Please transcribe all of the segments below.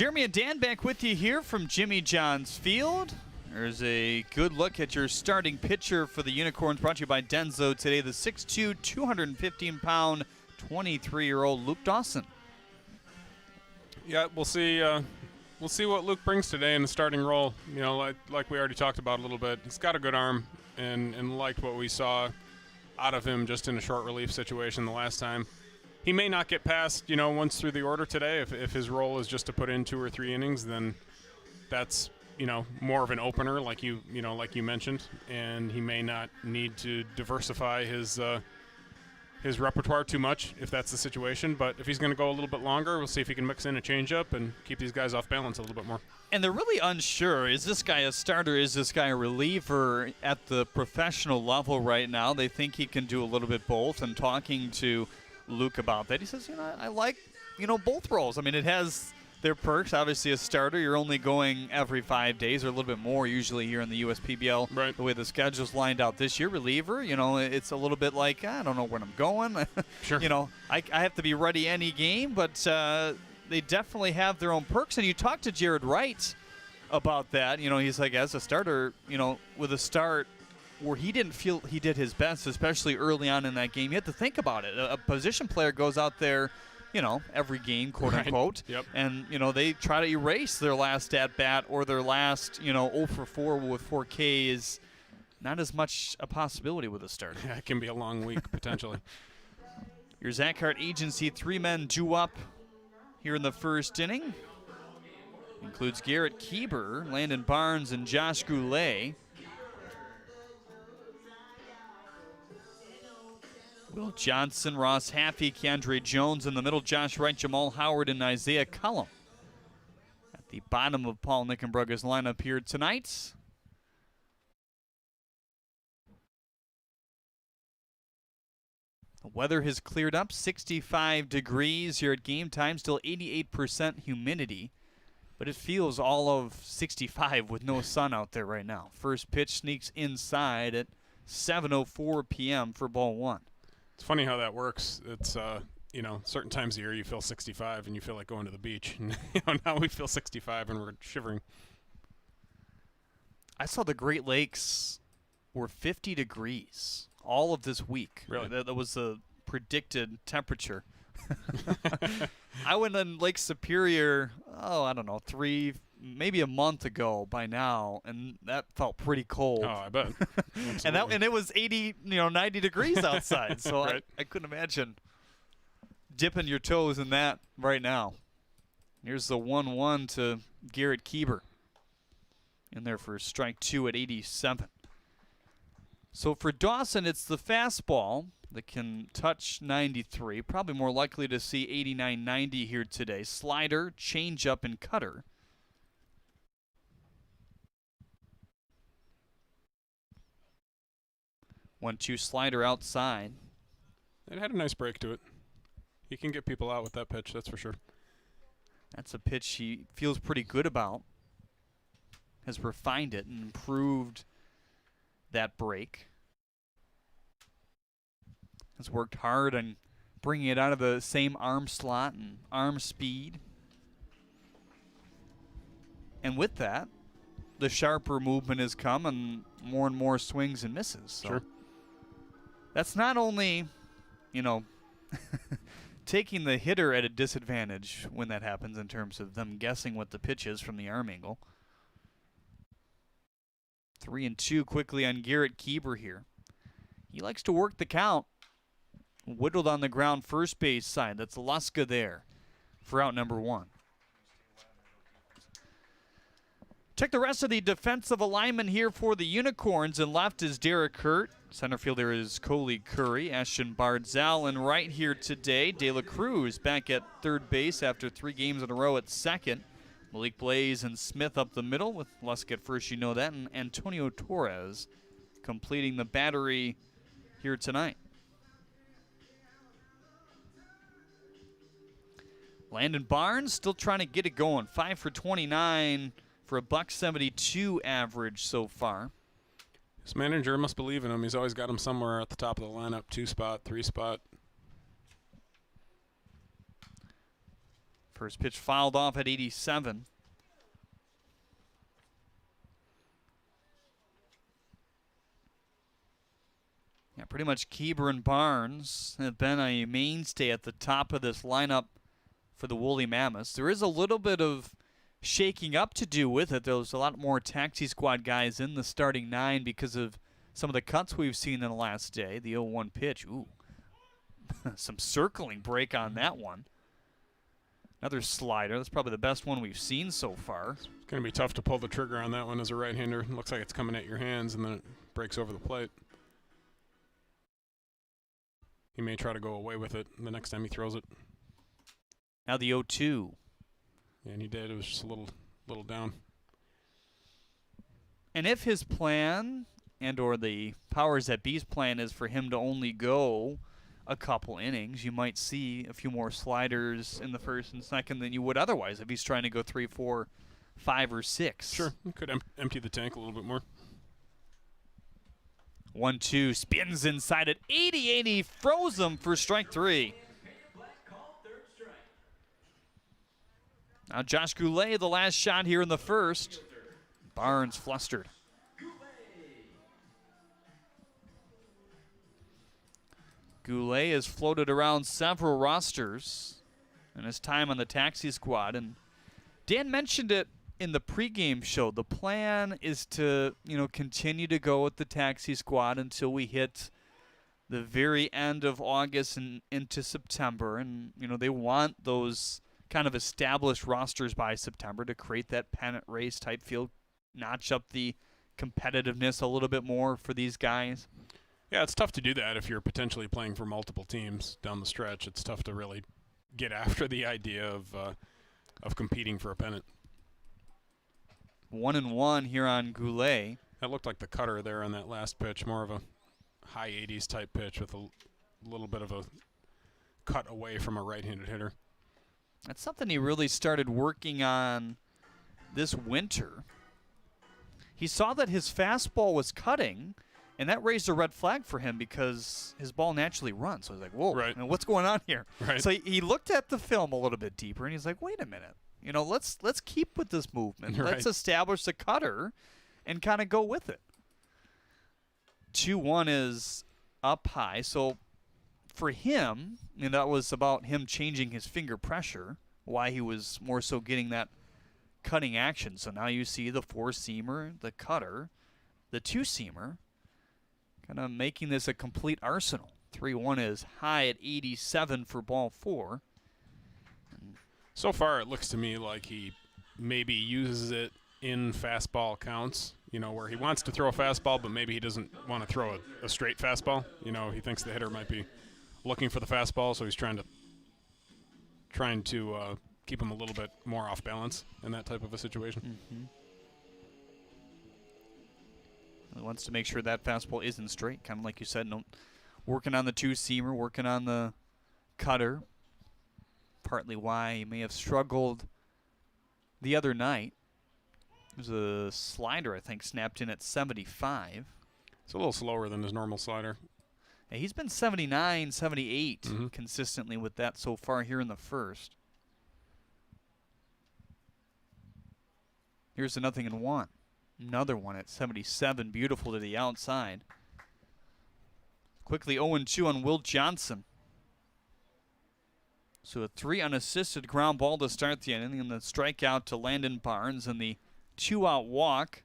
Jeremy and Dan back with you here from Jimmy John's Field. There's a good look at your starting pitcher for the Unicorns, brought to you by Denso today. The 6'2", 215-pound, 23-year-old Luke Dawson. Yeah, we'll see. We'll see what Luke brings today in the starting role. You know, like we already talked about a little bit. He's got a good arm, and liked what we saw out of him just in a short relief situation the last time. He may not get past, once through the order today. If his role is just to put in 2 or 3 innings, then that's more of an opener, like you mentioned, and he may not need to diversify his repertoire too much if that's the situation. But if he's going to go a little bit longer, we'll see if he can mix in a changeup and keep these guys off balance a little bit more. And they're really unsure. Is this guy a starter? Is this guy a reliever at the professional level right now? They think he can do a little bit both. And talking to Luke about that, he says, I like, both roles. I mean, it has their perks. Obviously, a starter, you're only going every 5 days or a little bit more usually here in the USPBL. Right. The way the schedule's lined out this year. Reliever, it's a little bit like, I don't know when I'm going. Sure. I have to be ready any game, but they definitely have their own perks. And you talked to Jared Wright about that. He's like, as a starter, with a start where he didn't feel he did his best, especially early on in that game. You have to think about it. A position player goes out there, every game, quote unquote. Yep. And, they try to erase their last at bat or their last, 0 for 4 with 4 Ks. Not as much a possibility with a starter. Yeah, it can be a long week, potentially. Your Zach Hart Agency 3 men due up here in the first inning. Includes Garrett Keeber, Landon Barnes, and Josh Goulet. Will Johnson, Ross Haffey, Keandre Jones in the middle, Josh Wright, Jamal Howard, and Isaiah Cullum at the bottom of Paul Nickenbrugge's lineup here tonight. The weather has cleared up, 65 degrees here at game time, still 88% humidity, but it feels all of 65 with no sun out there right now. First pitch sneaks inside at 7:04 p.m. for ball 1. It's funny how that works. It's, certain times of year you feel 65 and you feel like going to the beach. And, now we feel 65 and we're shivering. I saw the Great Lakes were 50 degrees all of this week. Really? That was the predicted temperature. I went on Lake Superior, I don't know, maybe a month ago by now, and that felt pretty cold. Oh, I bet. and it was 80, 90 degrees outside, so right. I couldn't imagine dipping your toes in that right now. Here's the 1-1 to Garrett Keeber in there for strike 2 at 87. So for Dawson, it's the fastball that can touch 93. Probably more likely to see 89, 90 here today. Slider, changeup, and cutter. 1-2 slider outside. It had a nice break to it. He can get people out with that pitch, that's for sure. That's a pitch he feels pretty good about. Has refined it and improved that break. Has worked hard on bringing it out of the same arm slot and arm speed. And with that, the sharper movement has come and more swings and misses. So sure. That's not only, taking the hitter at a disadvantage when that happens in terms of them guessing what the pitch is from the arm angle. 3-2 quickly on Garrett Keeber here. He likes to work the count. Whittled on the ground first base side. That's Luska there for out number 1. Check the rest of the defensive alignment here for the Unicorns. And left is Derek Hurt. Center fielder is Coley Curry, Ashton Bardzell, and right here today, De La Cruz back at third base after 3 games in a row at second. Malik Blaze and Smith up the middle with Lusk at first, and Antonio Torres completing the battery here tonight. Landon Barnes still trying to get it going. 5 for 29 for a $172 average so far. His manager must believe in him. He's always got him somewhere at the top of the lineup, 2 spot, 3 spot. First pitch fouled off at 87. Yeah, pretty much Keeber and Barnes have been a mainstay at the top of this lineup for the Woolly Mammoths. There is a little bit of shaking up to do with it. There's a lot more taxi squad guys in the starting 9 because of some of the cuts we've seen in the last day. The 0-1 pitch. Ooh. Some circling break on that one. Another slider. That's probably the best one we've seen so far. It's going to be tough to pull the trigger on that one as a right-hander. It looks like it's coming at your hands, and then it breaks over the plate. He may try to go away with it the next time he throws it. Now the 0-2. Yeah, and he did. It was just a little down. And if his plan and or the powers that be's plan is for him to only go a couple innings, you might see a few more sliders in the first and second than you would otherwise if he's trying to go 3, 4, 5, or 6. Sure, he could empty the tank a little bit more. 1-2, spins inside at 80, and he froze him for strike 3. Now Josh Goulet, the last shot here in the first. Barnes flustered. Goulet has floated around several rosters in his time on the taxi squad, and Dan mentioned it in the pregame show. The plan is to, continue to go with the taxi squad until we hit the very end of August and into September, and they want those kind of established rosters by September to create that pennant race type feel, notch up the competitiveness a little bit more for these guys. Yeah, it's tough to do that if you're potentially playing for multiple teams down the stretch. It's tough to really get after the idea of competing for a pennant. 1-1 here on Goulet. That looked like the cutter there on that last pitch, more of a high 80s type pitch with a little bit of a cut away from a right-handed hitter. That's something he really started working on this winter. He saw that his fastball was cutting, and that raised a red flag for him because his ball naturally runs. So he's like, whoa, right. What's going on here? Right. So he looked at the film a little bit deeper, and he's like, wait a minute. Let's keep with this movement. Right. Let's establish the cutter and kind of go with it. 2-1 is up high. So for him, that was about him changing his finger pressure, why he was more so getting that cutting action. So now you see the 4-seamer, the cutter, the 2-seamer, kind of making this a complete arsenal. 3-1 is high at 87 for ball 4. So far, it looks to me like he maybe uses it in fastball counts, where he wants to throw a fastball, but maybe he doesn't want to throw a straight fastball. He thinks the hitter might be looking for the fastball, so he's trying to keep him a little bit more off balance in that type of a situation. Mm-hmm. He wants to make sure that fastball isn't straight, kind of like you said. Working on the 2-seamer, working on the cutter. Partly why he may have struggled the other night. There's a slider, I think, snapped in at 75. It's a little slower than his normal slider. Yeah, he's been 79, 78 consistently with that so far here in the first. Here's a 0-1. Another one at 77, beautiful to the outside. Quickly 0-2 on Will Johnson. So a 3 unassisted ground ball to start the inning, and the strikeout to Landon Barnes, and the 2-out walk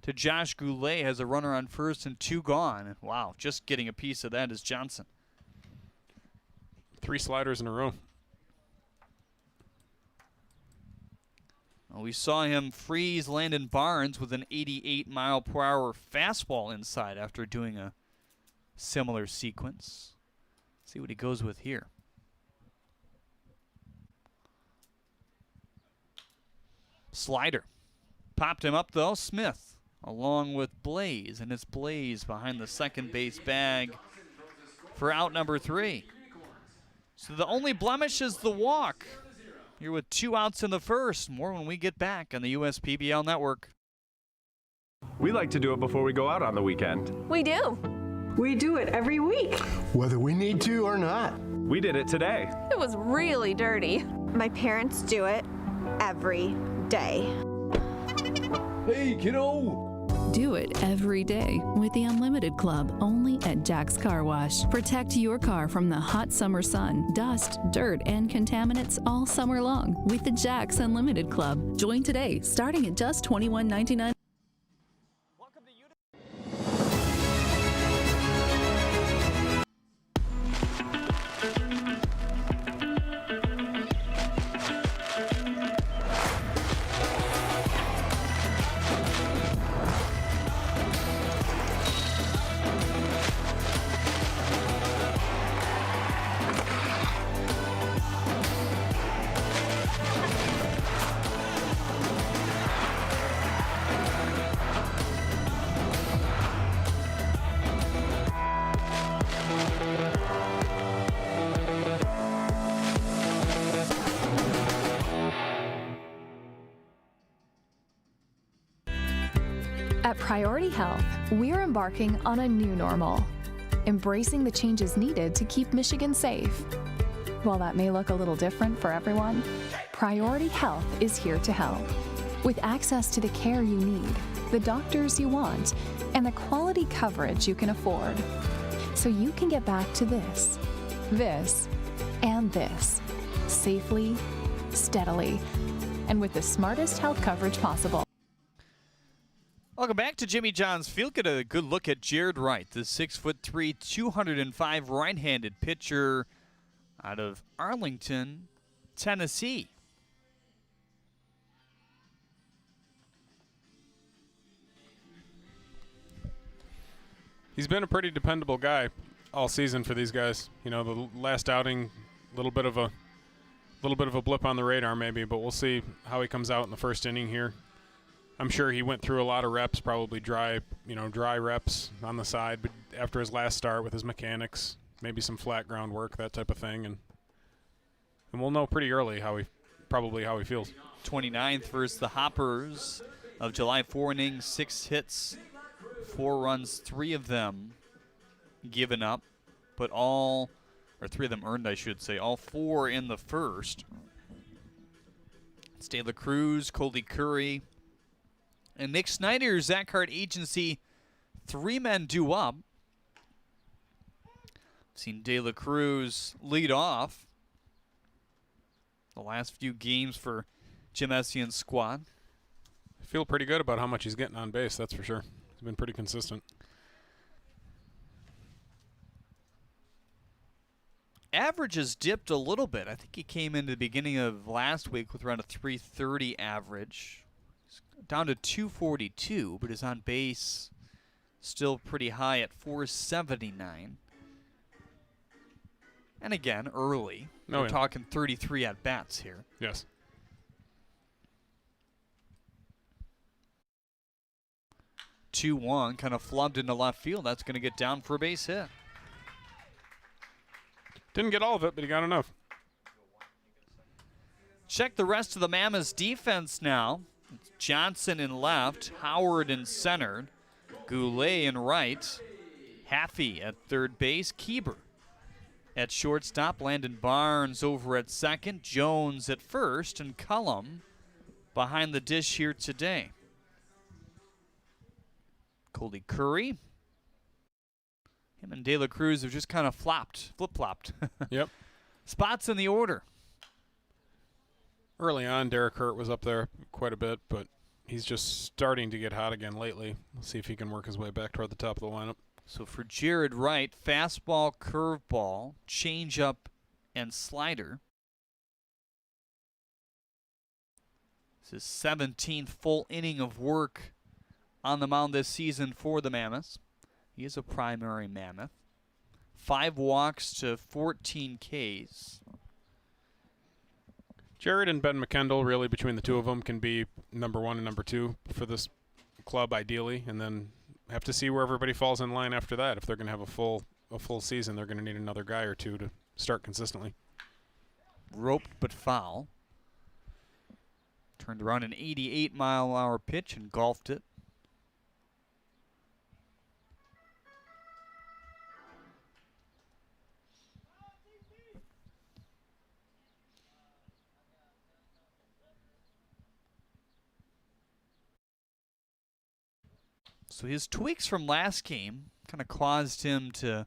to Josh Goulet has a runner on first and 2 gone. Wow, just getting a piece of that is Johnson. 3 sliders in a row. Well, we saw him freeze Landon Barnes with an 88-mile-per-hour fastball inside after doing a similar sequence. Let's see what he goes with here. Slider. Popped him up, though. Smith, along with Blaze, and it's Blaze behind the second base bag for out number 3. So the only blemish is the walk. Here with 2 outs in the first. More when we get back on the USPBL Network. We like to do it before we go out on the weekend. We do. We do it every week. Whether we need to or not. We did it today. It was really dirty. My parents do it every day. Hey, kiddo! Do it every day with the Unlimited Club, only at Jack's Car Wash. Protect your car from the hot summer sun, dust, dirt, and contaminants all summer long with the Jack's Unlimited Club. Join today, starting at just $21.99. At Priority Health, we're embarking on a new normal, embracing the changes needed to keep Michigan safe. While that may look a little different for everyone, Priority Health is here to help. With access to the care you need, the doctors you want, and the quality coverage you can afford. So you can get back to this, and this, safely, steadily, and with the smartest health coverage possible. Welcome back to Jimmy John's Field. Get a good look at Jared Wright, the 6'3", 205 right-handed pitcher out of Arlington, Tennessee. He's been a pretty dependable guy all season for these guys. You know, the last outing, a little bit of a blip on the radar maybe, but we'll see how he comes out in the first inning here. I'm sure he went through a lot of reps, probably dry reps on the side, but after his last start with his mechanics, maybe some flat ground work, that type of thing, and we'll know pretty early how he feels. 29th versus the Hoppers of July. 4 innings, 6 hits, 4 runs, 3 of them given up, but 3 of them earned, I should say, all 4 in the first. It's De La Cruz, Coley Curry, and Nick Schneider, Zach Hart Agency, 3 men due up. Seen De La Cruz lead off the last few games for Jim Essian's squad. I feel pretty good about how much he's getting on base, that's for sure. He's been pretty consistent. Average has dipped a little bit. I think he came into the beginning of last week with around a 330 average. Down to 242, but is on base still pretty high at 479. And again, early. We're talking 33 at-bats here. Yes. (2-1) kind of flubbed into left field. That's going to get down for a base hit. Didn't get all of it, but he got enough. Check the rest of the Mammoths defense now. It's Johnson in left, Howard in center, Goulet in right, Haffey at third base, Keeber at shortstop, Landon Barnes over at second, Jones at first, and Cullum behind the dish here today. Coley Curry. Him and De La Cruz have just kind of flip-flopped. Yep. Spots in the order. Early on, Derek Hurt was up there quite a bit, but he's just starting to get hot again lately. We'll see if he can work his way back toward the top of the lineup. So for Jared Wright, fastball, curveball, changeup, and slider. This is 17th full inning of work on the mound this season for the Mammoths. He is a primary Mammoth. 5 walks to 14 Ks. Jared and Ben McKendall, really between the two of them, can be number 1 and number 2 for this club ideally, and then have to see where everybody falls in line after that. If they're going to have a full season, they're going to need another guy or two to start consistently. Roped but foul. Turned around an 88-mile-an-hour pitch and golfed it. So his tweaks from last game kind of caused him to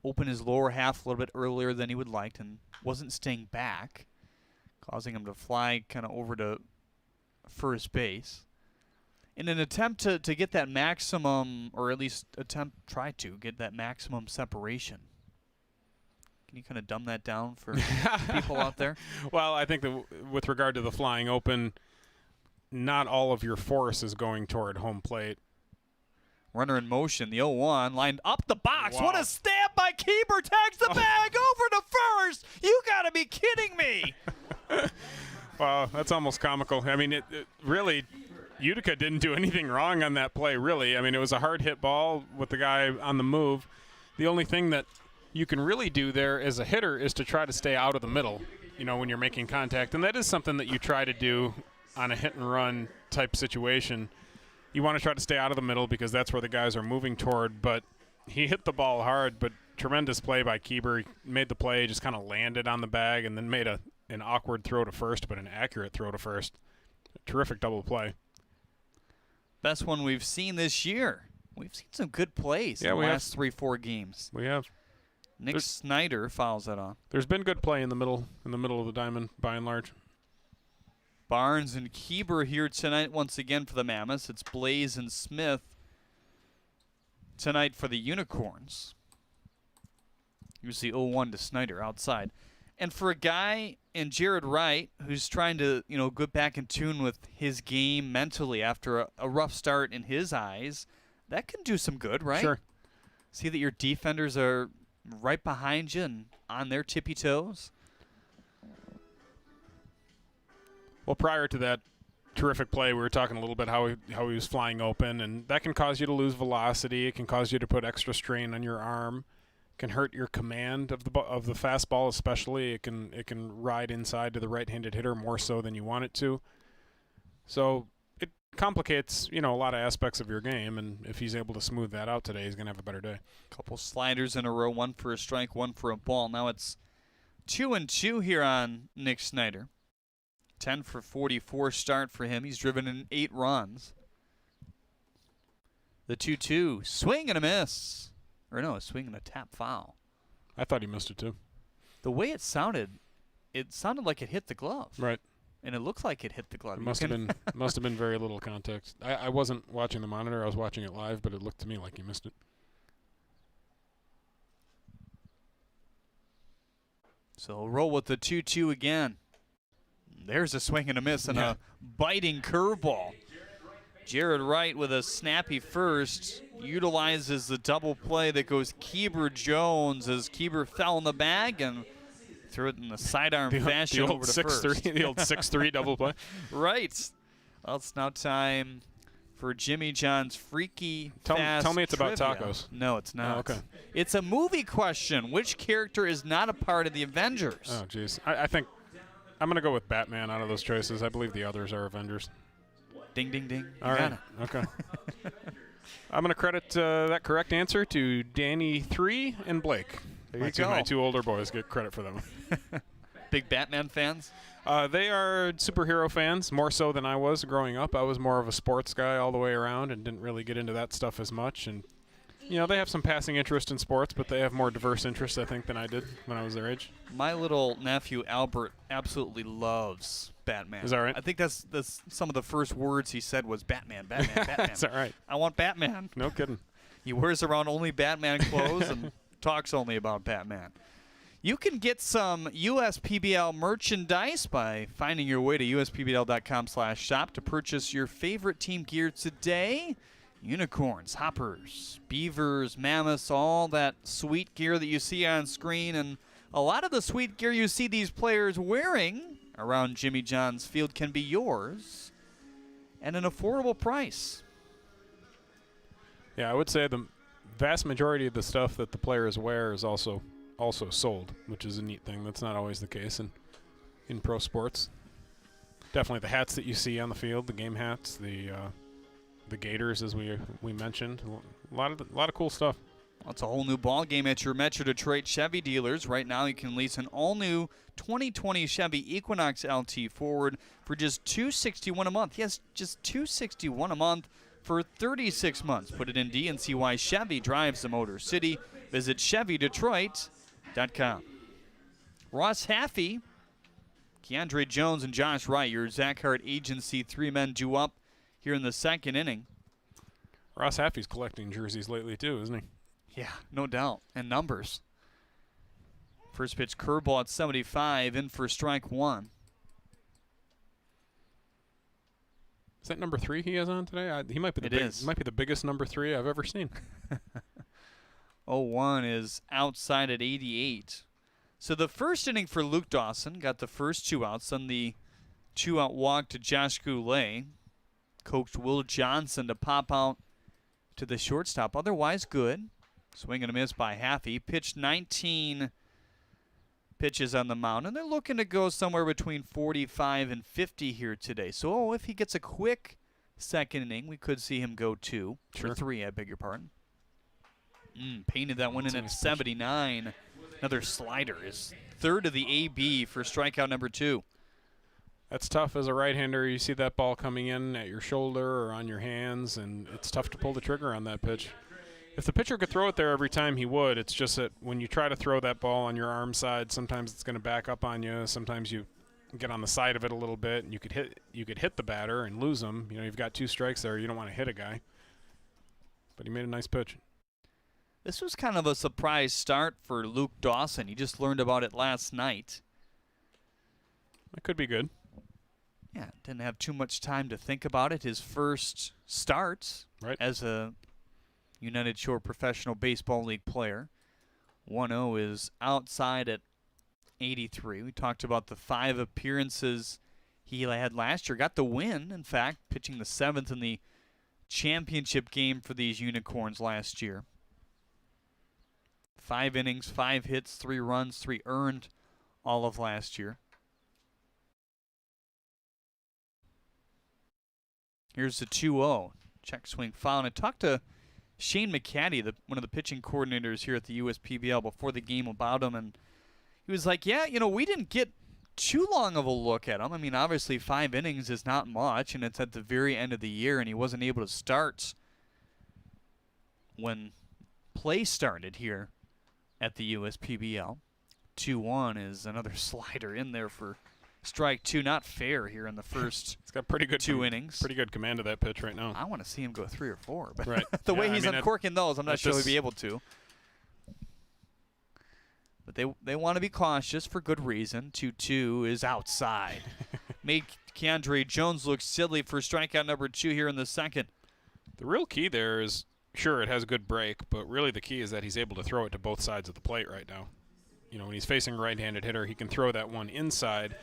open his lower half a little bit earlier than he would like and wasn't staying back, causing him to fly kind of over to first base. In an attempt to get that maximum, or at least try to get that maximum separation. Can you kind of dumb that down for people out there? Well, I think that with regard to the flying open, not all of your force is going toward home plate. Runner in motion, the 0-1, lined up the box. Wow. What a stab by Keeber, tags the bag over to first. You got to be kidding me. Wow, that's almost comical. I mean, it really, Utica didn't do anything wrong on that play, really. I mean, it was a hard hit ball with the guy on the move. The only thing that you can really do there as a hitter is to try to stay out of the middle, when you're making contact. And that is something that you try to do on a hit and run type situation. You want to try to stay out of the middle because that's where the guys are moving toward. But he hit the ball hard, but tremendous play by Keeber. He made the play, just kind of landed on the bag, and then made an awkward throw to first, but an accurate throw to first. Terrific double play. Best one we've seen this year. We've seen some good plays in the last 3-4 games. We have. Nick Schneider fouls that off. There's been good play in the middle of the diamond by and large. Barnes and Keeber here tonight once again for the Mammoths. It's Blaze and Smith tonight for the Unicorns. Here's the 0-1 to Schneider outside. And for a guy in Jared Wright who's trying to, get back in tune with his game mentally after a rough start in his eyes, that can do some good, right? Sure. See that your defenders are right behind you and on their tippy toes. Well, prior to that terrific play, we were talking a little bit how he was flying open, and that can cause you to lose velocity. It can cause you to put extra strain on your arm. It can hurt your command of the fastball, especially. It can ride inside to the right-handed hitter more so than you want it to. So it complicates, a lot of aspects of your game, and if he's able to smooth that out today, he's going to have a better day. Couple sliders in a row, one for a strike, one for a ball. Now it's 2-2 here on Nick Schneider. 10 for 44 start for him. He's driven in 8 runs. The 2-2, swing and a miss. Or no, a swing and a tap foul. I thought he missed it too. The way it sounded like it hit the glove. Right. And it looked like it hit the glove. It must have been very little context. I wasn't watching the monitor. I was watching it live, but it looked to me like he missed it. So he'll roll with the 2-2 again. There's a swing and a miss and a biting curveball. Jared Wright with a snappy first utilizes the double play that goes Keeber-Jones as Keeber fell in the bag and threw it in the sidearm fashion over to first. The old 6-3 double play. Right. Well, it's now time for Jimmy John's freaky fast Tell me it's trivia. about tacos. No, it's not. Oh, okay. It's a movie question. Which character is not a part of the Avengers? Oh, jeez. I think I'm going to go with Batman out of those choices. I believe the others are Avengers. Ding, ding, ding. All right. Okay. I'm going to credit that correct answer to Danny 3 and Blake. There you go. My 2 older boys get credit for them. Big Batman fans? They are superhero fans, more so than I was growing up. I was more of a sports guy all the way around and didn't really get into that stuff as much. And, they have some passing interest in sports, but they have more diverse interests, I think, than I did when I was their age. My little nephew, Albert, absolutely loves Batman. Is that right? I think that's some of the first words he said was Batman, Batman, Batman. Is that right? I want Batman. No kidding. He wears around only Batman clothes and talks only about Batman. You can get some USPBL merchandise by finding your way to uspbl.com/shop to purchase your favorite team gear today. Unicorns, Hoppers, Beavers, Mammoths, all that sweet gear that you see on screen, and a lot of the sweet gear you see these players wearing around Jimmy John's Field can be yours at an affordable price. Yeah, I would say the vast majority of the stuff that the players wear is also sold, which is a neat thing. That's not always the case in pro sports. Definitely the hats that you see on the field, the game hats, the gaiters, as we mentioned, a lot of cool stuff. Well, it's a whole new ball game at your Metro Detroit Chevy dealers. Right now, you can lease an all-new 2020 Chevy Equinox LT Forward for just $261 a month. Yes, just $261 a month. for 36 months. Put it in D and see why Chevy drives the Motor City. Visit ChevyDetroit.com. Ross Haffey, Keandre Jones, and Josh Wright, your Zach Hart agency three-men due up here in the second inning. Ross Haffey's collecting jerseys lately too, isn't he? Yeah, no doubt. And numbers. First pitch curveball at 75, in for strike one. Is that number 3 he has on today? He might be might be the biggest number 3 I've ever seen. 0-1 is outside at 88. So the first inning for Luke Dawson got the first 2 outs, then the 2-out walk to Josh Goulet. Coached Will Johnson to pop out to the shortstop. Otherwise good. Swing and a miss by Haffey. Pitched 19 pitches on the mound, and they're looking to go somewhere between 45 and 50 here today. So if he gets a quick second inning, we could see him go 2. Sure. Or 3, I beg your pardon. Painted that one in at 79. Another slider is third of the AB for strikeout number 2. That's tough as a right-hander. You see that ball coming in at your shoulder or on your hands, and it's tough to pull the trigger on that pitch. If the pitcher could throw it there every time, he would. It's just that when you try to throw that ball on your arm side, sometimes it's going to back up on you. Sometimes you get on the side of it a little bit, and you could hit the batter and lose him. You know, you've got 2 strikes there. You don't want to hit a guy. But he made a nice pitch. This was kind of a surprise start for Luke Dawson. He just learned about it last night. That could be good. Yeah, didn't have too much time to think about it. His first start as a United Shore Professional Baseball League player. 1-0 is outside at 83. We talked about the 5 appearances he had last year. Got the win, in fact, pitching the 7th in the championship game for these Unicorns last year. 5 innings, 5 hits, 3 runs, 3 earned all of last year. Here's the 2-0. Check swing foul. And I talked to Shane McCaddy, one of the pitching coordinators here at the USPBL, before the game about him. And he was like, yeah, we didn't get too long of a look at him. I mean, obviously 5 innings is not much, and it's at the very end of the year, and he wasn't able to start when play started here at the USPBL. 2-1 is another slider in there for strike 2. Not fair here in the first It's got pretty good 2 innings. Pretty good command of that pitch right now. I want to see him go 3 or 4. But right. the way he's uncorking those, I'm not sure he'll be able to. But they want to be cautious for good reason. 2-2 is outside. Made Keandre Jones look silly for strikeout number 2 here in the second. The real key there is, sure, it has a good break, but really the key is that he's able to throw it to both sides of the plate right now. When he's facing a right-handed hitter, he can throw that one inside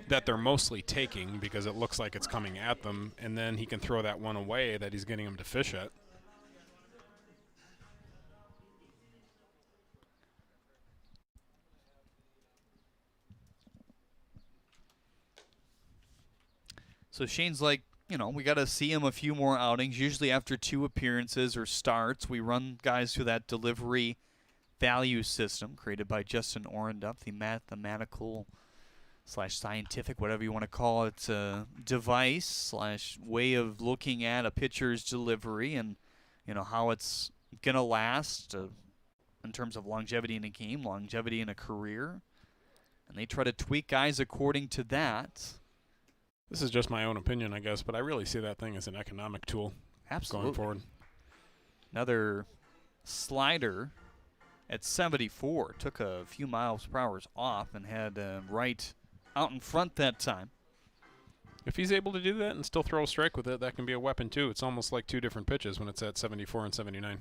that they're mostly taking because it looks like it's coming at them, and then he can throw that one away that he's getting them to fish at. So Shane's like, we got to see him a few more outings. Usually after 2 appearances or starts, we run guys through that delivery value system created by Justin Orendup, the mathematical / scientific, whatever you want to call it, device / way of looking at a pitcher's delivery and, how it's going to last in terms of longevity in a game, longevity in a career. And they try to tweak guys according to that. This is just my own opinion, I guess, but I really see that thing as an economic tool. Absolutely. Going forward. Another slider at 74. Took a few miles per hour off and had Wright out in front that time. If he's able to do that and still throw a strike with it, that can be a weapon too. It's almost like 2 different pitches when it's at 74 and 79.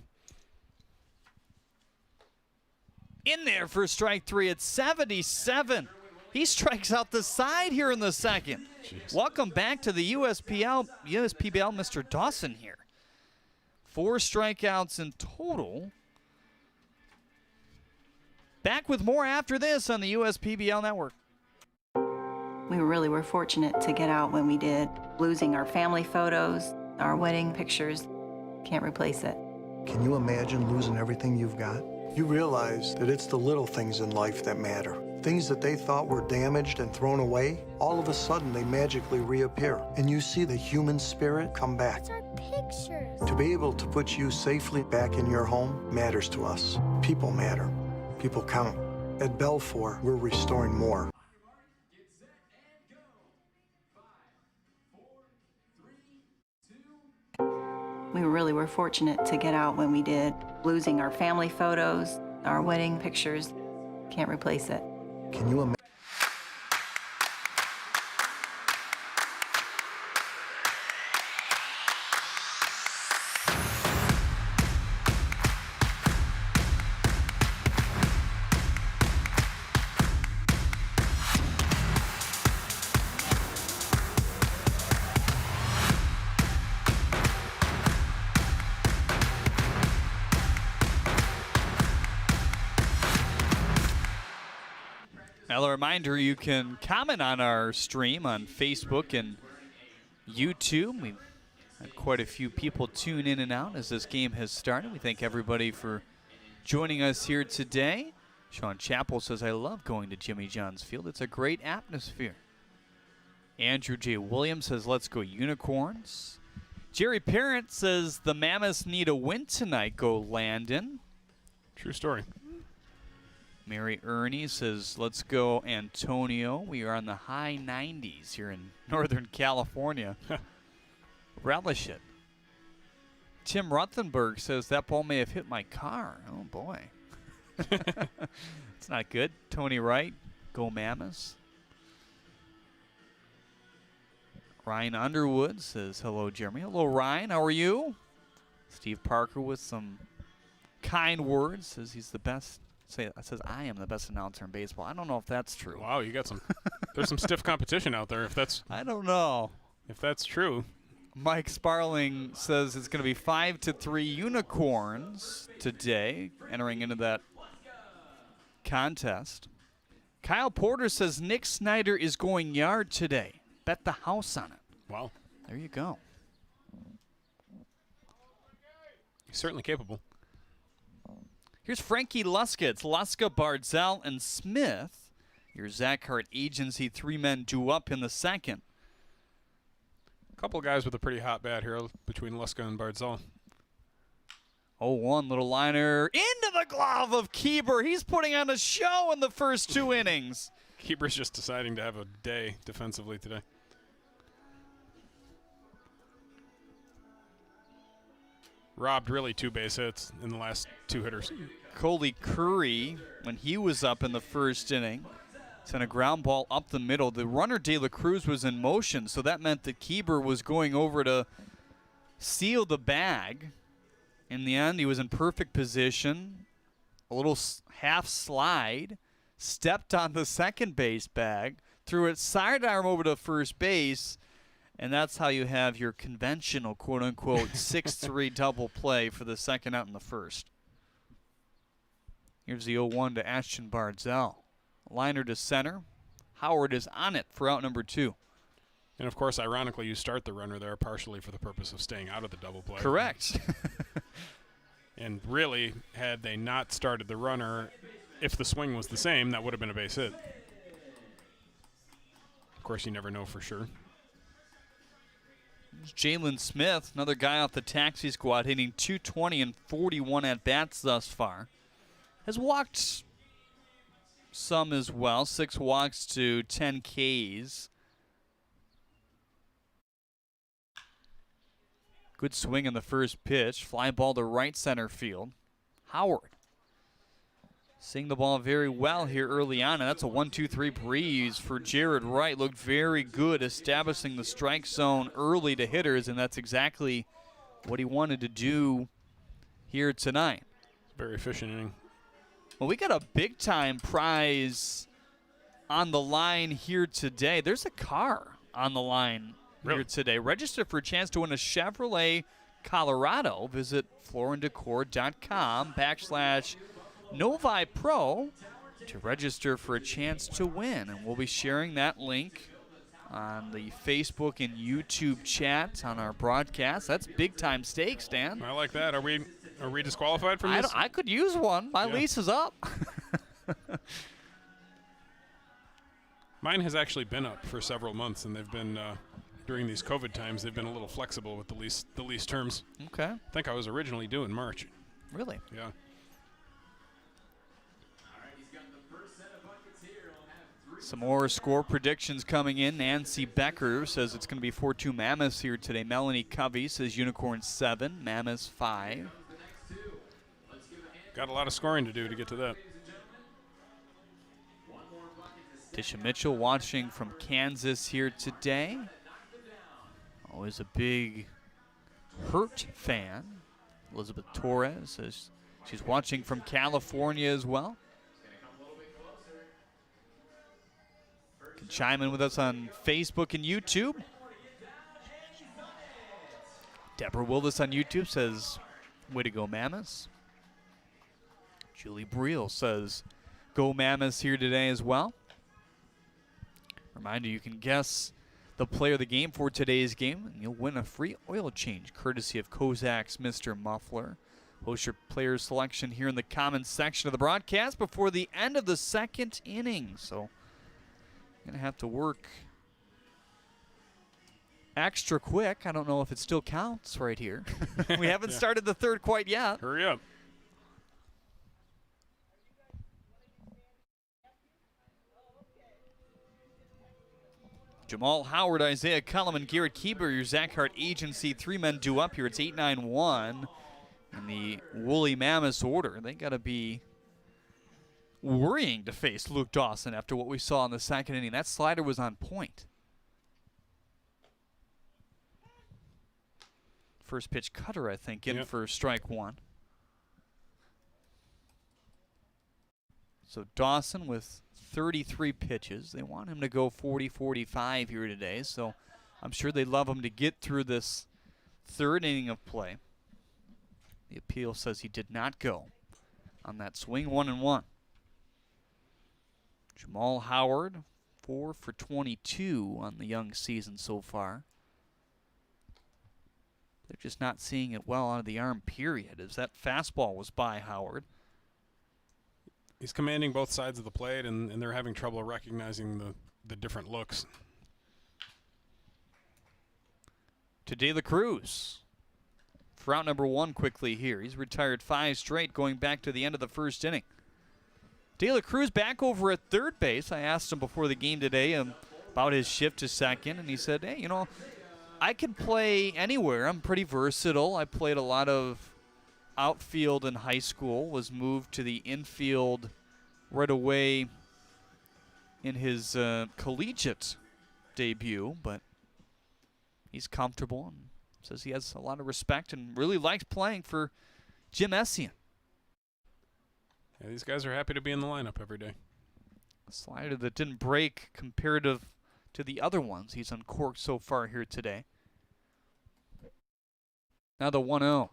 In there for strike 3 at 77. He strikes out the side here in the second. Jeez. Welcome back to the USPBL, Mr. Dawson here. 4 strikeouts in total. Back with more after this on the USPBL Network. We really were fortunate to get out when we did. Losing our family photos, our wedding pictures, can't replace it. Can you imagine losing everything you've got? You realize that it's the little things in life that matter. Things that they thought were damaged and thrown away, all of a sudden they magically reappear. And you see the human spirit come back. It's our pictures. To be able to put you safely back in your home matters to us. People matter. People count. At Belfour, we're restoring more. We really were fortunate to get out when we did. Losing our family photos, our wedding pictures, can't replace it. Can you imagine? Now, a reminder, you can comment on our stream on Facebook and YouTube. We've had quite a few people tune in and out as this game has started. We thank everybody for joining us here today. Sean Chappell says, I love going to Jimmy John's Field. It's a great atmosphere. Andrew J. Williams says, let's go Unicorns. Jerry Parent says, the Mammoths need a win tonight. Go Landon. True story. Mary Ernie says, let's go Antonio. We are on the high 90s here in Northern California. Relish it. Tim Ruthenberg says, that ball may have hit my car. Oh, boy. It's not good. Tony Wright, go Mammoths. Ryan Underwood says, hello, Jeremy. Hello, Ryan. How are you? Steve Parker with some kind words. Says he's the best. Says I am the best announcer in baseball. I don't know if that's true. Wow, you got some. There's some stiff competition out there. If that's. I don't know. If that's true. Mike Sparling says it's going to be 5-3 Unicorns today, entering into that contest. Kyle Porter says Nick Schneider is going yard today. Bet the house on it. Wow. There you go. He's certainly capable. Here's Frankie Luska. It's Luska, Bardzell, and Smith. Your Zach Hart agency, 3 men due up in the second. A couple guys with a pretty hot bat here between Luska and Bardzell. 0-1, little liner into the glove of Keeber. He's putting on a show in the first 2 innings. Keeber's just deciding to have a day defensively today. Robbed really 2 base hits in the last 2 hitters. Coley Curry, when he was up in the first inning, sent a ground ball up the middle. The runner, De La Cruz, was in motion, so that meant that Keeber was going over to seal the bag. In the end, he was in perfect position. A little half slide, stepped on the second base bag, threw it sidearm over to first base, and that's how you have your conventional, quote-unquote, 6-3 double play for the second out in the first. Here's the 0-1 to Ashton Bardzell. Liner to center. Howard is on it for out number 2. And, of course, ironically, you start the runner there partially for the purpose of staying out of the double play. Correct. And really, had they not started the runner, if the swing was the same, that would have been a base hit. Of course, you never know for sure. Jalen Smith, another guy off the taxi squad, hitting .220 and 41 at-bats thus far. Has walked some as well, 6 walks to 10 Ks. Good swing in the first pitch. Fly ball to right center field. Howard seeing the ball very well here early on, and that's a 1-2-3 breeze for Jared Wright. Looked very good establishing the strike zone early to hitters, and that's exactly what he wanted to do here tonight. Very efficient inning. Well, we got a big-time prize on the line here today. There's a car on the line here today. Register for a chance to win a Chevrolet Colorado. Visit florandecor.com/Novi Pro to register for a chance to win. And we'll be sharing that link on the Facebook and YouTube chat on our broadcast. That's big-time stakes, Dan. I like that. Are we disqualified from this? I could use one. My lease is up. Mine has actually been up for several months, and they've been during these COVID times. They've been a little flexible with the lease terms. Okay. I think I was originally due in March. Really? Yeah. Some more score predictions coming in. Nancy Becker says it's going to be 4-2 Mammoths here today. Melanie Covey says Unicorns 7, Mammoths 5. Got a lot of scoring to do to get to that. Tisha Mitchell watching from Kansas here today. Always a big Hurt fan. Elizabeth Torres says she's watching from California as well. You can chime in with us on Facebook and YouTube. Deborah Willis on YouTube says, way to go, Mammoths. Julie Briel says, go Mammoths here today as well. Reminder, you can guess the player of the game for today's game, and you'll win a free oil change courtesy of Kozak's Mr. Muffler. Post your player selection here in the comments section of the broadcast before the end of the second inning. So you're going to have to work extra quick. I don't know if it still counts right here. We haven't started the third quite yet. Hurry up. Jamal Howard, Isaiah Cullum, and Garrett Keeber, your Zach Hart agency. 3 men due up here. It's 8-9-1 in the Woolly Mammoths order. They got to be worrying to face Luke Dawson after what we saw in the second inning. That slider was on point. First pitch cutter, I think, in for strike one. So Dawson with 33 pitches. They want him to go 40-45 here today, so I'm sure they'd love him to get through this third inning of play. The appeal says he did not go on that swing. 1-1. Jamal Howard, 4 for 22 on the young season so far. They're just not seeing it well out of the arm, period, as that fastball was by Howard. He's commanding both sides of the plate, and they're having trouble recognizing the different looks. To De La Cruz. For out number 1 quickly here. He's retired 5 straight going back to the end of the first inning. De La Cruz back over at third base. I asked him before the game today about his shift to second, and he said, hey, you know, I can play anywhere. I'm pretty versatile. I played a lot of outfield in high school, was moved to the infield right away in his collegiate debut, but he's comfortable and says he has a lot of respect and really likes playing for Jim Essien. Yeah, these guys are happy to be in the lineup every day. A slider that didn't break comparative to the other ones he's uncorked so far here today. Now the 1-0.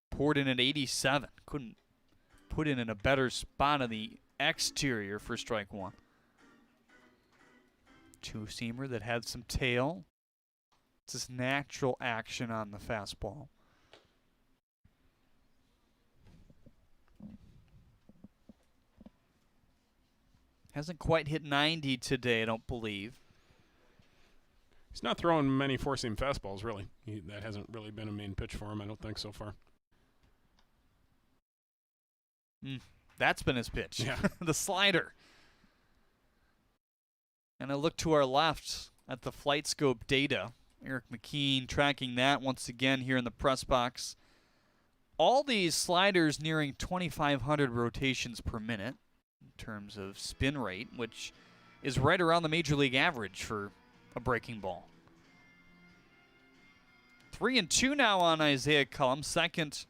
Poured in at 87. Couldn't put in a better spot on the exterior for strike one. Two-seamer that had some tail. It's just natural action on the fastball. Hasn't quite hit 90 today, I don't believe. He's not throwing many four-seam fastballs, really. That hasn't really been a main pitch for him, I don't think, so far. That's been his pitch. Yeah. The slider. And I look to our left at the flight scope data. Eric McKean tracking that once again here in the press box. All these sliders nearing 2,500 rotations per minute in terms of spin rate, which is right around the major league average for a breaking ball. 3-2 now on Isaiah Cullum. Second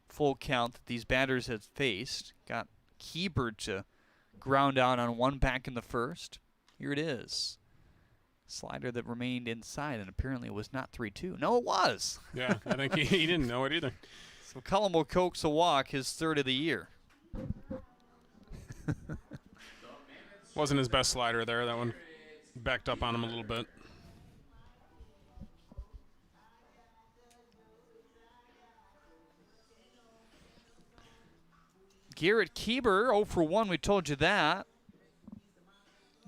full count that these batters have faced. Got Keeber to ground out on one back in the first. Here it is. Slider that remained inside, and apparently it was not 3-2. No, it was. Yeah, I think he didn't know it either. So Cullum will coax a walk, his third of the year. Wasn't his best slider there. That one backed up on him a little bit. Garrett Keeber, 0 for 1, we told you that.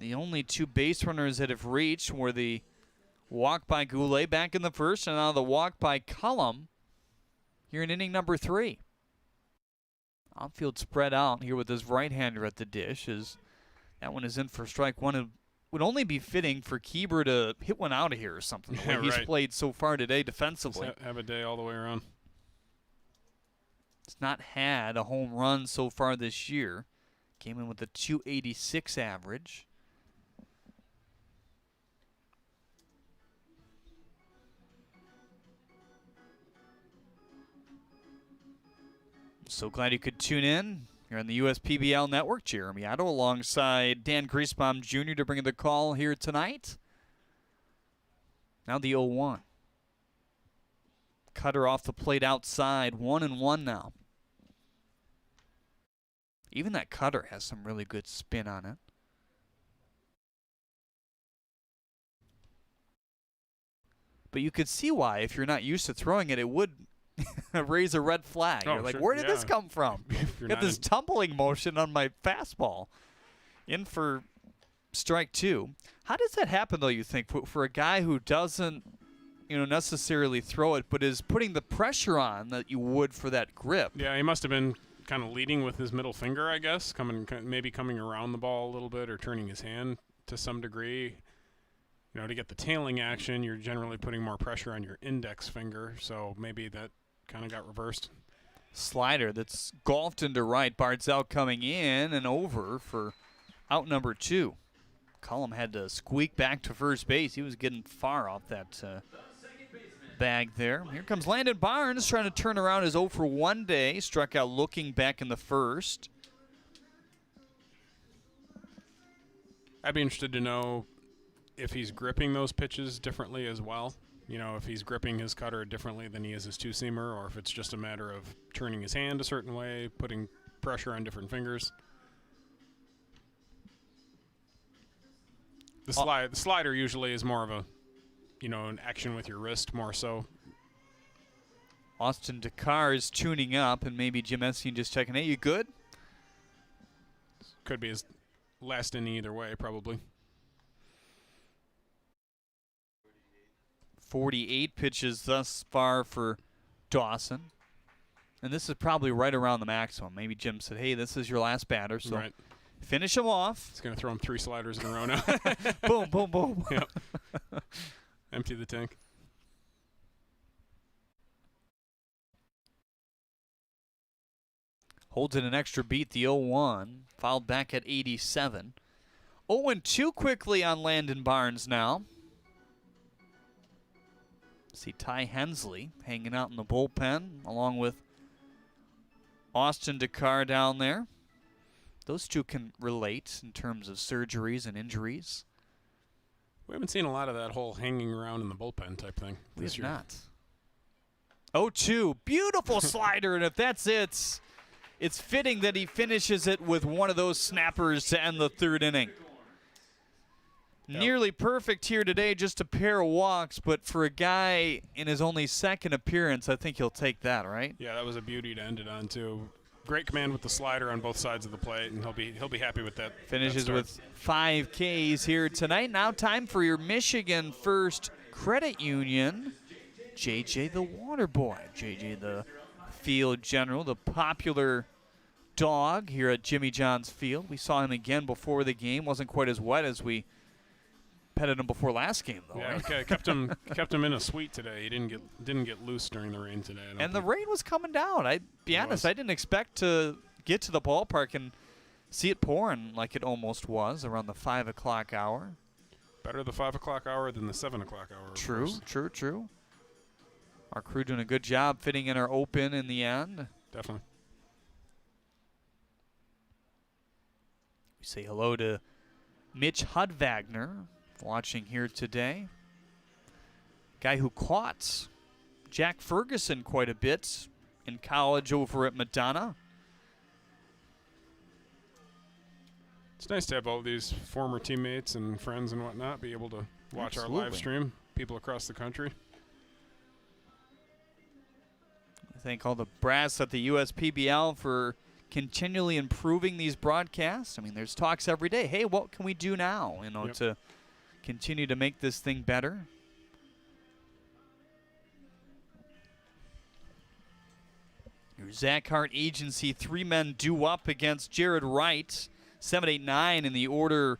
The only two base runners that have reached were the walk by Goulet back in the first, and now the walk by Cullum here in inning number 3. Outfield spread out here with his right-hander at the dish, as that one is in for strike one. It would only be fitting for Keeber to hit one out of here or something, the way he's played so far today defensively. Just have a day all the way around. He's not had a home run so far this year. Came in with a .286 average. So glad you could tune in here on the USPBL Network. Jeremy Otto alongside Dan Griesbaum Jr. to bring the call here tonight. Now the 0-1. Cutter off the plate outside, 1-1 now. Even that cutter has some really good spin on it. But you could see why, if you're not used to throwing it, it would raise a red flag. Oh, you're like, sure. where did this come from? Got this tumbling motion on my fastball. In for strike 2. How does that happen, though, you think, for a guy who doesn't necessarily throw it, but is putting the pressure on that you would for that grip? Yeah, he must have been kind of leading with his middle finger, I guess, maybe coming around the ball a little bit or turning his hand to some degree. To get the tailing action, you're generally putting more pressure on your index finger, so maybe that kind of got reversed. Slider that's golfed into right. Bardzell coming in and over for out number 2. Cullum had to squeak back to first base. He was getting far off that bag there. Here comes Landon Barnes trying to turn around his 0-for-1 day. Struck out looking back in the first. I'd be interested to know if he's gripping those pitches differently as well. If he's gripping his cutter differently than he is his two-seamer, or if it's just a matter of turning his hand a certain way, putting pressure on different fingers. The slider usually is more of a, an action with your wrist more so. Austin Dakar is tuning up, and maybe Jim Estienne just checking, hey, you good? Could be his last inning either way, probably. 48 pitches thus far for Dawson. And this is probably right around the maximum. Maybe Jim said, hey, this is your last batter, so finish him off. He's going to throw him 3 sliders in a row now. Boom, boom, boom. Yep. Empty the tank. Holds it an extra beat, the 0-1. Fouled back at 87. 0-2 quickly on Landon Barnes now. See Ty Hensley hanging out in the bullpen along with Austin Dakar down there. Those two can relate in terms of surgeries and injuries. We haven't seen a lot of that whole hanging around in the bullpen type thing this year. Not. 0-2, beautiful slider, and if that's it, it's fitting that he finishes it with one of those snappers to end the 3rd inning. Nearly perfect here today, just a pair of walks, but for a guy in his only 2nd appearance, I think he'll take that, right? Yeah, that was a beauty to end it on, too. Great command with the slider on both sides of the plate, and he'll be happy with that. Finishes with 5 Ks here tonight. Now time for your Michigan First Credit Union. JJ the Water Boy. JJ the field general, the popular dog here at Jimmy John's Field. We saw him again before the game. Wasn't quite as wet as we petted him before last game, though. Yeah, right? okay. Kept him in a suite today. He didn't get loose during the rain today. And the rain was coming down. I'd be honest, I didn't expect to get to the ballpark and see it pouring like it almost was around the 5 o'clock hour. Better the 5 o'clock hour than the 7 o'clock hour. True. Our crew doing a good job fitting in our open in the end. Definitely. We say hello to Mitch Hudwagner, watching here today. Guy who caught Jack Ferguson quite a bit in college over at Madonna. It's nice to have all these former teammates and friends and whatnot be able to watch our live stream, people across the country. I thank all the brass at the USPBL for continually improving these broadcasts. I mean, there's talks every day. Hey, what can we do now, to continue to make this thing better? Your Zach Hart Agency 3 men due up against Jared Wright. 7, 8, 9 in the order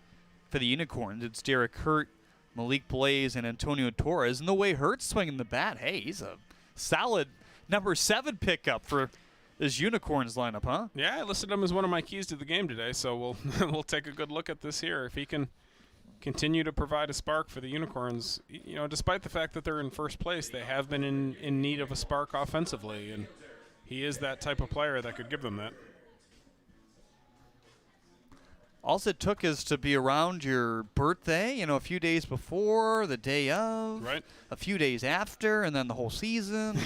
for the Unicorns. It's Derek Hurt, Malik Blaze, and Antonio Torres. And the way Hurt's swinging the bat, hey, he's a solid number 7 pickup for this Unicorns lineup, huh? Yeah, I listed him as one of my keys to the game today, so we'll take a good look at this here. If he can continue to provide a spark for the Unicorns, despite the fact that they're in first place, they have been in need of a spark offensively, and he is that type of player that could give them that. All it took is to be around your birthday, a few days before, the day of, right, a few days after, and then the whole season.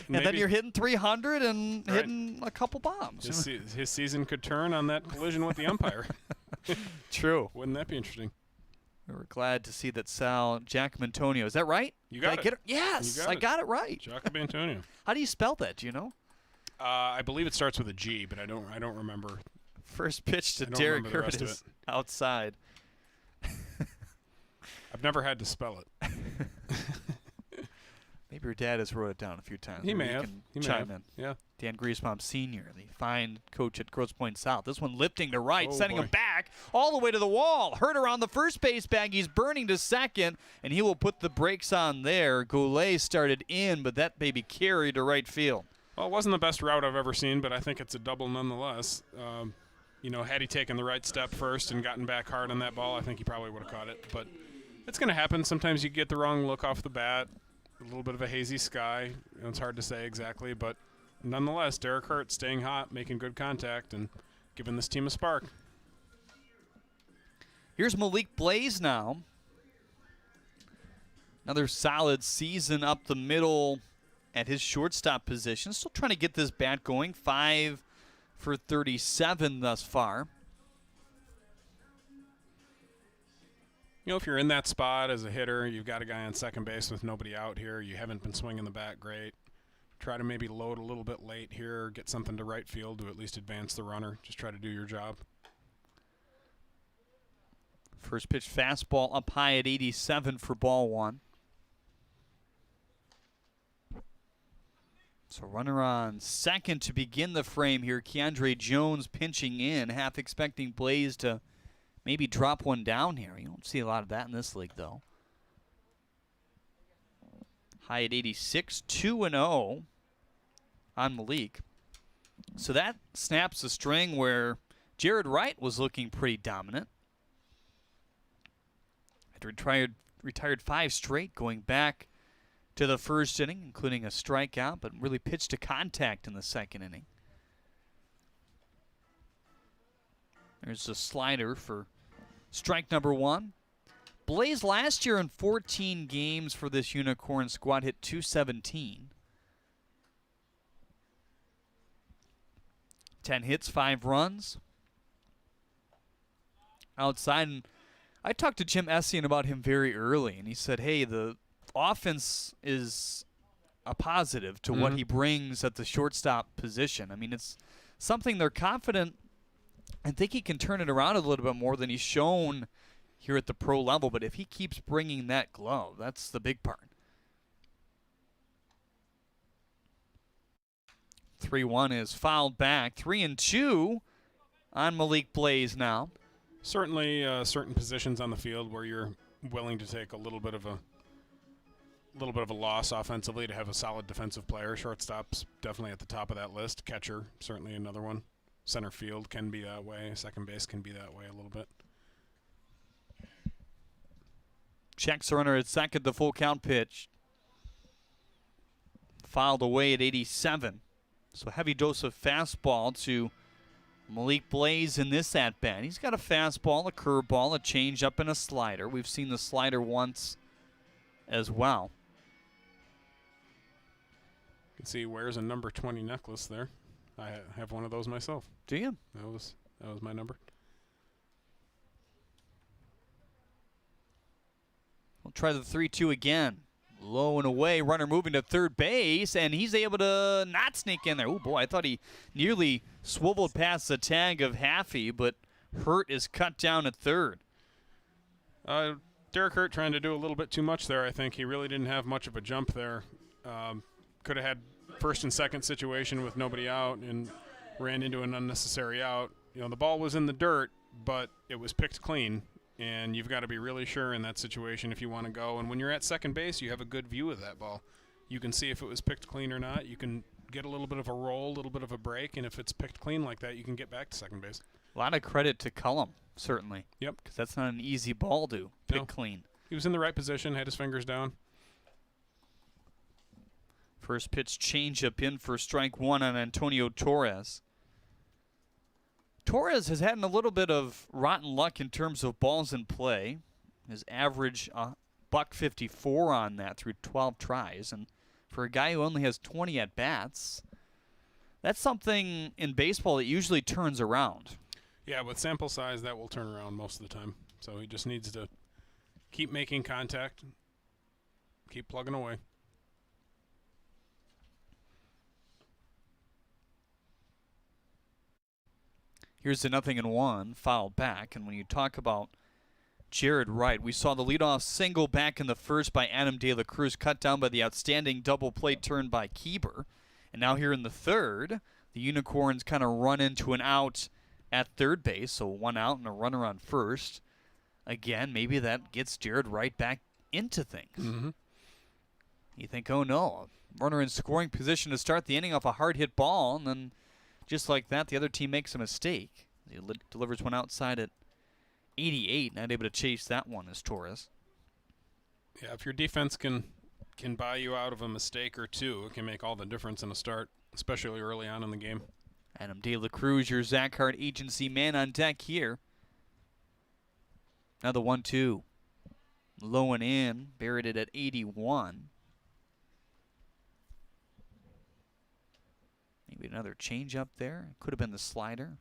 And then you're hitting 300 and hitting a couple bombs. His season could turn on that collision with the umpire. True. Wouldn't that be interesting? We're glad to see that Jacob Antonio. Is that right? You got Did I get it? Yes, I got it right. Jacob Antonio. How do you spell that? Do you know? I believe it starts with a G, but I don't remember. First pitch to Derek Curtis outside. I've never had to spell it. Maybe your dad has wrote it down a few times. He may have. Chime in. Yeah. Dan Griesbaum Sr., the fine coach at Grosse Pointe South. This one lifting to right, sending him back all the way to the wall. Hurt around the first base bag. He's burning to second, and he will put the brakes on there. Goulet started in, but that baby carried to right field. Well, it wasn't the best route I've ever seen, but I think it's a double nonetheless. Had he taken the right step first and gotten back hard on that ball, I think he probably would have caught it. But it's going to happen. Sometimes you get the wrong look off the bat, a little bit of a hazy sky. It's hard to say exactly, but nonetheless, Derek Hurt staying hot, making good contact, and giving this team a spark. Here's Malik Blaze now. Another solid season up the middle at his shortstop position. Still trying to get this bat going. 5 for 37 thus far. If you're in that spot as a hitter, you've got a guy on second base with nobody out here, you haven't been swinging the bat great, try to maybe load a little bit late here, get something to right field to at least advance the runner. Just try to do your job. First pitch fastball up high at 87 for ball 1. So runner on second to begin the frame here. Keandre Jones pinching in, half expecting Blaze to maybe drop one down here. You don't see a lot of that in this league, though. High at 86, 2-0 on Malik. So that snaps a string where Jared Wright was looking pretty dominant. Had retired 5 straight going back to the first inning, including a strikeout, but really pitched to contact in the second inning. There's a slider for strike number 1. Blaze last year in 14 games for this Unicorn squad hit .217. 10 hits, 5 runs. Outside, and I talked to Jim Essian about him very early, and he said, hey, the offense is a positive to what he brings at the shortstop position. I mean, it's something they're confident and think he can turn it around a little bit more than he's shown here at the pro level. But if he keeps bringing that glove, that's the big part. 3-1 is fouled back. 3-2 on Malik Blaze now. Certainly certain positions on the field where you're willing to take a little bit of a loss offensively to have a solid defensive player. Shortstop's definitely at the top of that list. Catcher, certainly another one. Center field can be that way. Second base can be that way a little bit. Checks the runner at second, the full count pitch. Fouled away at 87. So heavy dose of fastball to Malik Blaze in this at-bat. He's got a fastball, a curveball, a changeup, and a slider. We've seen the slider once as well. You can see he wears a number 20 necklace there. I have one of those myself. Do you? That was my number. We'll try the 3-2 again. Low and away, runner moving to third base, and he's able to not sneak in there. Oh, boy, I thought he nearly swiveled past the tag of Haffey, but Hurt is cut down at third. Derek Hurt trying to do a little bit too much there, I think. He really didn't have much of a jump there. Could have had first and second situation with nobody out and ran into an unnecessary out. You know, the ball was in the dirt, but it was picked clean. And you've got to be really sure in that situation if you want to go. And when you're at second base, you have a good view of that ball. You can see if it was picked clean or not. You can get a little bit of a roll, a little bit of a break, and if it's picked clean like that, you can get back to second base. A lot of credit to Cullum, certainly. Yep. Because that's not an easy ball to pick clean. He was in the right position, had his fingers down. First pitch changeup in for strike one on Antonio Torres. Torres has had a little bit of rotten luck in terms of balls in play. His average $154 on that through 12 tries. And for a guy who only has 20 at-bats, that's something in baseball that usually turns around. Yeah, with sample size, that will turn around most of the time. So he just needs to keep making contact, keep plugging away. Here's the 0-1, foul back. And when you talk about Jared Wright, we saw the leadoff single back in the first by Adam De La Cruz, cut down by the outstanding double play turn by Keeber. And now here in the third, the Unicorns kind of run into an out at third base, so one out and a runner on first. Again, maybe that gets Jared Wright back into things. Mm-hmm. You think, oh no, runner in scoring position to start the inning off a hard hit ball, and then just like that, the other team makes a mistake. He delivers one outside at 88, not able to chase that one as Torres. Yeah, if your defense can buy you out of a mistake or two, it can make all the difference in a start, especially early on in the game. Adam De La Cruz, your Zach Hart agency man on deck here. Now the 1-2. Low and in, buried it at 81. Maybe another change up there. Could have been the slider.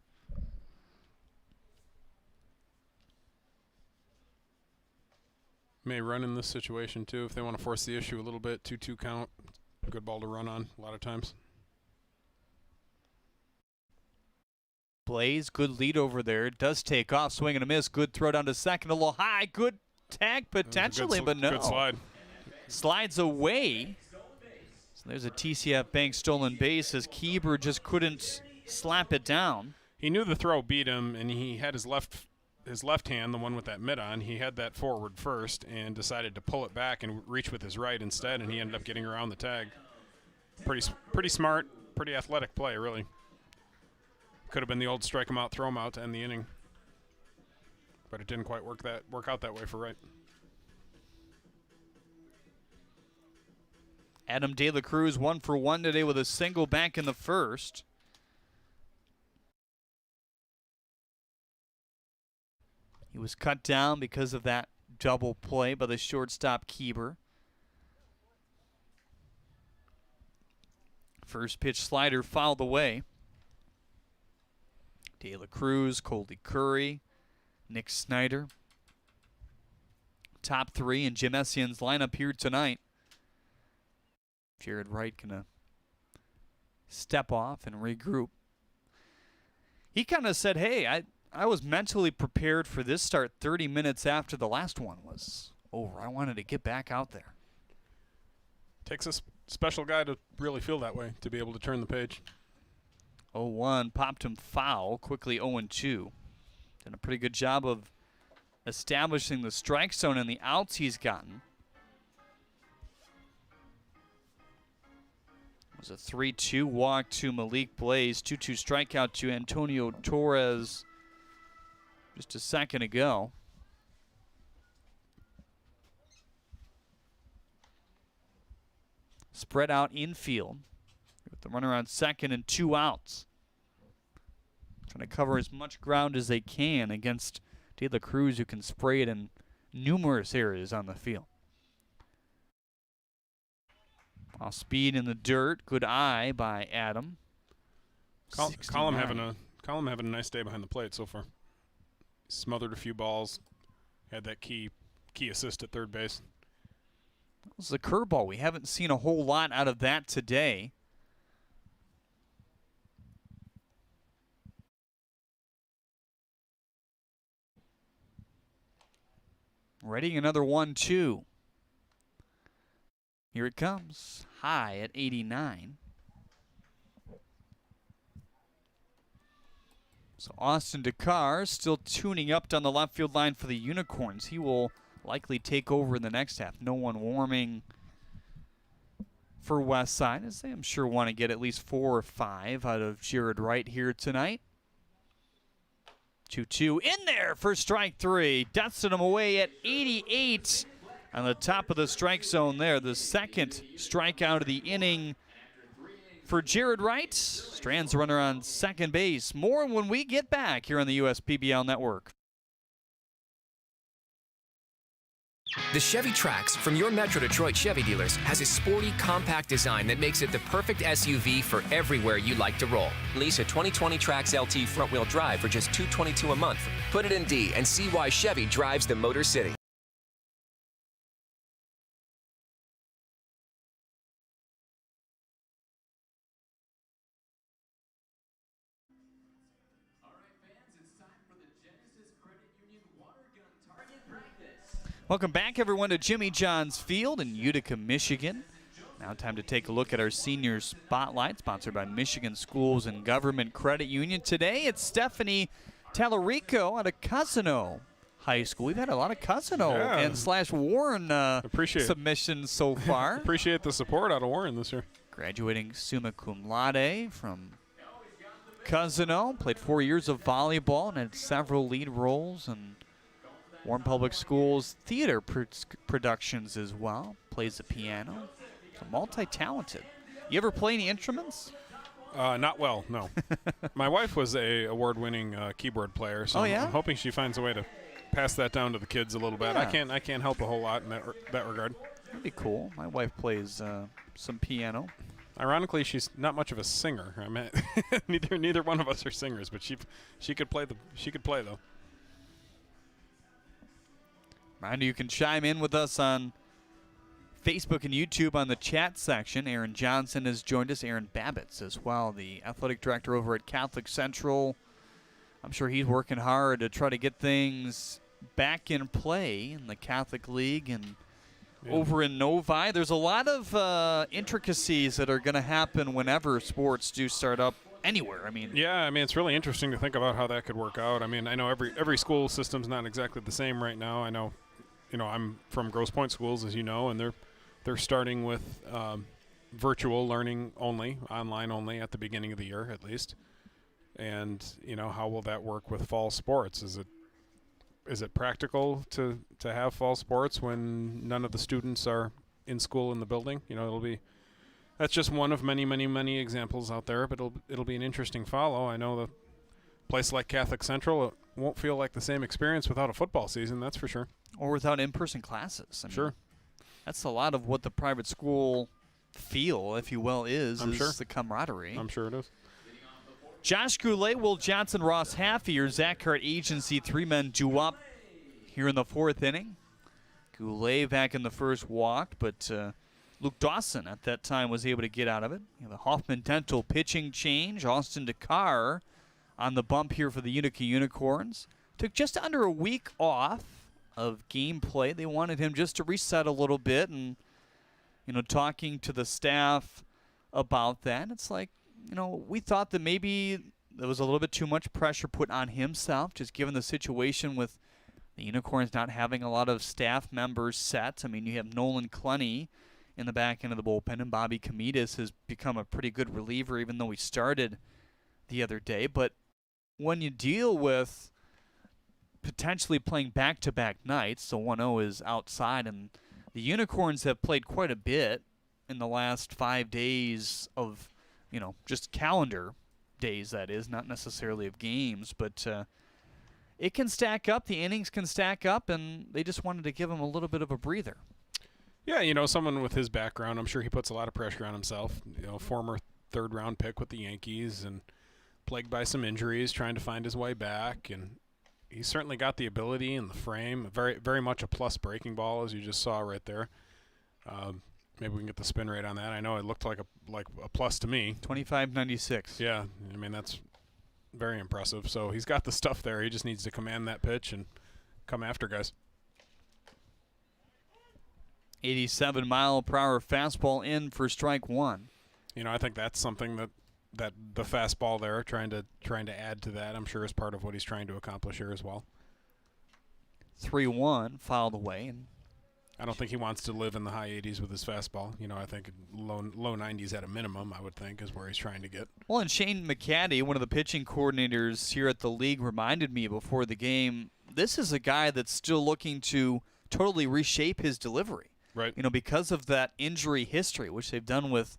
May run in this situation too if they want to force the issue a little bit. 2-2 count. Good ball to run on a lot of times. Blaze, good lead over there. Does take off. Swing and a miss. Good throw down to second. A little high. Good tag potentially, but no. Good slide. Slides away. So there's a TCF Bank stolen base as Keeber just couldn't slap it down. He knew the throw beat him, and he had his left hand, the one with that mitt on. He had that forward first and decided to pull it back and reach with his right instead, and he ended up getting around the tag. Pretty smart, pretty athletic play, really. Could have been the old strike him out, throw him out to end the inning. But it didn't quite work out that way for Wright. Adam De La Cruz 1 for 1 today with a single back in the first. He was cut down because of that double play by the shortstop Keeber. First pitch slider fouled away. De La Cruz, Colby Curry, Nick Schneider. Top three in Jim Essien's lineup here tonight. Jared Wright gonna step off and regroup. He kind of said, hey, I was mentally prepared for this start 30 minutes after the last one was over. I wanted to get back out there. Takes a special guy to really feel that way, to be able to turn the page. 0-1, popped him foul, quickly 0-2. Done a pretty good job of establishing the strike zone and the outs he's gotten. It was a 3-2 walk to Malik Blaze, 2-2 strikeout to Antonio Torres just a second ago. Spread out infield with the runner on second and 2 outs. Trying to cover as much ground as they can against De La Cruz, who can spray it in numerous areas on the field. Off speed in the dirt. Good eye by Adam. Column having a nice day behind the plate so far. Smothered a few balls. Had that key assist at third base. This is a curveball. We haven't seen a whole lot out of that today. Ready, another 1-2. Here it comes, high at 89. So Austin Dakar still tuning up down the left field line for the Unicorns. He will likely take over in the next half. No one warming for Westside, as they, I'm sure, want to get at least 4 or 5 out of Jared Wright here tonight. 2-2 in there for strike 3. Dusted him away at 88 on the top of the strike zone there. The second strikeout of the inning for Jared Wright. Strands the runner on second base. More when we get back here on the USPBL Network. The Chevy Trax from your Metro Detroit Chevy dealers has a sporty, compact design that makes it the perfect SUV for everywhere you like to roll. Lease a 2020 Trax LT front-wheel drive for just $222 a month. Put it in D and see why Chevy drives the Motor City. Welcome back, everyone, to Jimmy John's Field in Utica, Michigan. Now time to take a look at our senior spotlight, sponsored by Michigan Schools and Government Credit Union. Today, it's Stephanie Tallarico out of Cousino High School. We've had a lot of Cousino and / Warren submissions so far. Appreciate the support out of Warren this year. Graduating summa cum laude from Cousino. Played 4 years of volleyball and had several lead roles in Warren Public Schools theater productions as well. Plays the piano. So multi-talented. You ever play any instruments? Not well, no. My wife was a award-winning keyboard player, so I'm hoping she finds a way to pass that down to the kids a little bit. Yeah. I can't help a whole lot in that regard. That'd be cool. My wife plays some piano. Ironically, she's not much of a singer. I mean, neither one of us are singers, but she could play though. Reminder, you can chime in with us on Facebook and YouTube on the chat section. Aaron Johnson has joined us. Aaron Babbitts as well, the athletic director over at Catholic Central. I'm sure he's working hard to try to get things back in play in the Catholic League and over in Novi. There's a lot of intricacies that are going to happen whenever sports do start up anywhere. It's really interesting to think about how that could work out. I mean, I know every school system's not exactly the same right now. I know, I'm from Grosse Pointe Schools, as you know, and they're starting with virtual learning only, online only at the beginning of the year at least. And how will that work with fall sports? Is it practical to have fall sports when none of the students are in school in the building? That's just one of many examples out there, but it'll be an interesting follow. I know the place like Catholic Central, it won't feel like the same experience without a football season, that's for sure. Or without in-person classes. Sure. That's a lot of what the private school feel, if you will, is the camaraderie. I'm sure it is. Josh Goulet, Will Johnson, Ross Halfier, Zach Hart Agency, 3 men due up here in the 4th inning. Goulet back in the first walked, but Luke Dawson at that time was able to get out of it. The Hoffman Dental pitching change. Austin Dakar on the bump here for the Utica Unicorns. Took just under a week off of gameplay. They wanted him just to reset a little bit and, talking to the staff about that. It's like, we thought that maybe there was a little bit too much pressure put on himself, just given the situation with the Unicorns not having a lot of staff members set. I mean, you have Nolan Clenny in the back end of the bullpen, and Bobby Komitas has become a pretty good reliever, even though he started the other day. But when you deal with potentially playing back-to-back nights, so 1-0 is outside, and the Unicorns have played quite a bit in the last 5 days of, just calendar days, that is, not necessarily of games, but it can stack up, the innings can stack up, and they just wanted to give him a little bit of a breather. Yeah, someone with his background, I'm sure he puts a lot of pressure on himself. Former 3rd-round pick with the Yankees and plagued by some injuries, trying to find his way back, and he's certainly got the ability and the frame. Very, very much a plus breaking ball, as you just saw right there. Maybe we can get the spin rate on that. I know it looked like a plus to me. 25.96. Yeah, I mean, that's very impressive. So he's got the stuff there. He just needs to command that pitch and come after guys. 87-mile-per-hour fastball in for strike one. You know, I think that's something that the fastball there, trying to add to that, I'm sure is part of what he's trying to accomplish here as well. 3-1 fouled away, and I don't think he wants to live in the high 80s with his fastball. You know, I think low 90s at a minimum, I would think, is where he's trying to get. Well, and Shane McCaddy, one of the pitching coordinators here at the league, reminded me before the game, this is a guy that's still looking to totally reshape his delivery. Right. You know, because of that injury history, which they've done with,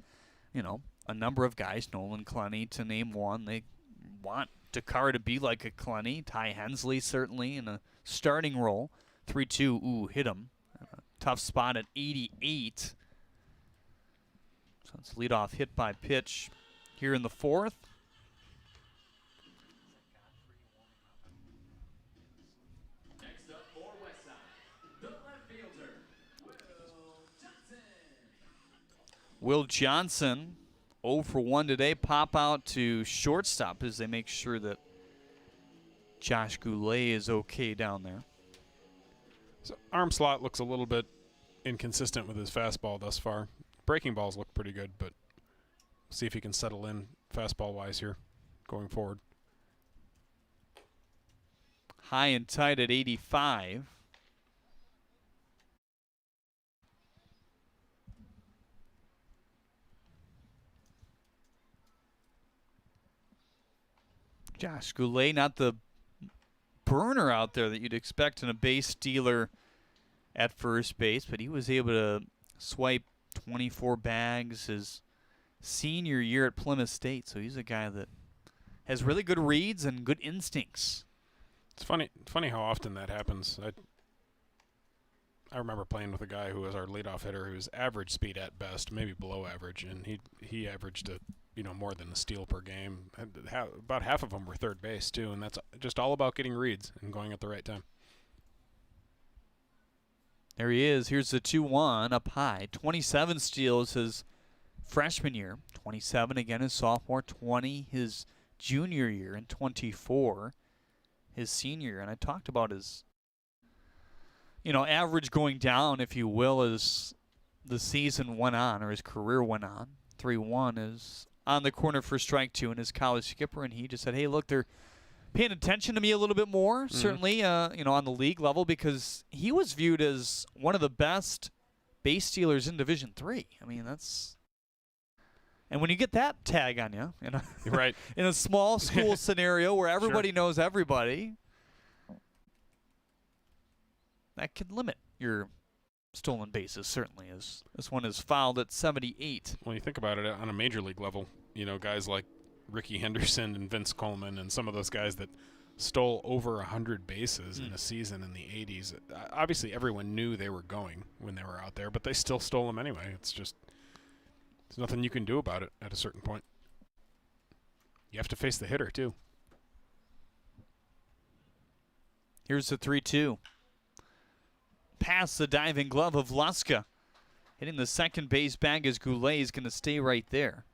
you know, a number of guys, Nolan Clenny to name one. They want Dakar to be like a Clenny. Ty Hensley certainly in a starting role. 3-2, ooh, hit him. Tough spot at 88. So it's leadoff hit by pitch here in the fourth. Next up for Westside, the left fielder, Will Johnson. Will Johnson, 0 for 1 today. Pop out to shortstop as they make sure that Josh Goulet is okay down there. So arm slot looks a little bit inconsistent with his fastball thus far. Breaking balls look pretty good, but see if he can settle in fastball-wise here going forward. High and tight at 85. Josh Goulet, not the burner out there that you'd expect in a base stealer at first base, but he was able to swipe 24 bags his senior year at Plymouth State, so he's a guy that has really good reads and good instincts. It's funny how often that happens. I remember playing with a guy who was our leadoff hitter who was average speed at best, maybe below average, and he averaged more than a steal per game. About half of them were third base too, and that's just all about getting reads and going at the right time. There he is. Here's the 2-1 up high. 27 steals his freshman year. 27 again his sophomore. 20 his junior year, and 24 his senior year. And I talked about his, average going down, if you will, as the season went on, or his career went on. 3-1 is on the corner for strike two, and his college skipper, and he just said, hey, look, they're paying attention to me a little bit more, certainly, on the league level, because he was viewed as one of the best base stealers in Division III. I mean, that's... And when you get that tag on you, right. in a small school scenario where everybody knows everybody, that could limit your stolen bases, certainly, as this one is fouled at 78. When you think about it on a major league level, guys like Ricky Henderson and Vince Coleman and some of those guys that stole over 100 bases in a season in the 80s. Obviously, everyone knew they were going when they were out there, but they still stole them anyway. It's just, there's nothing you can do about it at a certain point. You have to face the hitter, too. Here's the 3-2. Past the diving glove of Luska. Hitting the second base bag as Goulet is going to stay right there.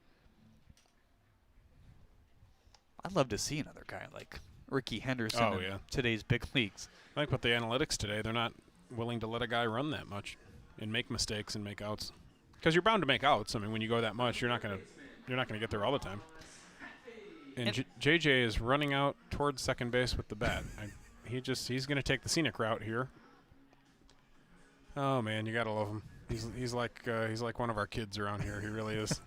I'd love to see another guy like Ricky Henderson in today's big leagues. I think with the analytics today, they're not willing to let a guy run that much and make mistakes and make outs. Because you're bound to make outs. I mean, when you go that much, you're not gonna get there all the time. And JJ is running out towards second base with the bat. He's gonna take the scenic route here. Oh man, you gotta love him. He's like one of our kids around here. He really is.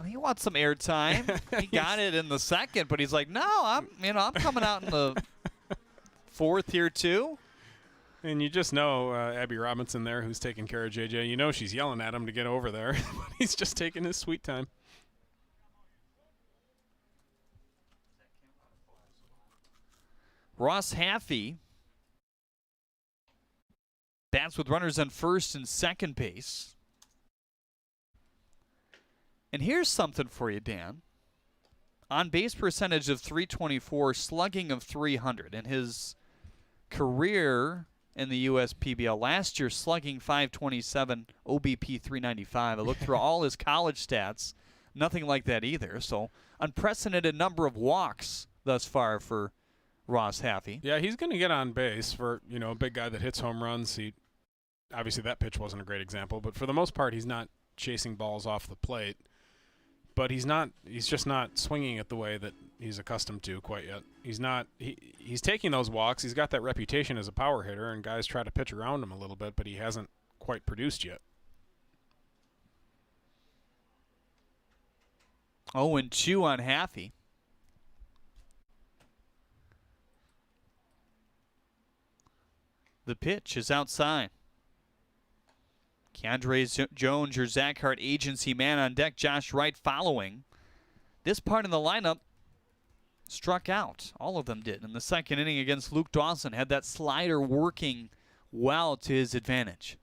He wants some airtime. He got it in the second, but he's like, no, I'm coming out in the fourth here too. And you just know Abby Robinson there, who's taking care of JJ. She's yelling at him to get over there. He's just taking his sweet time. Ross Haffey bats with runners on first and second base. And here's something for you, Dan. On base percentage of .324, slugging of .300. In his career in the USPBL. Last year, slugging .527, OBP .395. I looked through all his college stats. Nothing like that either. So unprecedented number of walks thus far for Ross Haffey. Yeah, he's going to get on base for, you know, a big guy that hits home runs. Obviously that pitch wasn't a great example, but for the most part he's not chasing balls off the plate. But he's just not swinging it the way that he's accustomed to quite yet. He's taking those walks. He's got that reputation as a power hitter, and guys try to pitch around him a little bit, but he hasn't quite produced yet. 0-2 on Haffey. The pitch is outside. Keandre Jones, your Zach Hart agency man on deck. Josh Wright following. This part of the lineup struck out. All of them did in the second inning against Luke Dawson. Had that slider working well to his advantage.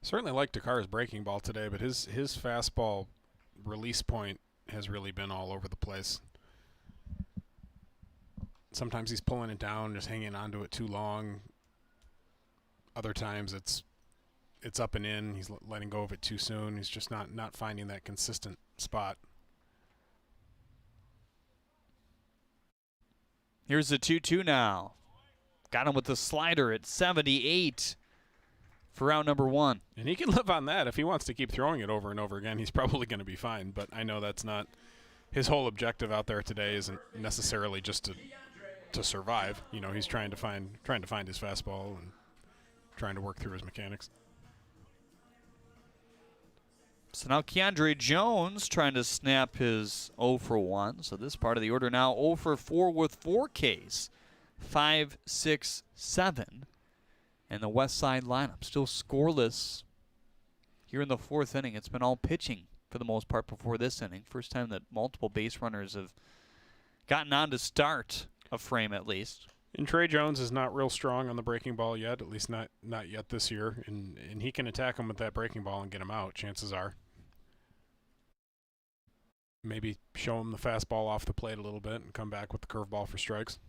Certainly like Dakar's breaking ball today, but his fastball release point has really been all over the place. Sometimes he's pulling it down, just hanging onto it too long. Other times it's up and in. He's letting go of it too soon. He's just not finding that consistent spot. Here's the 2-2 now. Got him with the slider at 78 for out number 1. And he can live on that. If he wants to keep throwing it over and over again, he's probably going to be fine. But I know that's not his whole objective out there today. Isn't necessarily just to survive. You know, he's trying to find his fastball and trying to work through his mechanics. So now Keandre Jones trying to snap his 0 for 1. So this part of the order now 0 for 4 with 4 Ks. 5, 6, 7. And the Westside lineup still scoreless here in the 4th inning. It's been all pitching for the most part before this inning. First time that multiple base runners have gotten on to start a frame at least. And Trey Jones is not real strong on the breaking ball yet, at least not yet this year. And he can attack him with that breaking ball and get him out, chances are. Maybe show him the fastball off the plate a little bit and come back with the curveball for strikes.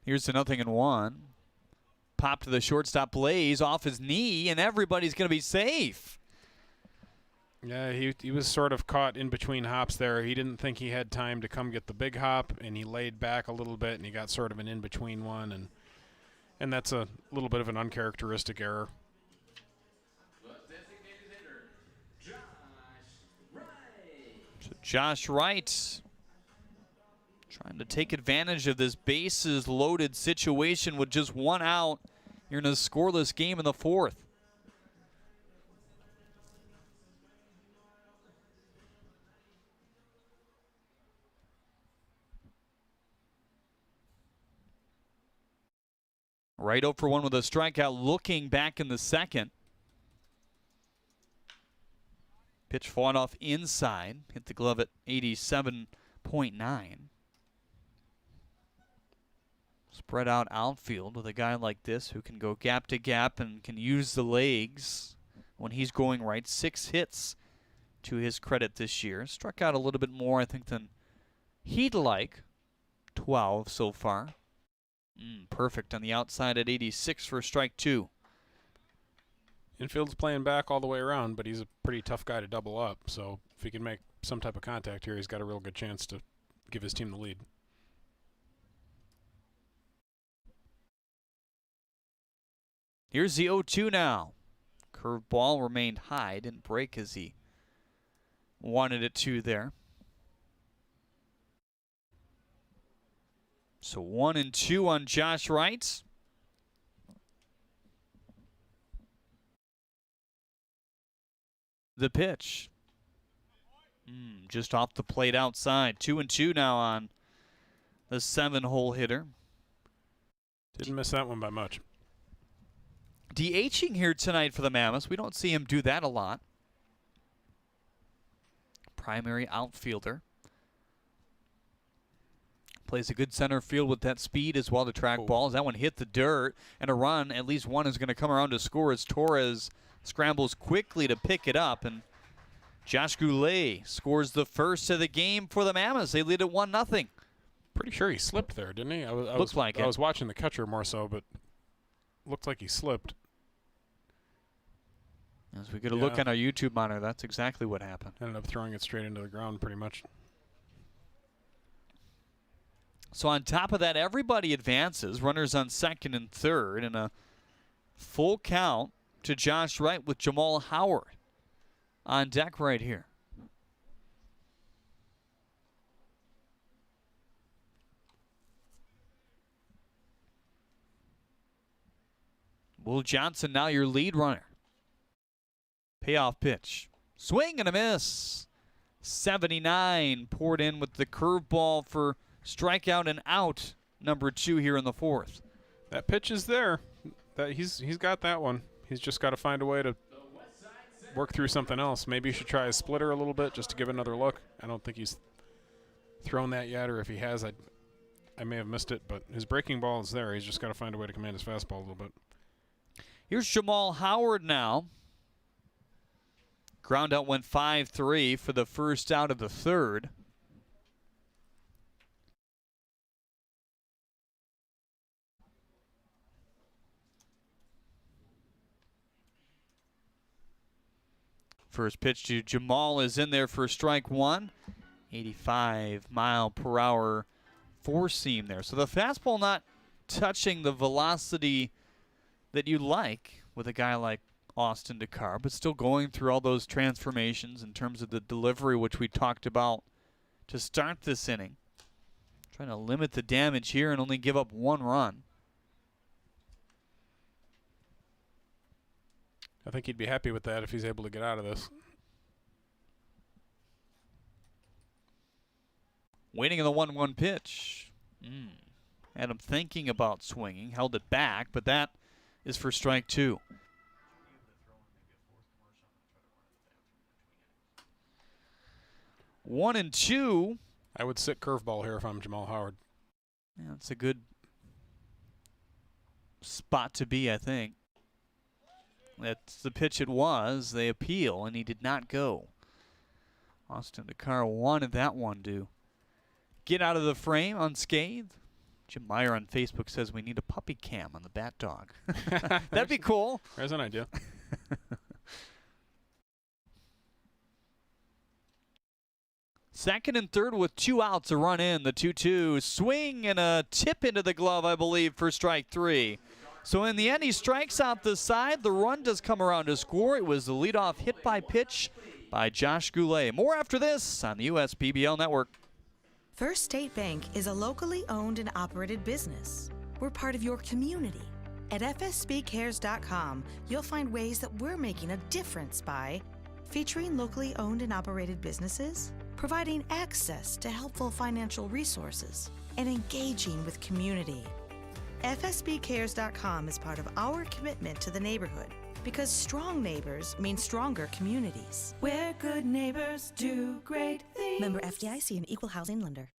Here's the 0-1. Pop to the shortstop, Blaze off his knee, and everybody's going to be safe. Yeah, he was sort of caught in between hops there. He didn't think he had time to come get the big hop, and he laid back a little bit, and he got sort of an in-between one, and that's a little bit of an uncharacteristic error. So Josh Wright trying to take advantage of this bases loaded situation with just 1 out. You're in a scoreless game in the 4th. Right 0 for 1 with a strikeout, looking back in the 2nd. Pitch fought off inside, hit the glove at 87.9. Spread out outfield with a guy like this who can go gap to gap and can use the legs when he's going right. 6 hits to his credit this year. Struck out a little bit more, I think, than he'd like. 12 so far. Perfect on the outside at 86 for strike 2. Infield's playing back all the way around, but he's a pretty tough guy to double up. So if he can make some type of contact here, he's got a real good chance to give his team the lead. Here's the 0-2 now. Curved ball remained high, didn't break as he wanted it to there. So 1-2 on Josh Wright. The pitch. Just off the plate outside. 2-2 now on the 7-hole hitter. Didn't miss that one by much. DHing here tonight for the Mammoths. We don't see him do that a lot. Primary outfielder. Plays a good center field with that speed as well to track balls. That one hit the dirt, and a run, at least one, is going to come around to score as Torres scrambles quickly to pick it up. And Josh Goulet scores the first of the game for the Mammoths. They lead at 1-0. Pretty sure he slipped there, didn't he? Looks like it. I was watching the catcher more so, but looked like he slipped. As we get a look on our YouTube monitor, that's exactly what happened. Ended up throwing it straight into the ground pretty much. So on top of that, everybody advances. Runners on second and third, and a full count to Josh Wright with Jamal Howard on deck right here. Will Johnson now your lead runner. Payoff pitch. Swing and a miss. 79 poured in with the curveball for strikeout and out number 2 here in the fourth. That pitch is there. He's got that one. He's just got to find a way to work through something else. Maybe he should try a splitter a little bit just to give another look. I don't think he's thrown that yet, or if he has, I may have missed it, but his breaking ball is there. He's just got to find a way to command his fastball a little bit. Here's Jamal Howard now. Ground out went 5-3 for the first out of the third. First pitch to Jamal is in there for strike one. 85-mile-per-hour four-seam there. So the fastball not touching the velocity that you like with a guy like Austin Dakar, but still going through all those transformations in terms of the delivery, which we talked about to start this inning. Trying to limit the damage here and only give up 1 run. I think he'd be happy with that if he's able to get out of this. Waiting in the 1-1 pitch. Had him thinking about swinging, held it back, but that is for strike 2. 1-2. I would sit curveball here if I'm Jamal Howard. Yeah, that's a good spot to be, I think. That's the pitch it was. They appeal, and he did not go. Austin Dakar wanted that one to get out of the frame unscathed. Jim Meyer on Facebook says we need a puppy cam on the bat dog. That'd be cool. There's an idea. Second and third with 2 outs, a run in. The 2-2 swing and a tip into the glove, I believe, for strike 3. So in the end, he strikes out the side. The run does come around to score. It was the leadoff hit by pitch by Josh Goulet. More after this on the USBBL Network. First State Bank is a locally owned and operated business. We're part of your community. At fsbcares.com, you'll find ways that we're making a difference by featuring locally owned and operated businesses, providing access to helpful financial resources, and engaging with community. FSBcares.com is part of our commitment to the neighborhood because strong neighbors mean stronger communities. Where good neighbors do great things. Member FDIC and Equal Housing Lender.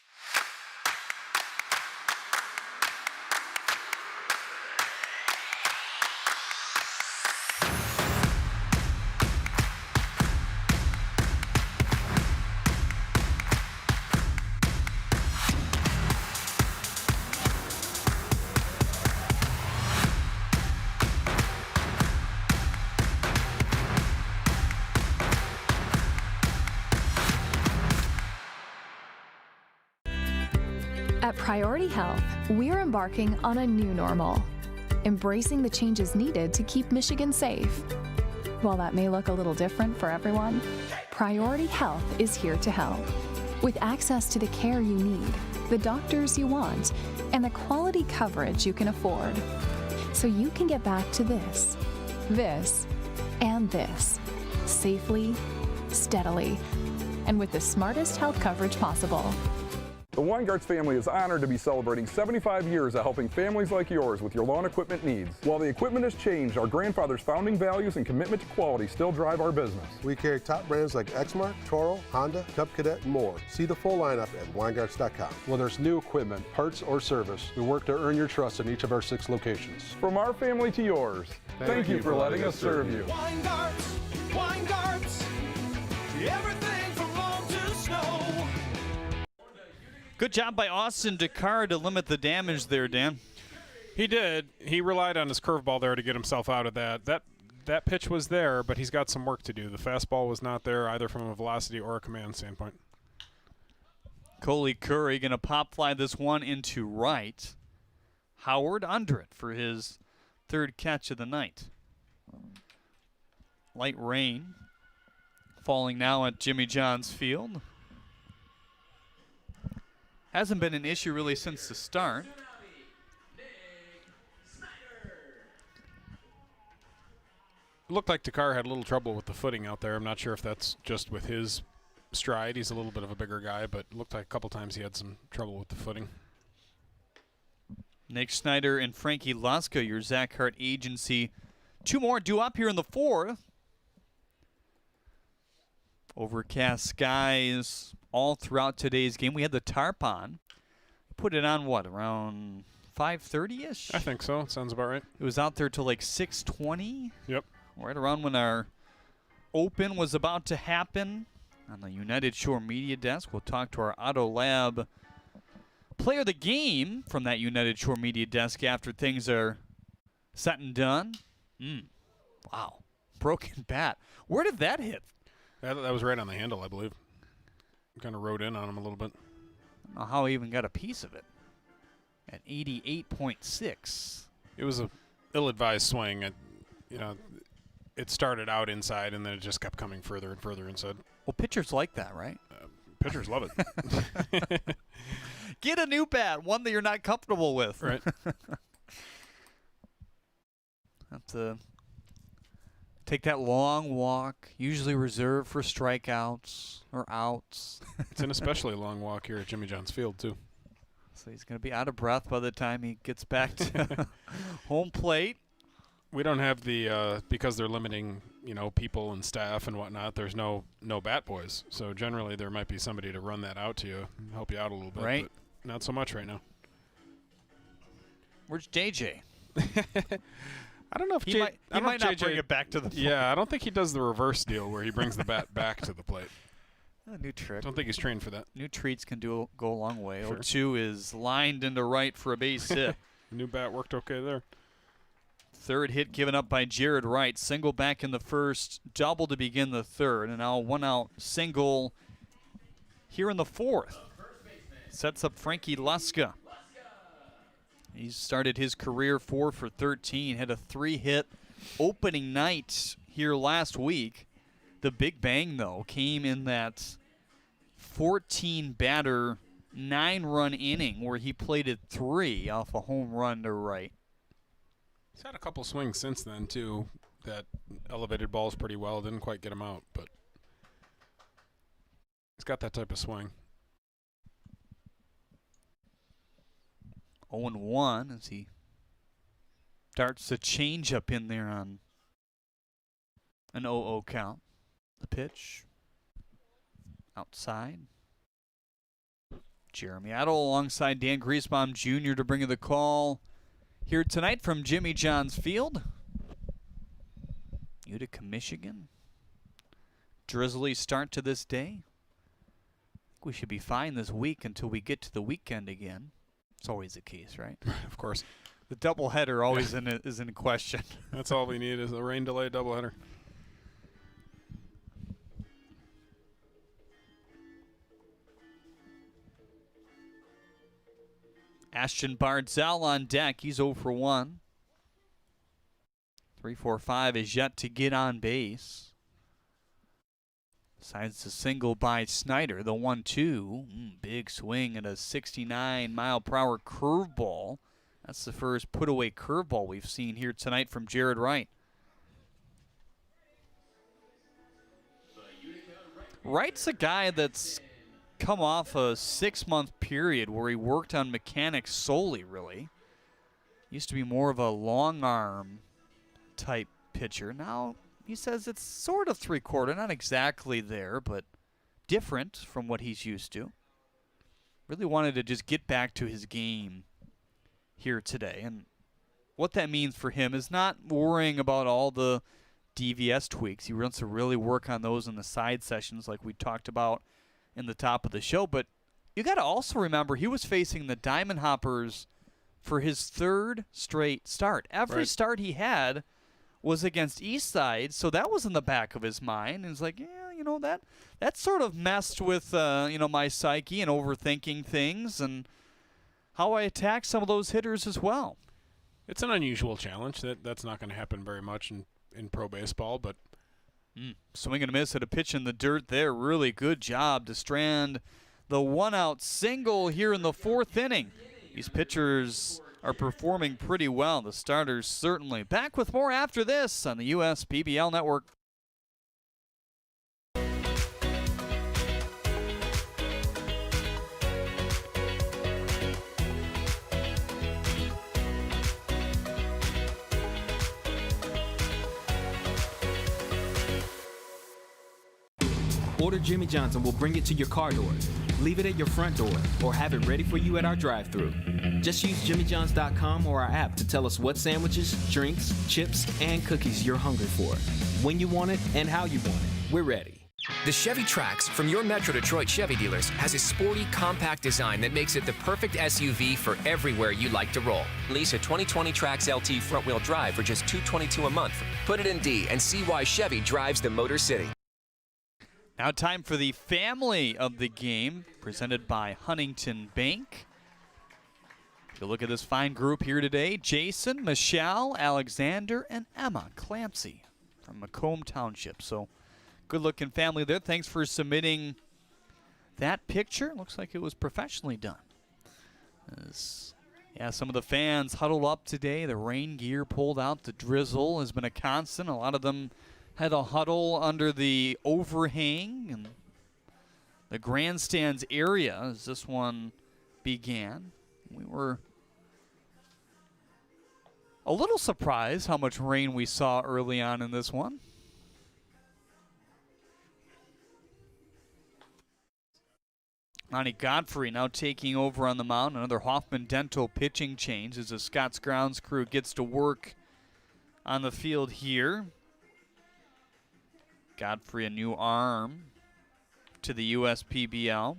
At Priority Health, we're embarking on a new normal, embracing the changes needed to keep Michigan safe. While that may look a little different for everyone, Priority Health is here to help. With access to the care you need, the doctors you want, and the quality coverage you can afford. So you can get back to this, and this, safely, steadily, and with the smartest health coverage possible. The Weingarts family is honored to be celebrating 75 years of helping families like yours with your lawn equipment needs. While the equipment has changed, our grandfather's founding values and commitment to quality still drive our business. We carry top brands like Exmark, Toro, Honda, Cub Cadet, and more. See the full lineup at Weingarts.com. Whether it's new equipment, parts, or service, we work to earn your trust in each of our 6 locations. From our family to yours, thank you for letting us serve you. Weingarts, Everything from lawn to snow. Good job by Austin Dakar to limit the damage there, Dan. He did. He relied on his curveball there to get himself out of that. That pitch was there, but he's got some work to do. The fastball was not there either from a velocity or a command standpoint. Coley Curry going to pop fly this one into right. Howard under it for his third catch of the night. Light rain falling now at Jimmy John's Field. Hasn't been an issue really since the start. It looked like Dakar had a little trouble with the footing out there. I'm not sure if that's just with his stride. He's a little bit of a bigger guy, but it looked like a couple times he had some trouble with the footing. Nick Schneider and Frankie Luska, your Zach Hart agency. Two more due up here in the fourth. Overcast skies all throughout today's game. We had the tarp on. Put it on what, around 5:30-ish? I think so. It sounds about right. It was out there till like 6:20. Yep. Right around when our open was about to happen on the United Shore Media Desk. We'll talk to our Auto Lab player of the game from that United Shore Media Desk after things are set and done. Wow. Broken bat. Where did that hit? That was right on the handle, I believe. Kind of rode in on him a little bit. I don't know how he even got a piece of it. At 88.6. It was a ill-advised swing. It started out inside, and then it just kept coming further and further inside. Well, pitchers like that, right? Pitchers love it. Get a new bat, one that you're not comfortable with. Right. Have to take that long walk, usually reserved for strikeouts or outs. It's an especially long walk here at Jimmy John's Field, too. So he's going to be out of breath by the time he gets back to home plate. We don't have the because they're limiting, people and staff and whatnot. There's no bat boys, so generally there might be somebody to run that out to you, help you out a little bit. Right. But not so much right now. Where's JJ? I don't know if he might not bring it back to the plate. Yeah, I don't think he does the reverse deal where he brings the bat back to the plate. A new trick. Don't think he's trained for that. New treats can go a long way. Sure. 0-2 is lined into right for a base hit. New bat worked okay there. Third hit given up by Jared Wright. Single back in the first, double to begin the third, and now one out single here in the fourth. Sets up Frankie Luska. He's started his career 4 for 13, had a 3-hit opening night here last week. The big bang, though, came in that 14-batter, 9-run inning where he plated 3 off a home run to right. He's had a couple swings since then, too, that elevated balls pretty well. Didn't quite get him out, but he's got that type of swing. 0-1 as he darts a changeup in there on an 0-0 count. The pitch outside. Jeremy Adel alongside Dan Griesbaum Jr. to bring you the call here tonight from Jimmy John's Field. Utica, Michigan. Drizzly start to this day. I think we should be fine this week until we get to the weekend again. It's always the case, right? Of course. The doubleheader always is in question. That's all we need is a rain delay doubleheader. Ashton Bardzell on deck. He's 0 for 1. 3-4-5 is yet to get on base. Besides the single by Schneider, the 1-2. Big swing at a 69-mile-per-hour curveball. That's the first put-away curveball we've seen here tonight from Jared Wright. Wright's a guy that's come off a 6-month period where he worked on mechanics solely, really. Used to be more of a long arm type pitcher. Now he says it's sort of three-quarter, not exactly there, but different from what he's used to. Really wanted to just get back to his game here today. And what that means for him is not worrying about all the DVS tweaks. He wants to really work on those in the side sessions like we talked about in the top of the show. But you got to also remember he was facing the Diamond Hoppers for his third straight start. Every start he had was against Eastside, so that was in the back of his mind. And he's like, yeah, you know, that sort of messed with, you know, my psyche and overthinking things and how I attack some of those hitters as well. It's an unusual challenge. That's not going to happen very much in pro baseball, but swing and a miss at a pitch in the dirt there. Really good job to strand the one-out single here in the fourth inning. These pitchers are performing pretty well. The starters certainly. Back with more after this on the USBBL Network. Order Jimmy John's and we'll bring it to your car door. Leave it at your front door or have it ready for you at our drive-thru. Just use jimmyjohns.com or our app to tell us what sandwiches, drinks, chips, and cookies you're hungry for. When you want it and how you want it. We're ready. The Chevy Trax from your Metro Detroit Chevy dealers has a sporty, compact design that makes it the perfect SUV for everywhere you like to roll. Lease a 2020 Trax LT front-wheel drive for just $222 a month. Put it in D and see why Chevy drives the Motor City. Now time for the family of the game, presented by Huntington Bank. Take a look at this fine group here today. Jason, Michelle, Alexander, and Emma Clancy from Macomb Township. So good-looking family there. Thanks for submitting that picture. Looks like it was professionally done. Yeah, some of the fans huddled up today. The rain gear pulled out. The drizzle has been a constant. A lot of them had a huddle under the overhang and the grandstands area as this one began. We were a little surprised how much rain we saw early on in this one. Lonnie Godfrey now taking over on the mound. Another Hoffman Dental pitching change as the Scott's grounds crew gets to work on the field here. Godfrey, a new arm to the USPBL.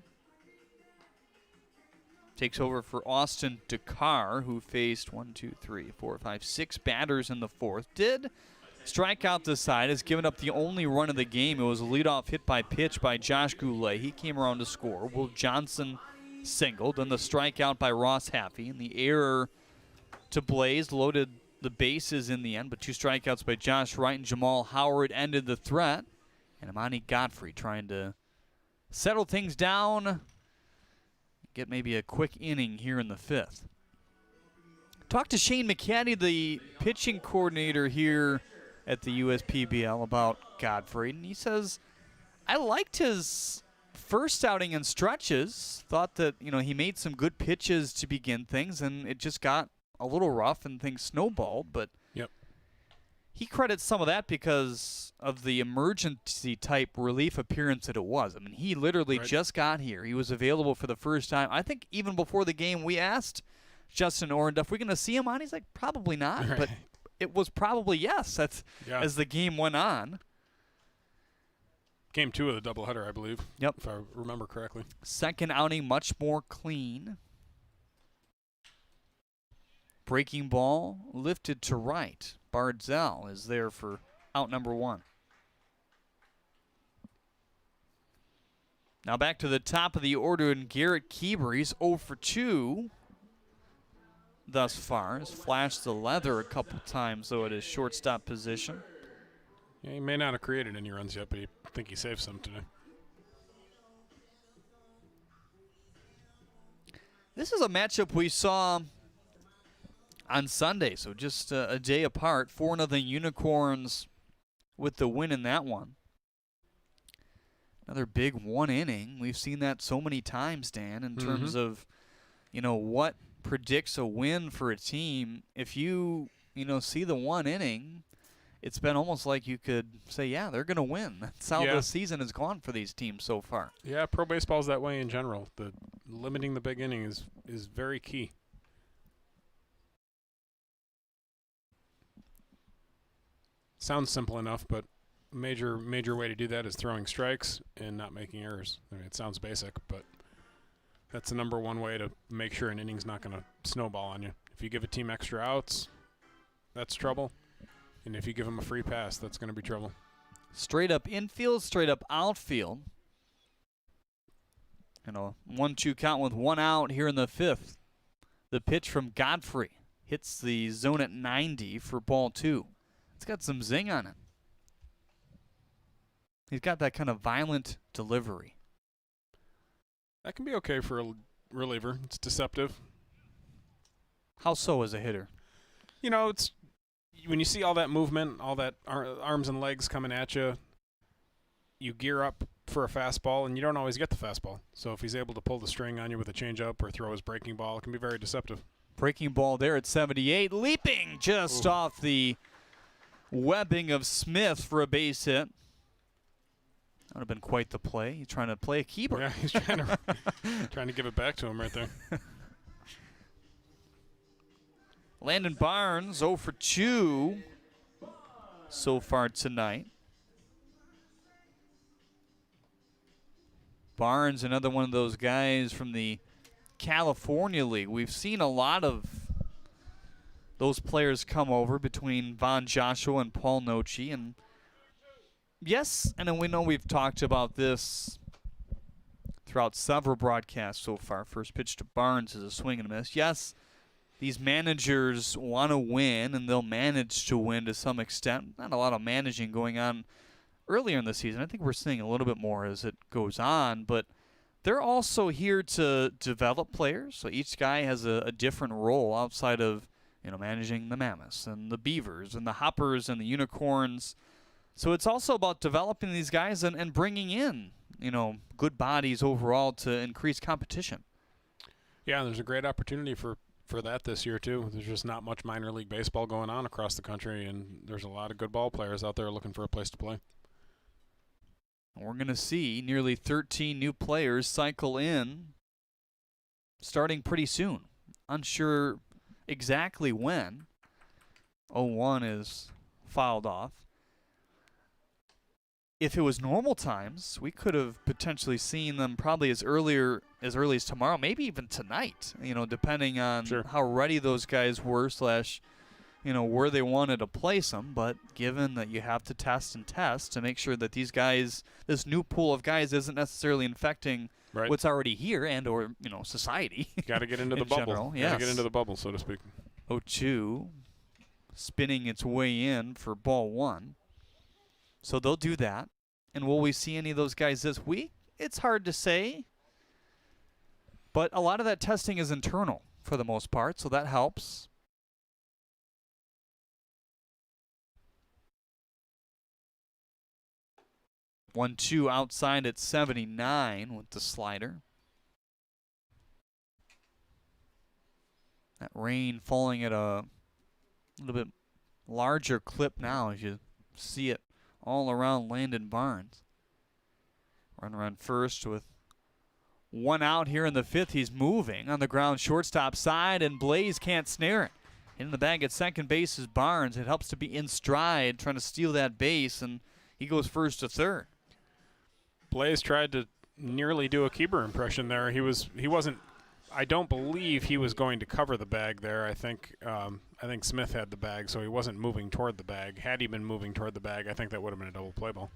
Takes over for Austin Dakar, who faced 6 batters in the fourth. Did strike out the side, has given up the only run of the game. It was a leadoff hit by pitch by Josh Goulet. He came around to score. Will Johnson singled, and the strikeout by Ross Haffey. And the error to Blaze loaded the bases in the end, but 2 strikeouts by Josh Wright and Jamal Howard ended the threat. And Amani Godfrey trying to settle things down, get maybe a quick inning here in the fifth. Talked to Shane McCaddy, the pitching coordinator here at the USPBL, about Godfrey, and he says, I liked his first outing in stretches. Thought that, you know, he made some good pitches to begin things, and it just got a little rough and things snowballed, but he credits some of that because of the emergency type relief appearance that it was. I mean, he literally just got here. He was available for the first time. I think even before the game, we asked Justin Orenduff, we're going to see him on? He's like, probably not, but it was probably yes. That's as the game went on. Game 2 of the doubleheader, I believe. Yep. If I remember correctly. Second outing, much more clean. Breaking ball lifted to right. Bardzell is there for out number 1. Now back to the top of the order, and Garrett Keeber, he's 0 for 2 thus far. Has flashed the leather a couple times, though, at his shortstop position. Yeah, he may not have created any runs yet, but I think he saved some today. This is a matchup we saw on Sunday, so just a day apart. 4-0 Unicorns with the win in that one. Another big one inning. We've seen that so many times, Dan, in terms of, you know, what predicts a win for a team. If you see the one inning, it's been almost like you could say, yeah, they're going to win. That's how the season has gone for these teams so far. Yeah, pro baseball is that way in general. The limiting the big inning is very key. Sounds simple enough, but major way to do that is throwing strikes and not making errors. I mean, it sounds basic, but that's the number one way to make sure an inning's not going to snowball on you. If you give a team extra outs, that's trouble. And if you give them a free pass, that's going to be trouble. Straight up infield, straight up outfield. And a 1-2 count with 1 out here in the 5th. The pitch from Godfrey hits the zone at 90 for ball 2. It's got some zing on it. He's got that kind of violent delivery. That can be okay for a reliever. It's deceptive. How so as a hitter? You know, it's when you see all that movement, all that arms and legs coming at you, you gear up for a fastball, and you don't always get the fastball. So if he's able to pull the string on you with a changeup or throw his breaking ball, it can be very deceptive. Breaking ball there at 78, leaping just off the webbing of Smith for a base hit. That would have been quite the play. He's trying to play a Keeber. Yeah, he's trying to give it back to him right there. Landon Barnes 0 for 2 so far tonight. Barnes, another one of those guys from the California League. We've seen a lot of those players come over between Von Joshua and Paul Noce, and yes, and we know we've talked about this throughout several broadcasts so far. First pitch to Barnes is a swing and a miss. Yes, these managers want to win, and they'll manage to win to some extent. Not a lot of managing going on earlier in the season. I think we're seeing a little bit more as it goes on, but they're also here to develop players. So each guy has a different role outside of, managing the Mammoths and the Beavers and the Hoppers and the Unicorns. So it's also about developing these guys and bringing in, good bodies overall to increase competition. Yeah, there's a great opportunity for that this year, too. There's just not much minor league baseball going on across the country, and there's a lot of good ball players out there looking for a place to play. We're going to see nearly 13 new players cycle in starting pretty soon. Unsure exactly when. 01 is fouled off. If it was normal times, we could have potentially seen them probably as early as tomorrow, maybe even tonight, depending on how ready those guys were / where they wanted to place them. But given that you have to test and test to make sure that these guys, this new pool of guys isn't necessarily infecting what's already here and or, society. Got to get into the bubble. Yes. Got to get into the bubble, so to speak. 0-2 spinning its way in for ball 1. So they'll do that. And will we see any of those guys this week? It's hard to say. But a lot of that testing is internal for the most part, so that helps. One, 2 outside at 79 with the slider. That rain falling at a little bit larger clip now as you see it all around Landon Barnes. Run around first with 1 out here in the 5th. He's moving on the ground shortstop side, and Blaze can't snare it. In the bag at second base is Barnes. It helps to be in stride, trying to steal that base, and he goes first to third. Blaze tried to nearly do a Keeber impression there. He wasn't. I don't believe he was going to cover the bag there. I think Smith had the bag, so he wasn't moving toward the bag. Had he been moving toward the bag, I think that would have been a double play ball.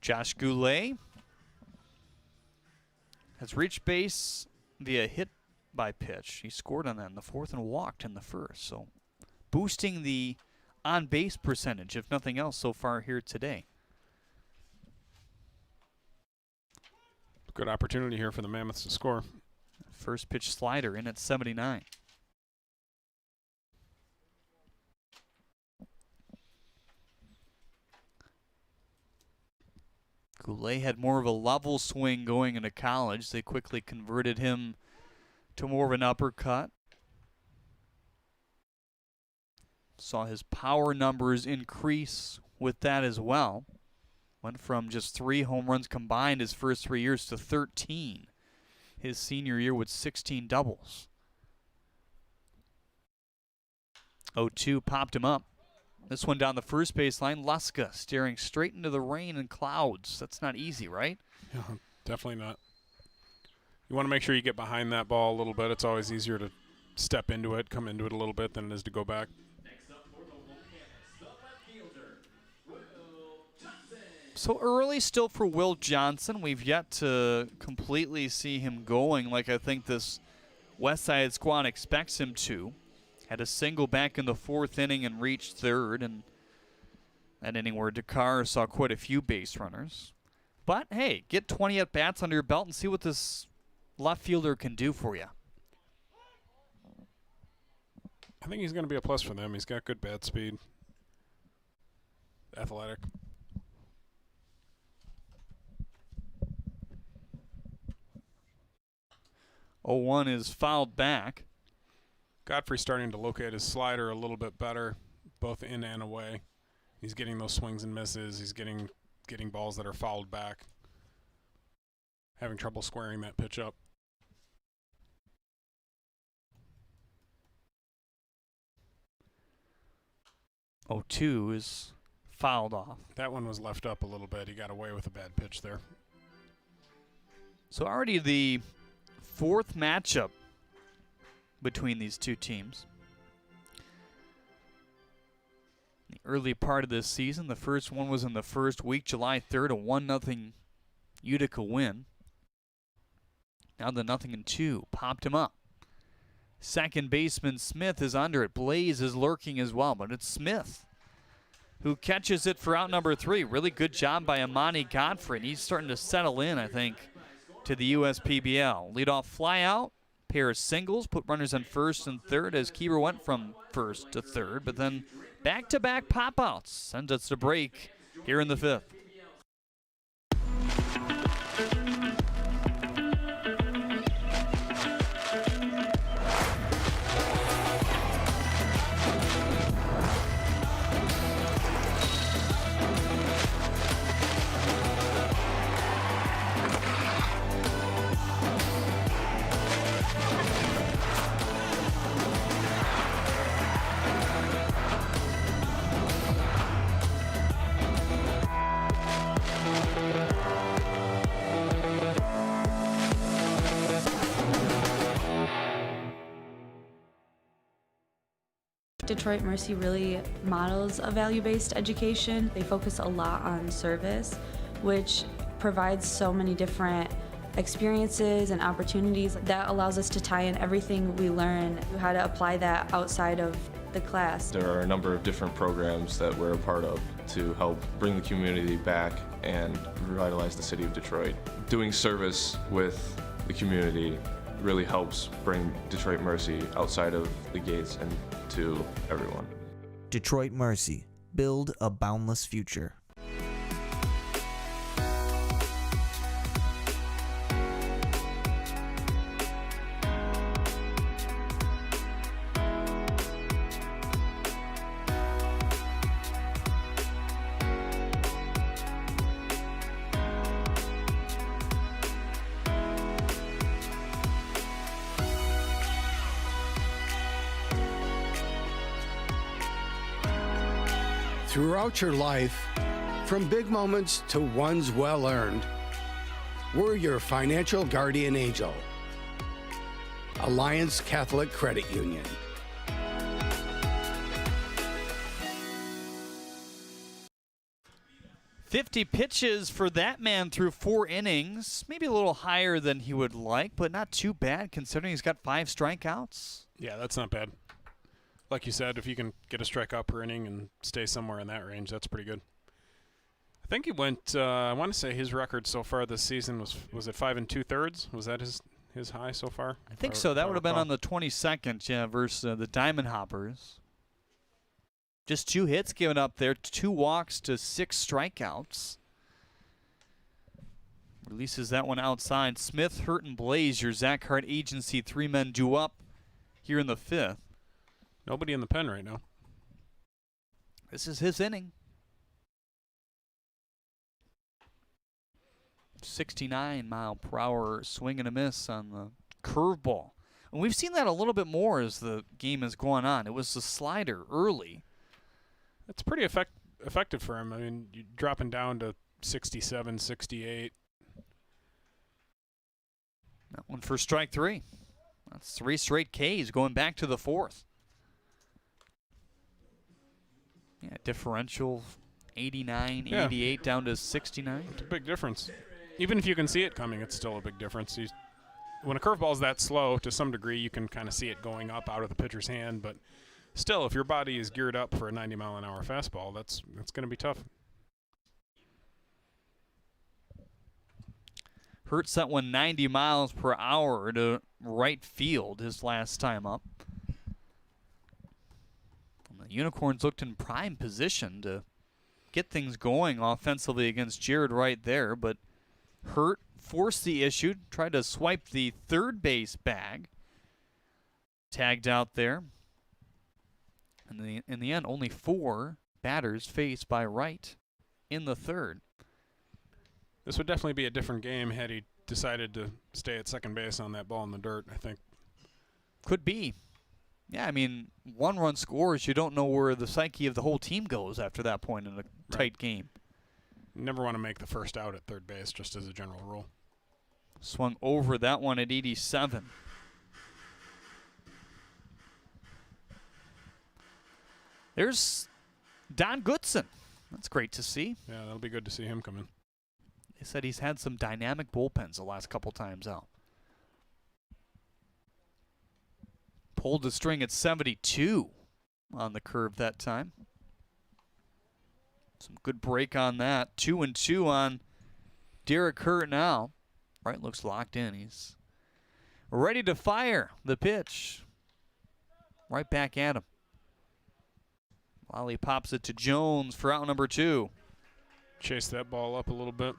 Josh Goulet has reached base via hit by pitch. He scored on that in the 4th and walked in the 1st. So boosting the on-base percentage, if nothing else, so far here today. Good opportunity here for the Mammoths to score. First pitch slider in at 79. Goulet had more of a level swing going into college. They quickly converted him to more of an uppercut. Saw his power numbers increase with that as well. Went from just 3 home runs combined his first 3 years to 13 his senior year with 16 doubles. 0-2 popped him up. This one down the first baseline. Luska staring straight into the rain and clouds. That's not easy, right? Yeah, definitely not. You want to make sure you get behind that ball a little bit. It's always easier to step into it, come into it a little bit than it is to go back. So early still for Will Johnson. We've yet to completely see him going like I think this Westside squad expects him to. Had a single back in the 4th inning and reached 3rd, and that inning where Dakar saw quite a few base runners. But hey, get 20 at-bats under your belt and see what this left fielder can do for you. I think he's going to be a plus for them. He's got good bat speed. Athletic. Oh, 0-1 is fouled back. Godfrey starting to locate his slider a little bit better, both in and away. He's getting those swings and misses. He's getting balls that are fouled back. Having trouble squaring that pitch up. Oh, 2 is fouled off. That one was left up a little bit. He got away with a bad pitch there. So already the 4th matchup between these two teams. The early part of this season, the first one was in the first week, July 3rd, a 1-0 Utica win. Now the 0-2 popped him up. Second baseman Smith is under it. Blaze is lurking as well, but it's Smith who catches it for out number 3. Really good job by Lonnie Godfrey, and he's starting to settle in, I think, to the USPBL. Leadoff fly out, pair of singles, put runners on 1st and 3rd as Keeber went from 1st to 3rd, but then back-to-back pop-outs sends us to break here in the 5th. Detroit Mercy really models a value-based education. They focus a lot on service, which provides so many different experiences and opportunities that allows us to tie in everything we learn, how to apply that outside of the class. There are a number of different programs that we're a part of to help bring the community back and revitalize the city of Detroit. Doing service with the community really helps bring Detroit Mercy outside of the gates and to everyone. Detroit Mercy. Build a boundless future. Throughout your life, from big moments to ones well-earned, we're your financial guardian angel. Alliance Catholic Credit Union. "50 pitches for that man through 4 innings. Maybe a little higher than he would like, but not too bad considering he's got 5 strikeouts. Yeah, that's not bad. Like you said, if you can get a strikeout per inning and stay somewhere in that range, that's pretty good. I think he went, I want to say his record so far this season was it 5 2/3? Was that his high so far? I think so. That would have been on the 22nd, yeah, versus the Diamond Hoppers. Just 2 hits given up there, 2 walks to 6 strikeouts. Releases that one outside. Smith, Hurt, and Blaze, your Zach Hart agency 3-men due up here in the 5th. Nobody in the pen right now. This is his inning. 69-mile-per-hour swing and a miss on the curveball. And we've seen that a little bit more as the game has gone on. It was the slider early. It's pretty effective for him. I mean, you're dropping down to 67, 68. That one for strike 3. That's 3 straight Ks going back to the 4th. Yeah, differential 89, 88 down to 69. It's a big difference. Even if you can see it coming, it's still a big difference. When a curveball is that slow, to some degree, you can kind of see it going up out of the pitcher's hand. But still, if your body is geared up for a 90-mile-an-hour fastball, that's going to be tough. Hurts that one 90 miles per hour to right field his last time up. And the Unicorns looked in prime position to get things going offensively against Jared Wright there, but Hurt forced the issue, tried to swipe the third base bag. Tagged out there. And in the end, only 4 batters faced by Wright in the third. This would definitely be a different game had he decided to stay at second base on that ball in the dirt, I think. Could be. Yeah, I mean, 1-run scores, you don't know where the psyche of the whole team goes after that point in a tight game. You never want to make the first out at third base, just as a general rule. Swung over that one at 87. There's Don Goodson. That's great to see. Yeah, that'll be good to see him come in. They said he's had some dynamic bullpens the last couple times out. Pulled the string at 72 on the curve that time. Some good break on that. 2-2 on Derek Hurt now. Wright looks locked in. He's ready to fire the pitch. Right back at him. Lally pops it to Jones for out number 2. Chase that ball up a little bit.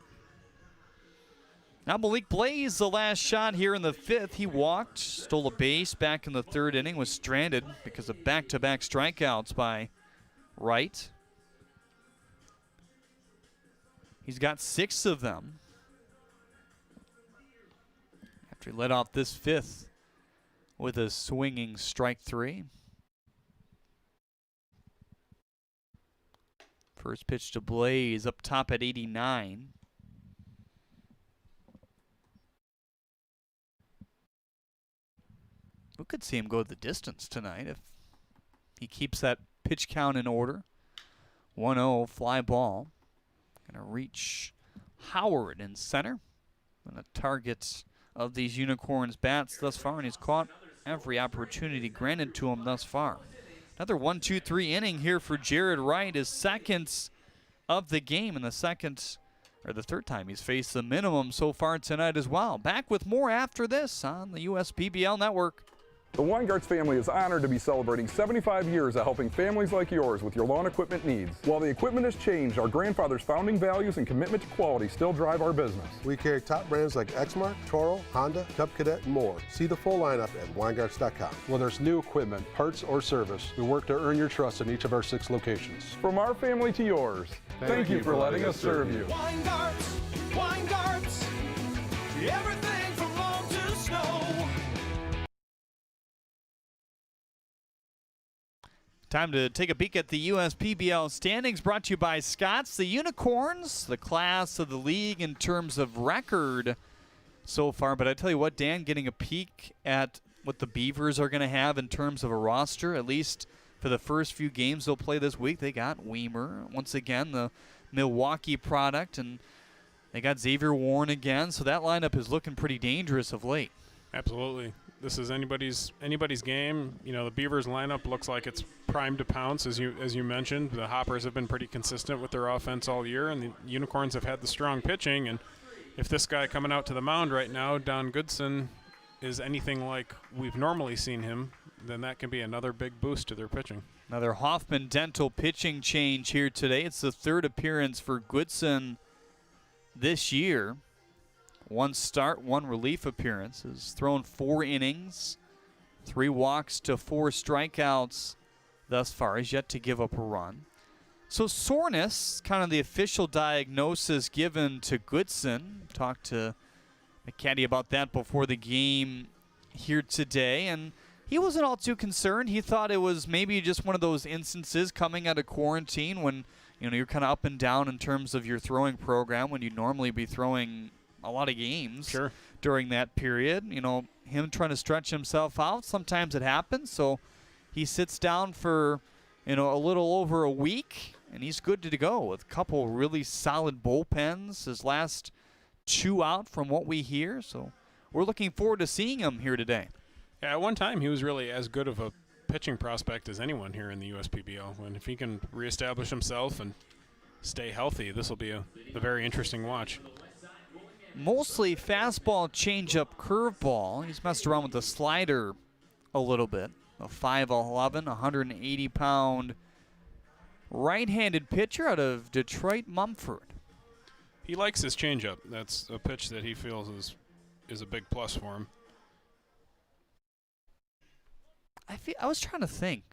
Now Malik Blaze, the last shot here in the 5th. He walked, stole a base back in the 3rd inning, was stranded because of back-to-back strikeouts by Wright. He's got 6 of them after he led off this 5th with a swinging strike 3. First pitch to Blaze up top at 89. We could see him go the distance tonight if he keeps that pitch count in order. 1-0 fly ball. Going to reach Howard in center. And the targets of these Unicorns bats thus far, and he's caught every opportunity granted to him thus far. Another 1-2-3 inning here for Jared Wright, his second of the game, and the third time he's faced the minimum so far tonight as well. Back with more after this on the USPBL Network. The Weingarts family is honored to be celebrating 75 years of helping families like yours with your lawn equipment needs. While the equipment has changed, our grandfather's founding values and commitment to quality still drive our business. We carry top brands like Exmark, Toro, Honda, Cub Cadet, and more. See the full lineup at Weingarts.com. Whether it's new equipment, parts, or service, we work to earn your trust in each of our 6 locations. From our family to yours, thank you for letting us serve you. Weingarts, everything from lawn to snow. Time to take a peek at the USPBL standings, brought to you by Scott's. The Unicorns, the class of the league in terms of record so far. But I tell you what, Dan, getting a peek at what the Beavers are going to have in terms of a roster, at least for the first few games they'll play this week. They got Weimer, once again, the Milwaukee product, and they got Xavier Warren again. So that lineup is looking pretty dangerous of late. Absolutely. This is anybody's game. You know, the Beavers lineup looks like it's primed to pounce, as you mentioned. The Hoppers have been pretty consistent with their offense all year, and the Unicorns have had the strong pitching. And if this guy coming out to the mound right now, Don Goodson, is anything like we've normally seen him, then that can be another big boost to their pitching. Another Hoffman Dental pitching change here today. It's the 3rd appearance for Goodson this year. 1 start, 1 relief appearance. Has thrown 4 innings, 3 walks to 4 strikeouts thus far. He's yet to give up a run. So soreness, kind of the official diagnosis given to Goodson. Talked to McCaddy about that before the game here today, and he wasn't all too concerned. He thought it was maybe just one of those instances coming out of quarantine when you're kind of up and down in terms of your throwing program when you'd normally be throwing a lot of games during that period. Him trying to stretch himself out, sometimes it happens. So he sits down for a little over a week, and he's good to go with a couple really solid bullpens. His last 2 out from what we hear. So we're looking forward to seeing him here today. Yeah, at one time he was really as good of a pitching prospect as anyone here in the USPBL. And if he can reestablish himself and stay healthy, this will be a very interesting watch. Mostly fastball, changeup, curveball. He's messed around with the slider a little bit. A 5'11", 180-pound right-handed pitcher out of Detroit Mumford. He likes his changeup. That's a pitch that he feels is a big plus for him. I was trying to think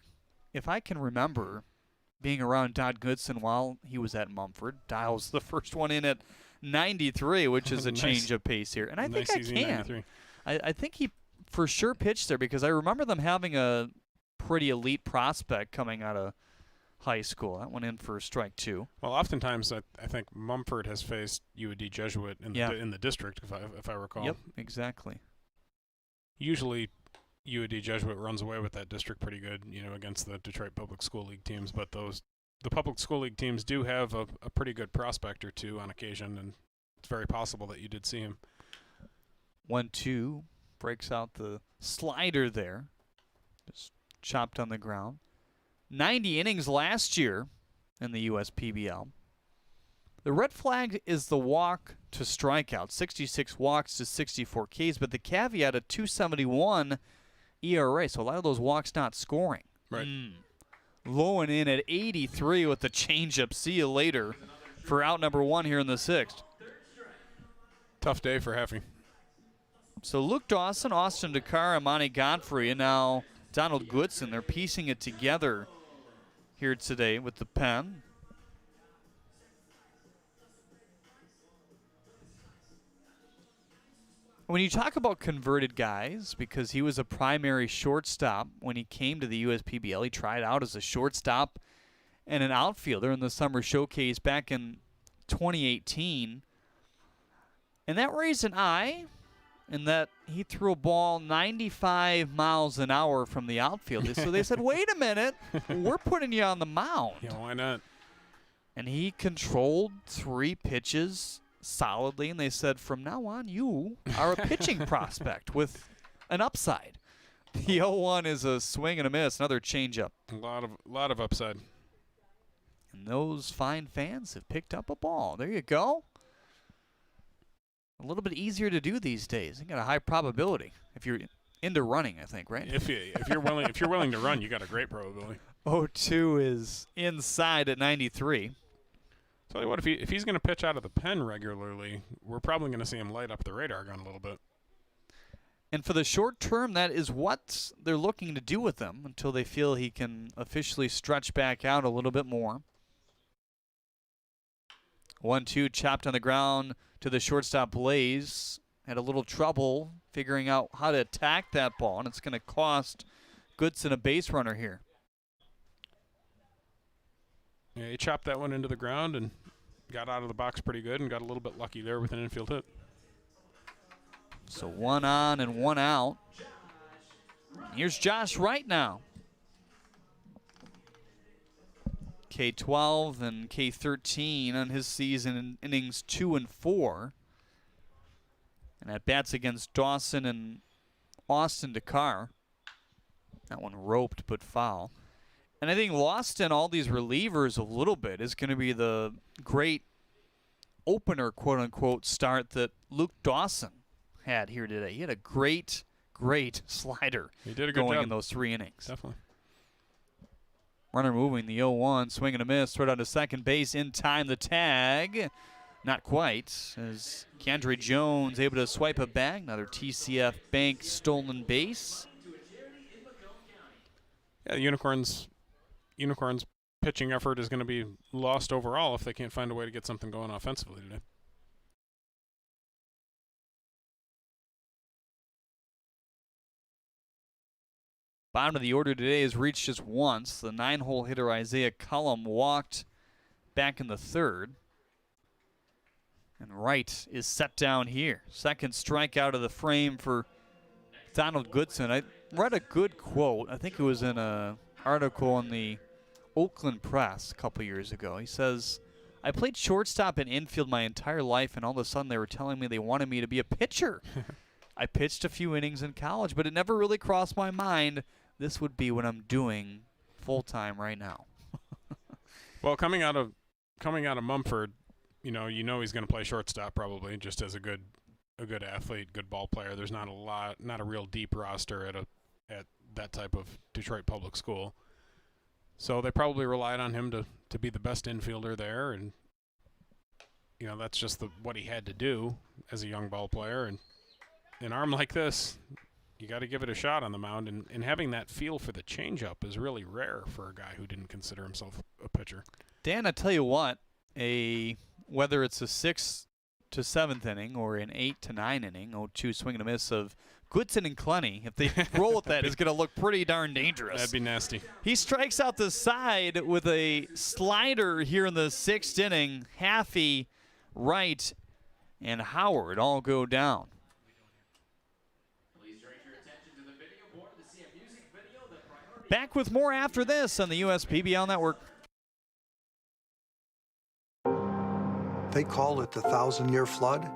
if I can remember being around Todd Goodson while he was at Mumford. Dials the first one in at 93, which is a change of pace here. And I think I can. I think he for sure pitched there because I remember them having a pretty elite prospect coming out of high school. That went in for strike 2. Well, oftentimes I think Mumford has faced UAD Jesuit in the district, if I recall. Yep, exactly. Usually UAD Jesuit runs away with that district pretty good, against the Detroit Public School League teams. But the Public School League teams do have a pretty good prospect or two on occasion, and it's very possible that you did see him. 1-2, breaks out the slider there. Just chopped on the ground. 90 innings last year in the USPBL. The red flag is the walk to strikeout, 66 walks to 64 Ks, but the caveat of 2.71 ERA, so a lot of those walks not scoring. Right. Lowing in at 83 with the changeup. See you later for out number 1 here in the 6th. Tough day for Heffy. So Luke Dawson, Austin Dakar, and Lonnie Godfrey, and now Donald Goodson. They're piecing it together here today with the pen. When you talk about converted guys, because he was a primary shortstop when he came to the USPBL, he tried out as a shortstop and an outfielder in the summer showcase back in 2018. And that raised an eye in that he threw a ball 95 miles an hour from the outfield. So they said, wait a minute, we're putting you on the mound. Yeah, why not? And he controlled 3 pitches solidly, and they said, from now on, you are a pitching prospect with an upside. The 0-1 is a swing and a miss, another changeup. A lot of upside. And those fine fans have picked up a ball. There you go. A little bit easier to do these days. You got a high probability if you're into running, I think, right? If you're willing to run, you got a great probability. 0-2 is inside at 93. Tell you what, if he's going to pitch out of the pen regularly, we're probably going to see him light up the radar gun a little bit. And for the short term, that is what they're looking to do with him until they feel he can officially stretch back out a little bit more. 1-2, chopped on the ground to the shortstop Blaze. Had a little trouble figuring out how to attack that ball, and it's going to cost Goodson a base runner here. Yeah, he chopped that one into the ground and got out of the box pretty good and got a little bit lucky there with an infield hit. So 1 on and 1 out. Here's Josh Wright now. K12 and K13 on his season in innings 2 and 4. And at bats against Dawson and Austin Dakar. That one roped but foul. And I think lost in all these relievers a little bit is going to be the great opener, quote-unquote, start that Luke Dawson had here today. He had a great slider he did a good going job in those 3 innings. Definitely. Runner moving, the 0-1, swing and a miss, throw down to second base, in time, the tag. Not quite, as Keandre Jones able to swipe it back. Another TCF Bank stolen base. Yeah, the Unicorns' pitching effort is going to be lost overall if they can't find a way to get something going offensively today. Bottom of the order today has reached just once. The 9-hole hitter Isaiah Cullum walked back in the 3rd. And Wright is set down here. Second strikeout of the frame for Donald Goodson. I read a good quote. I think it was in an article in the Oakland Press a couple years ago. He says, I played shortstop and infield my entire life, and all of a sudden they were telling me they wanted me to be a pitcher. I pitched a few innings in college, but it never really crossed my mind this would be what I'm doing full-time right now. Well, coming out of Mumford, you know he's going to play shortstop probably, just as a good athlete, good ball player. There's not a real deep roster at that type of Detroit public school. So they probably relied on him to be the best infielder there, and that's just what he had to do as a young ball player. And an arm like this, you got to give it a shot on the mound, and having that feel for the changeup is really rare for a guy who didn't consider himself a pitcher. Dan, I tell you what, whether it's a 6th to 7th inning or an 8 to 9 inning, 0-2 swing and a miss of Goodson and Clenny, if they roll with that, is going to look pretty darn dangerous. That'd be nasty. He strikes out the side with a slider here in the 6th inning. Haffey, Wright, and Howard all go down. Back with more after this on the USPBL Network. They called it the 1,000-year flood.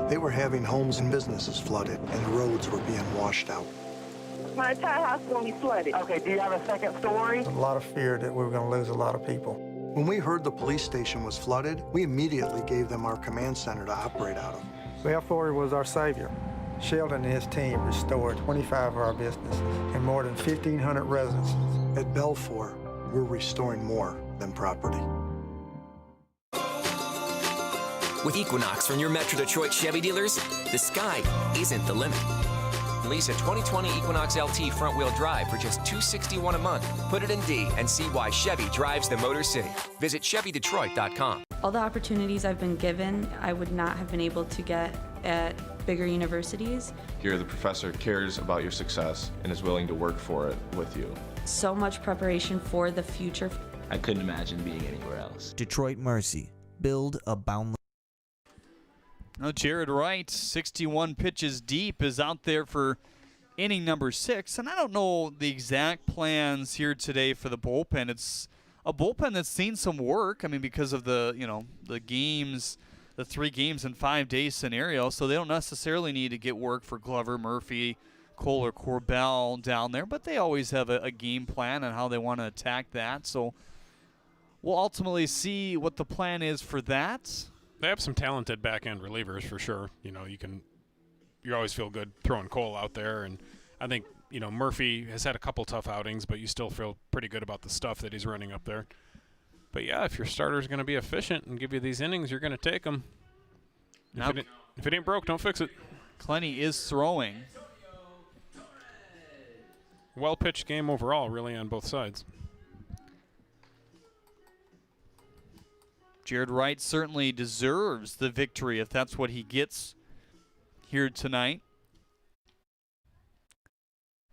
They were having homes and businesses flooded, and roads were being washed out. My entire house is going to be flooded. Okay, do you have a second story? A lot of fear that we were going to lose a lot of people. When we heard the police station was flooded, we immediately gave them our command center to operate out of. Balfour was our savior. Sheldon and his team restored 25 of our businesses and more than 1,500 residences. At Balfour, we're restoring more than property. With Equinox from your Metro Detroit Chevy dealers, the sky isn't the limit. Lease a 2020 Equinox LT front-wheel drive for just $261 a month. Put it in D and see why Chevy drives the Motor City. Visit ChevyDetroit.com. All the opportunities I've been given, I would not have been able to get at bigger universities. Here, the professor cares about your success and is willing to work for it with you. So much preparation for the future. I couldn't imagine being anywhere else. Detroit Mercy. Build a boundless. Now Jared Wright, 61 pitches deep, is out there for inning number 6. And I don't know the exact plans here today for the bullpen. It's a bullpen that's seen some work. I mean, because of the games, the 3 games in 5 days scenario. So they don't necessarily need to get work for Glover, Murphy, Cole, or Corbell down there. But they always have a game plan on how they want to attack that. So we'll ultimately see what the plan is for that. They have some talented back-end relievers for sure. You always feel good throwing Cole out there, and I think Murphy has had a couple tough outings, but you still feel pretty good about the stuff that he's running up there. But yeah, if your starter's going to be efficient and give you these innings, you're going to take them. If it ain't broke, don't fix it. Clenny is throwing. Well-pitched game overall, really, on both sides. Jared Wright certainly deserves the victory if that's what he gets here tonight.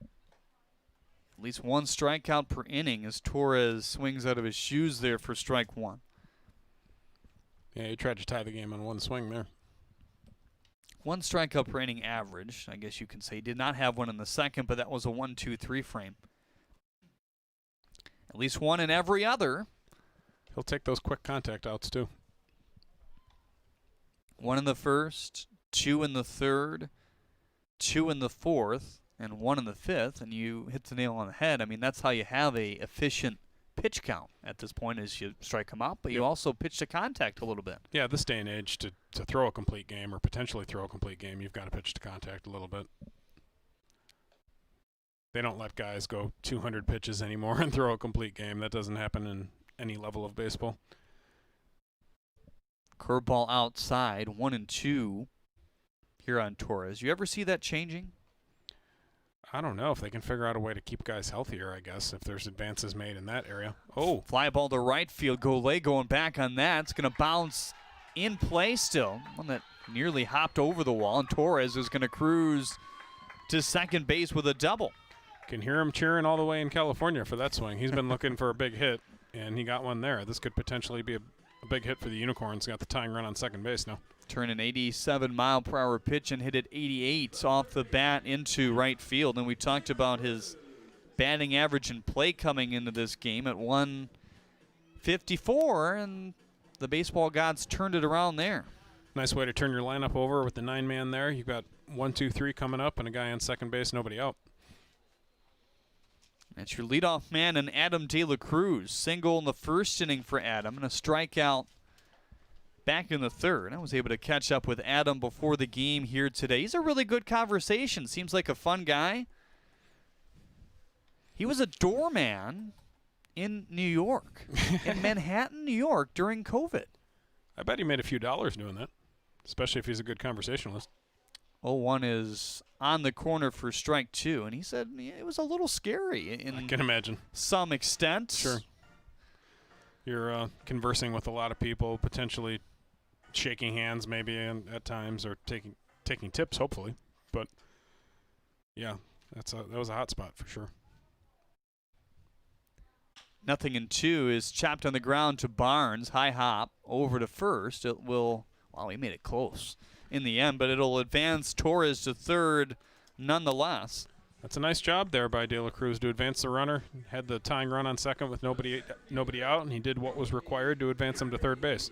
At least 1 strikeout per inning as Torres swings out of his shoes there for strike 1. Yeah, he tried to tie the game on 1 swing there. 1 strikeout per inning average, I guess you can say. He did not have one in the second, but that was a 1-2-3 frame. At least 1 in every other. He'll take those quick contact outs, too. 1 in the first, 2 in the third, 2 in the fourth, and 1 in the fifth, and you hit the nail on the head. I mean, that's how you have a efficient pitch count at this point, is you strike them out, but you also pitch to contact a little bit. Yeah, this day and age, to throw a complete game or potentially throw a complete game, you've got to pitch to contact a little bit. They don't let guys go 200 pitches anymore and throw a complete game. That doesn't happen in any level of baseball. Curveball outside, 1-2 here on Torres. You ever see that changing? I don't know if they can figure out a way to keep guys healthier, I guess, if there's advances made in that area. Oh. Fly ball to right field. Golay going back on that. It's going to bounce in play still. One that nearly hopped over the wall, and Torres is going to cruise to second base with a double. Can hear him cheering all the way in California for that swing. He's been looking for a big hit, and he got one there. This could potentially be a big hit for the Unicorns. Got the tying run on second base now. Turn an 87-mile-per-hour pitch and hit it 88 off the bat into right field. And we talked about his batting average in play coming into this game at 154, and the baseball gods turned it around there. Nice way to turn your lineup over with the 9-man there. You've got 1, 2, 3 coming up and a guy on second base, nobody out. That's your leadoff man, and Adam De La Cruz. Single in the first inning for Adam, and a strikeout back in the third. I was able to catch up with Adam before the game here today. He's a really good conversation. Seems like a fun guy. He was a doorman in New York, in Manhattan, New York, during COVID. I bet he made a few dollars doing that, especially if he's a good conversationalist. 0-1 is on the corner for strike 2, and he said it was a little scary in I can imagine. some extent. Sure. You're conversing with a lot of people, potentially shaking hands maybe at times, or taking tips, hopefully. But, yeah, that was a hot spot for sure. 0-2 is chopped on the ground to Barnes. High hop over to first. It will, wow, he made it close in the end, but it'll advance Torres to third nonetheless. That's a nice job there by De La Cruz to advance the runner. Had the tying run on second with nobody out, and he did what was required to advance him to third base.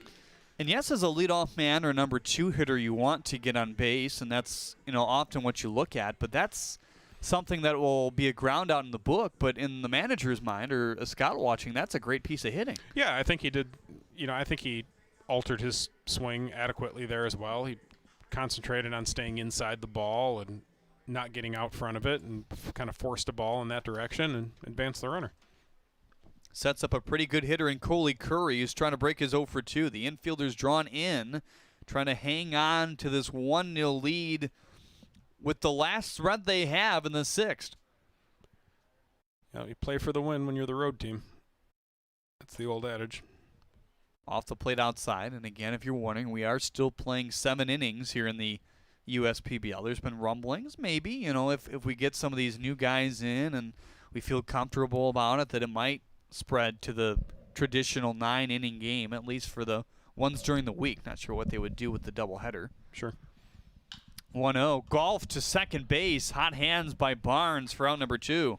And yes, as a leadoff man or number 2 hitter, you want to get on base, and that's often what you look at. But that's something that will be a ground out in the book. But in the manager's mind or a scout watching, that's a great piece of hitting. Yeah, I think he did. I think he altered his swing adequately there as well. He concentrated on staying inside the ball and not getting out front of it, and kind of forced a ball in that direction and advanced the runner. Sets up a pretty good hitter in Coley Curry, who's trying to break his 0 for 2. The infielder's drawn in, trying to hang on to this 1-0 lead with the last thread they have in the 6th. You play for the win when you're the road team. That's the old adage. Off the plate outside, and again, if you're wondering, we are still playing 7 innings here in the USPBL. There's been rumblings, maybe, if we get some of these new guys in and we feel comfortable about it, that it might spread to the traditional 9-inning game, at least for the ones during the week. Not sure what they would do with the doubleheader. Sure. 1-0. Golf to second base. Hot hands by Barnes for out number 2.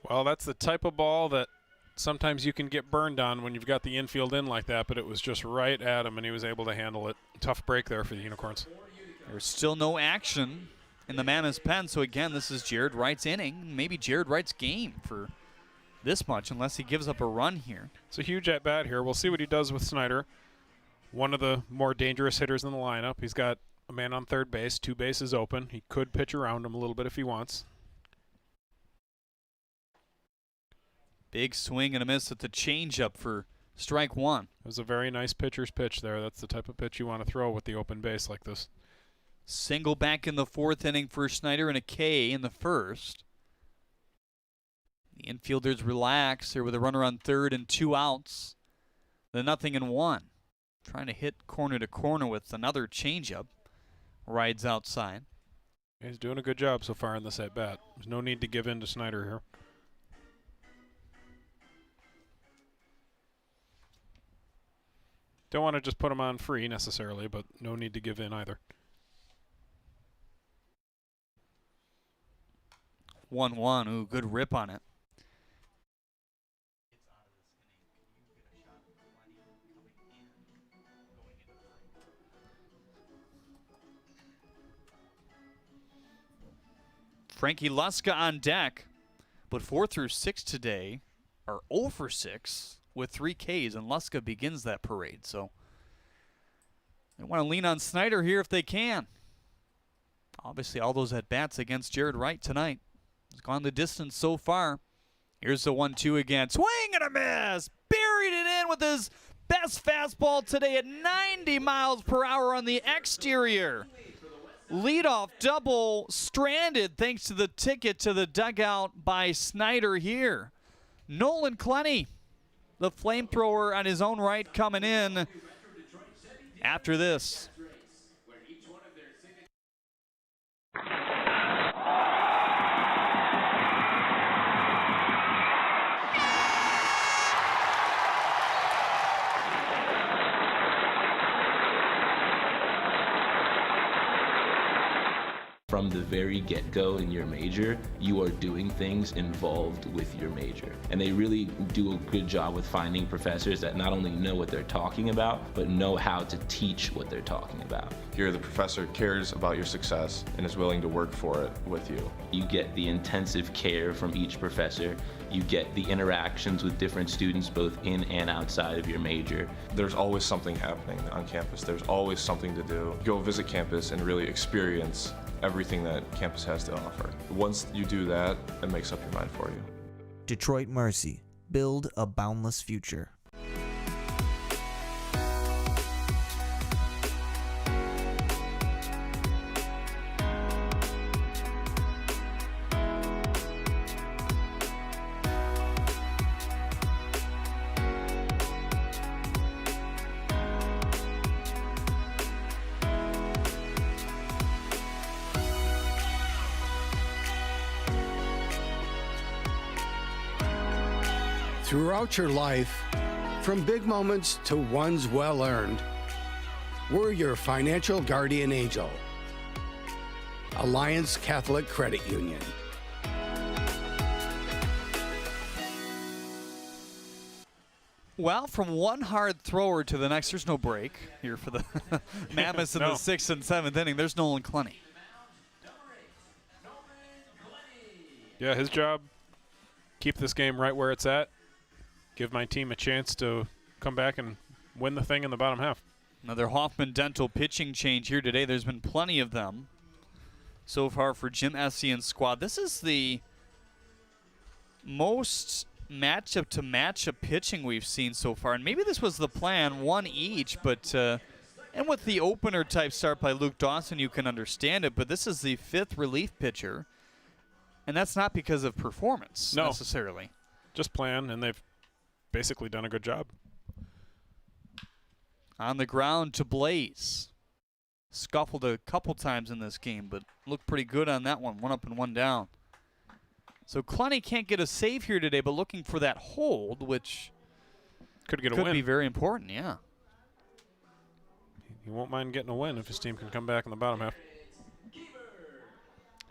Well, that's the type of ball that sometimes you can get burned on when you've got the infield in like that, but it was just right at him, and he was able to handle it. Tough break there for the Unicorns. There's still no action in the Mammoths pen, so again, this is Jared Wright's inning. Maybe Jared Wright's game for this much, unless he gives up a run here. It's a huge at-bat here. We'll see what he does with Schneider, one of the more dangerous hitters in the lineup. He's got a man on third base, 2 bases open. He could pitch around him a little bit if he wants. Big swing and a miss at the changeup for strike 1. It was a very nice pitcher's pitch there. That's the type of pitch you want to throw with the open base like this. Single back in the 4th inning for Schneider and a K in the 1st. The infielders relax here with a runner on third and 2 outs. The 0-1. Trying to hit corner to corner with another changeup. Rides outside. He's doing a good job so far in this at-bat. There's no need to give in to Schneider here. Don't want to just put him on free necessarily, but no need to give in either. 1-1. Ooh, good rip on it. Frankie Luska on deck, but 4 through 6 today are 0 for 6 with 3 Ks, and Luska begins that parade. So they want to lean on Schneider here if they can. Obviously, all those at-bats against Jared Wright tonight has gone the distance so far. Here's the 1-2 again. Swing and a miss. Buried it in with his best fastball today at 90 miles per hour on the exterior. Leadoff double stranded thanks to the ticket to the dugout by Schneider here. Nolan Clenny, the flamethrower on his own right, coming in after this. from the very get-go in your major, you are doing things involved with your major. And they really do a good job with finding professors that not only know what they're talking about, but know how to teach what they're talking about. Here, the professor cares about your success and is willing to work for it with you. You get the intensive care from each professor. You get the interactions with different students both in and outside of your major. There's always something happening on campus. There's always something to do. Go visit campus and really experience everything that campus has to offer. Once you do that, it makes up your mind for you. Detroit Mercy. Build a boundless future. Throughout your life, from big moments to ones well earned, we're your financial guardian angel. Alliance Catholic Credit Union. Well, from one hard thrower to the next, there's no break here for the Mammoths in the 6th and 7th inning. There's Nolan Clenny. Yeah, his job, keep this game right where it's at. Give my team a chance to come back and win the thing in the bottom half. Another Hoffman Dental pitching change here today. There's been plenty of them so far for Jim Essian's squad. This is the most matchup-to-matchup pitching we've seen so far. And maybe this was the plan, one each, but and with the opener-type start by Luke Dawson, you can understand it. But this is the 5th relief pitcher, and that's not because of performance necessarily. Just plan, and they've basically done a good job. On the ground to Blaze. Scuffled a couple times in this game, but looked pretty good on that one. One up and one down. So Clenny can't get a save here today, but looking for that hold, which could be very important, yeah. He won't mind getting a win if his team can come back in the bottom half.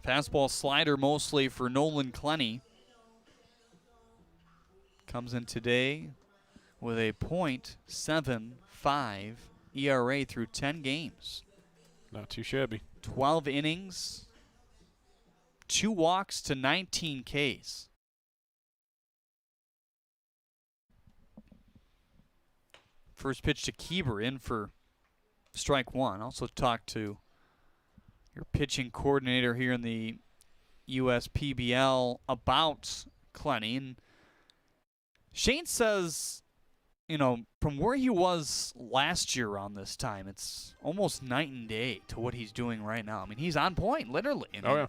Fastball slider mostly for Nolan Clenny. Comes in today with a .75 ERA through 10 games. Not too shabby. 12 innings, 2 walks to 19 Ks. First pitch to Keeber, in for strike one. Also talked to your pitching coordinator here in the USPBL about Clenny. And Shane says, you know, from where he was last year around this time, it's almost night and day to what he's doing right now. I mean, he's on point, literally. I mean,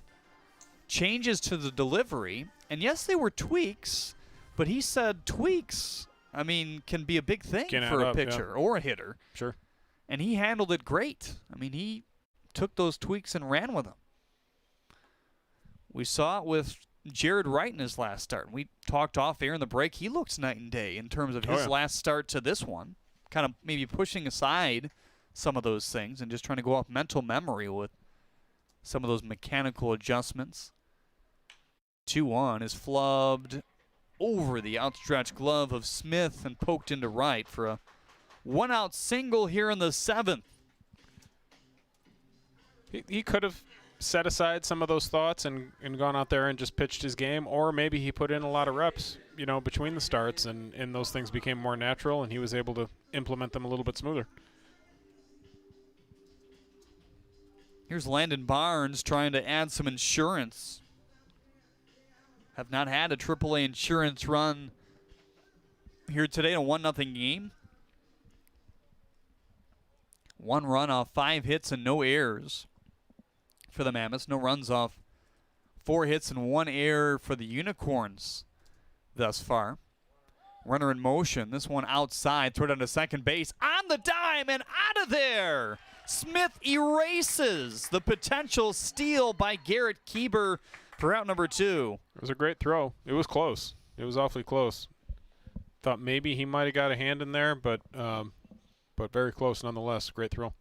changes to the delivery, and yes, they were tweaks, but he said tweaks, I mean, can be a big thing for a pitcher or a hitter. Sure. And he handled it great. I mean, he took those tweaks and ran with them. We saw it with Jared Wright in his last start. We talked off air in the break. He looks night and day in terms of his last start to this one. Kind of maybe pushing aside some of those things and just trying to go off mental memory with some of those mechanical adjustments. 2-1 is flubbed over the outstretched glove of Smith and poked into right for a one-out single here in the 7th. He could have set aside some of those thoughts and gone out there and just pitched his game, or maybe he put in a lot of reps, you know, between the starts, and those things became more natural, and he was able to implement them a little bit smoother. Here's Landon Barnes trying to add some insurance. Have not had a AAA insurance run here today in a 1-0 game. 1 run off 5 hits and no errors for the Mammoths. No runs off 4 hits and 1 error for the Unicorns thus far. Runner in motion. This one outside. Throw down to second base. On the dime and out of there. Smith erases the potential steal by Garrett Keeber for out number 2. It was a great throw. It was close. It was awfully close. Thought maybe he might have got a hand in there, but very close nonetheless. Great throw.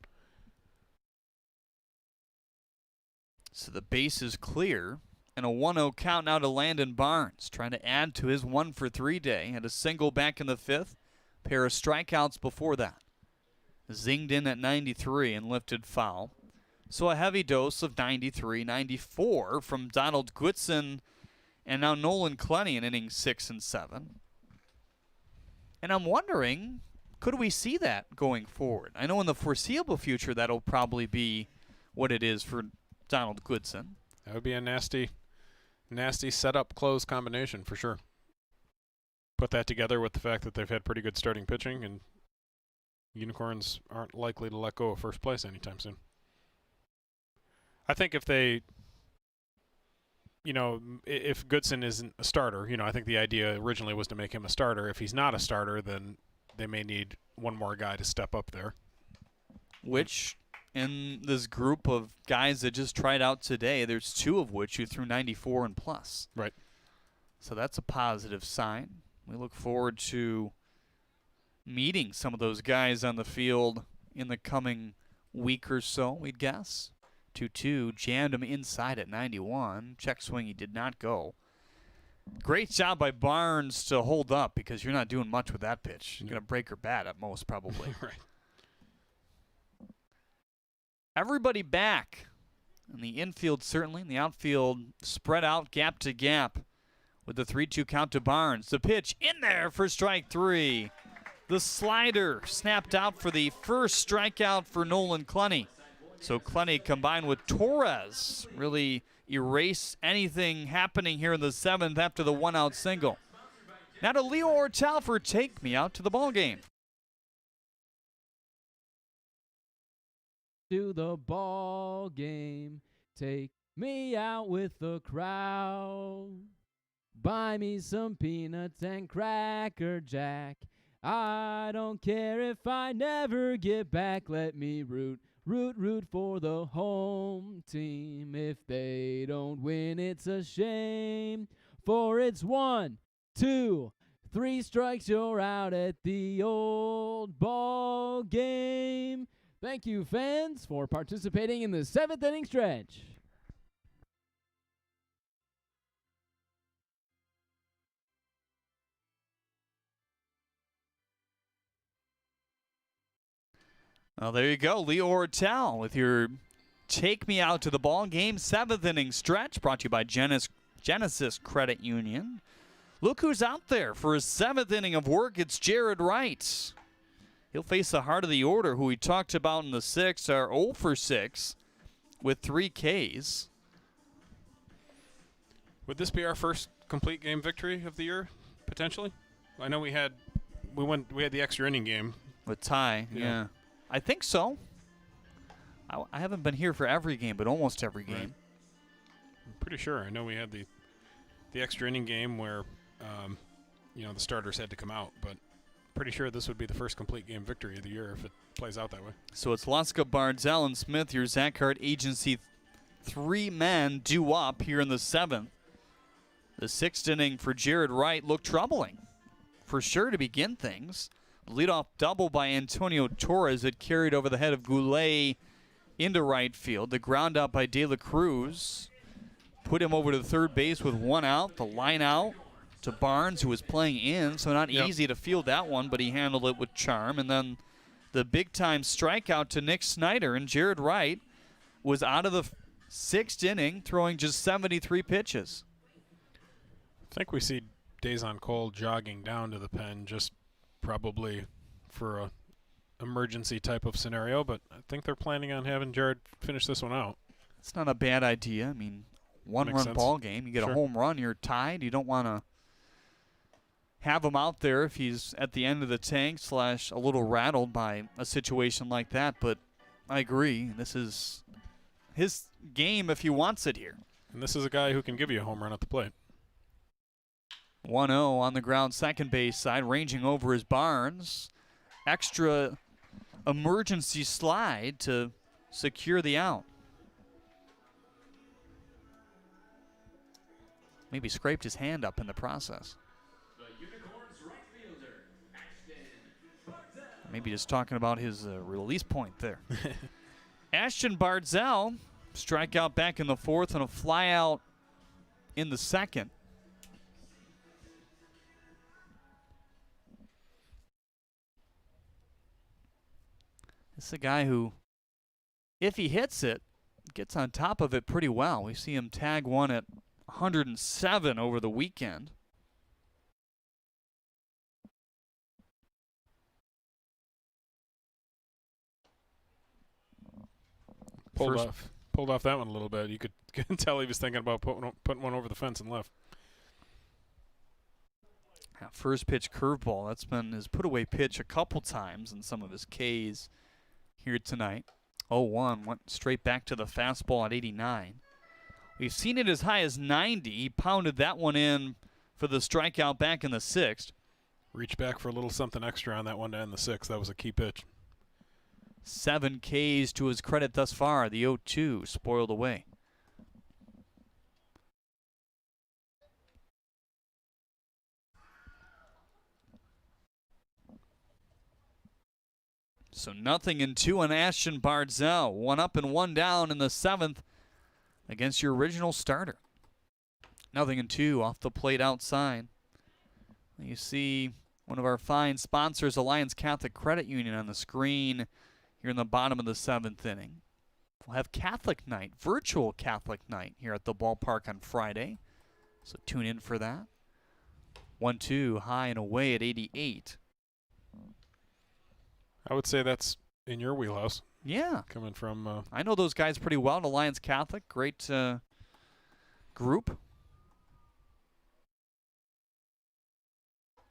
So the base is clear. And a 1-0 count now to Landon Barnes, trying to add to his 1-for-3 day. Had a single back in the 5th, pair of strikeouts before that. Zinged in at 93 and lifted foul. So a heavy dose of 93, 94 from Donald Goodson, and now Nolan Clenny in innings 6 and 7. And I'm wondering, could we see that going forward? I know in the foreseeable future that'll probably be what it is for Donald Goodson. That would be a nasty setup close combination for sure. Put that together with the fact that they've had pretty good starting pitching, and Unicorns aren't likely to let go of first place anytime soon. I think if they, if Goodson isn't a starter, I think the idea originally was to make him a starter. If he's not a starter, then they may need one more guy to step up there. Which, in this group of guys that just tried out today, there's 2 of which who threw 94 and plus. Right. So that's a positive sign. We look forward to meeting some of those guys on the field in the coming week or so, we'd guess. 2-2, jammed him inside at 91. Check swing, he did not go. Great job by Barnes to hold up, because you're not doing much with that pitch. You're going to break her bat at most, probably. Right. Everybody back. In the infield, certainly. In the outfield, spread out gap to gap with the 3-2 count to Barnes. The pitch in there for strike 3. The slider snapped out for the first strikeout for Nolan Clenny. So Clenny combined with Torres really erase anything happening here in the 7th after the 1-out single. Now to Leo Ortel for Take Me Out to the Ball Game. To the ball game, take me out with the crowd. Buy me some peanuts and Cracker Jack. I don't care if I never get back. Let me root for the home team. If they don't win, it's a shame. For it's 1, 2, 3 strikes, you're out at the old ball game. Thank you, fans, for participating in the 7th inning stretch. Well, there you go. Leo Ortel with your Take Me Out to the Ball Game 7th inning stretch, brought to you by Genesis Credit Union. Look who's out there for his 7th inning of work. It's Jared Wright. He'll face the heart of the order, who we talked about in the 6th, are 0 for 6 with 3 Ks. Would this be our first complete game victory of the year, potentially? I know we had the extra inning game with Ty. Yeah. I think so. I haven't been here for every game, but almost every game. Right. I'm pretty sure. I know we had the extra inning game where the starters had to come out, but pretty sure this would be the first complete game victory of the year if it plays out that way. So it's Luska, Bardzell, and Smith, your Zach Hart agency 3 men due up here in the 7th. The 6th inning for Jared Wright looked troubling, for sure, to begin things. Leadoff double by Antonio Torres that carried over the head of Goulet into right field. The ground out by De La Cruz put him over to third base with 1 out. The line out to Barnes, who was playing in, so not easy to field that one, but he handled it with charm. And then the big-time strikeout to Nick Schneider, and Jared Wright was out of the 6th inning, throwing just 73 pitches. I think we see Dazon Cole jogging down to the pen, just probably for a emergency type of scenario, but I think they're planning on having Jared finish this one out. It's not a bad idea. I mean, one-run ball game. You get a home run, you're tied. You don't want to have him out there if he's at the end of the tank / a little rattled by a situation like that. But I agree. This is his game if he wants it here. And this is a guy who can give you a home run at the plate. 1-0 on the ground, second base side, ranging over is Barnes. Extra emergency slide to secure the out. Maybe scraped his hand up in the process. Maybe just talking about his release point there. Ashton Bardzell strikeout back in the fourth and a fly out in the second. This is a guy who, if he hits it, gets on top of it pretty well. We see him tag one at 107 over the weekend. Pulled off that one a little bit. You could tell he was thinking about putting one over the fence and left. First pitch curveball. That's been his put-away pitch a couple times in some of his Ks here tonight. 0-1, went straight back to the fastball at 89. We've seen it as high as 90. He pounded that one in for the strikeout back in the sixth. Reach back for a little something extra on that one to end the sixth. That was a key pitch. 7 Ks to his credit thus far. The 0-2 spoiled away. So 0-2 on Ashton Bardzell. 1 up and 1 down in the seventh against your original starter. 0-2 off the plate outside. You see one of our fine sponsors, Alliance Catholic Credit Union, on the screen here in the bottom of the seventh inning. We'll have Catholic Night, virtual Catholic Night here at the ballpark on Friday. So tune in for that. 1-2 high and away at 88. I would say that's in your wheelhouse. Yeah. Coming from... I know those guys pretty well at Alliance Catholic. Great group.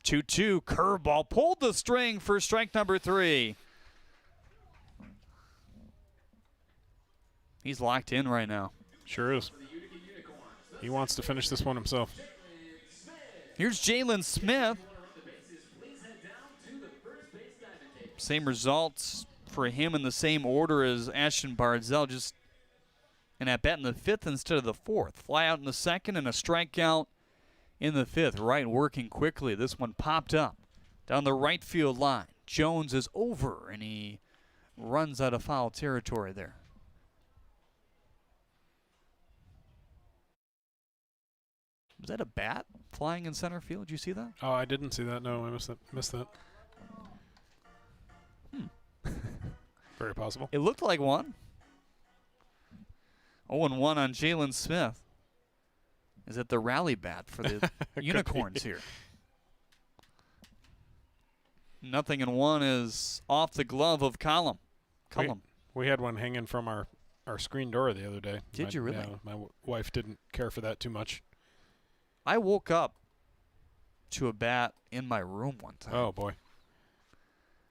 2-2 curveball. Pulled the string for strike number 3. He's locked in right now. Sure is. He wants to finish this one himself. Here's Jalen Smith. Same results for him in the same order as Ashton Bardzell, just an at-bat in the fifth instead of the fourth. Fly out in the second and a strikeout in the fifth. Wright working quickly. This one popped up down the right field line. Jones is over, and he runs out of foul territory there. Was that a bat flying in center field? Did you see that? Oh, I didn't see that. No, I missed that. Very possible. It looked like one. 0-1 on Jalen Smith. Is it the rally bat for the Unicorns here? 0-1 is off the glove of Cullum. We had one hanging from our screen door the other day. Did you really? Yeah, my wife didn't care for that too much. I woke up to a bat in my room one time. Oh, boy.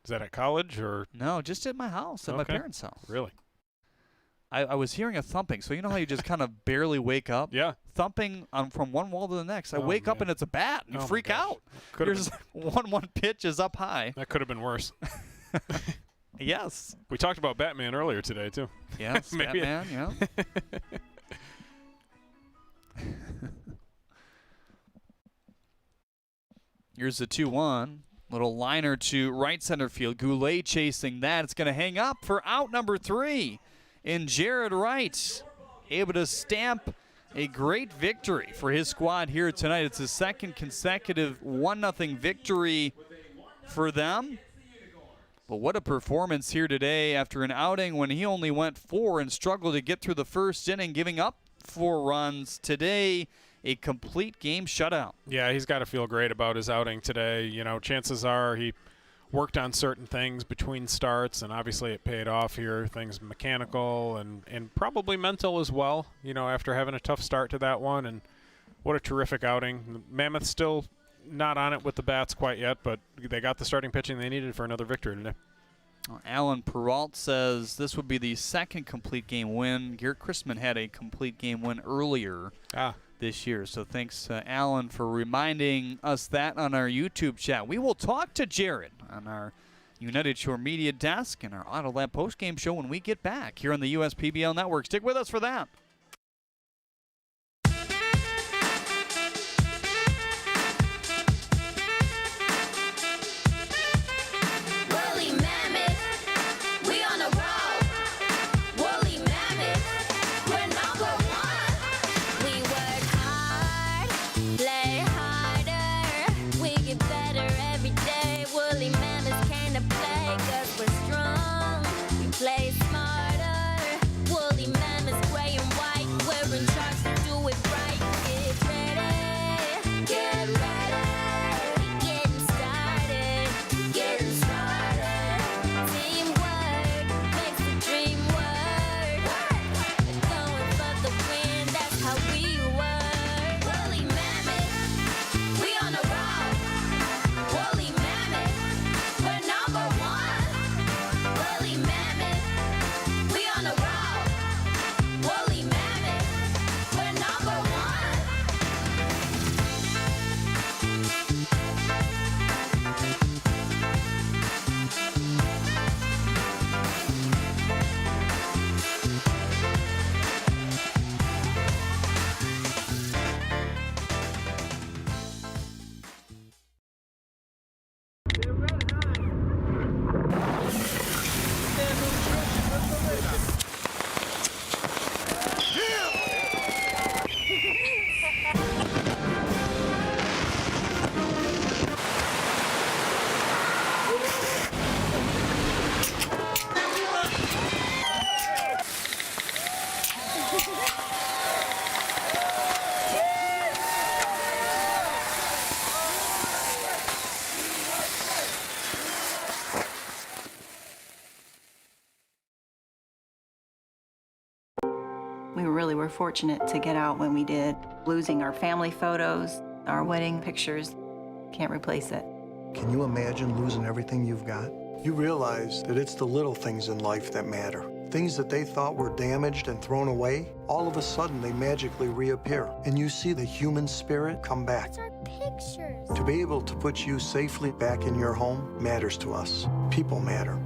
Is that at college or? No, just at my house, at my parents' house. Really? I was hearing a thumping. So you know how you just kind of barely wake up? Yeah. Thumping from one wall to the next. I wake up and it's a bat. And you freak out. There's 1-1 pitch is up high. That could have been worse. Yes. We talked about Batman earlier today, too. Yes, Batman, yeah. Here's the 2-1. Little liner to right center field. Goulet chasing that. It's going to hang up for out number 3 in Jared Wright. Able to stamp a great victory for his squad here tonight. It's his second consecutive 1-0 victory for them. But what a performance here today after an outing when he only went 4 and struggled to get through the first inning, giving up 4 runs. Today, a complete game shutout. Yeah, he's got to feel great about his outing today. You know, chances are he worked on certain things between starts, and obviously it paid off here. Things mechanical and probably mental as well, you know, after having a tough start to that one. And what a terrific outing. Mammoths still not on it with the bats quite yet, but they got the starting pitching they needed for another victory today. Alan Peralt says this would be the second complete game win. Garrett Chrisman had a complete game win earlier this year. So thanks, Alan, for reminding us that on our YouTube chat. We will talk to Jared on our United Shore Media desk and our Auto Lab postgame show when we get back here on the USPBL Network. Stick with us for that. really were fortunate to get out when we did. Losing our family photos, our wedding pictures, can't replace it. Can you imagine losing everything you've got? You realize that it's the little things in life that matter. Things that they thought were damaged and thrown away, all of a sudden they magically reappear. And you see the human spirit come back. It's our pictures. To be able to put you safely back in your home matters to us. People matter.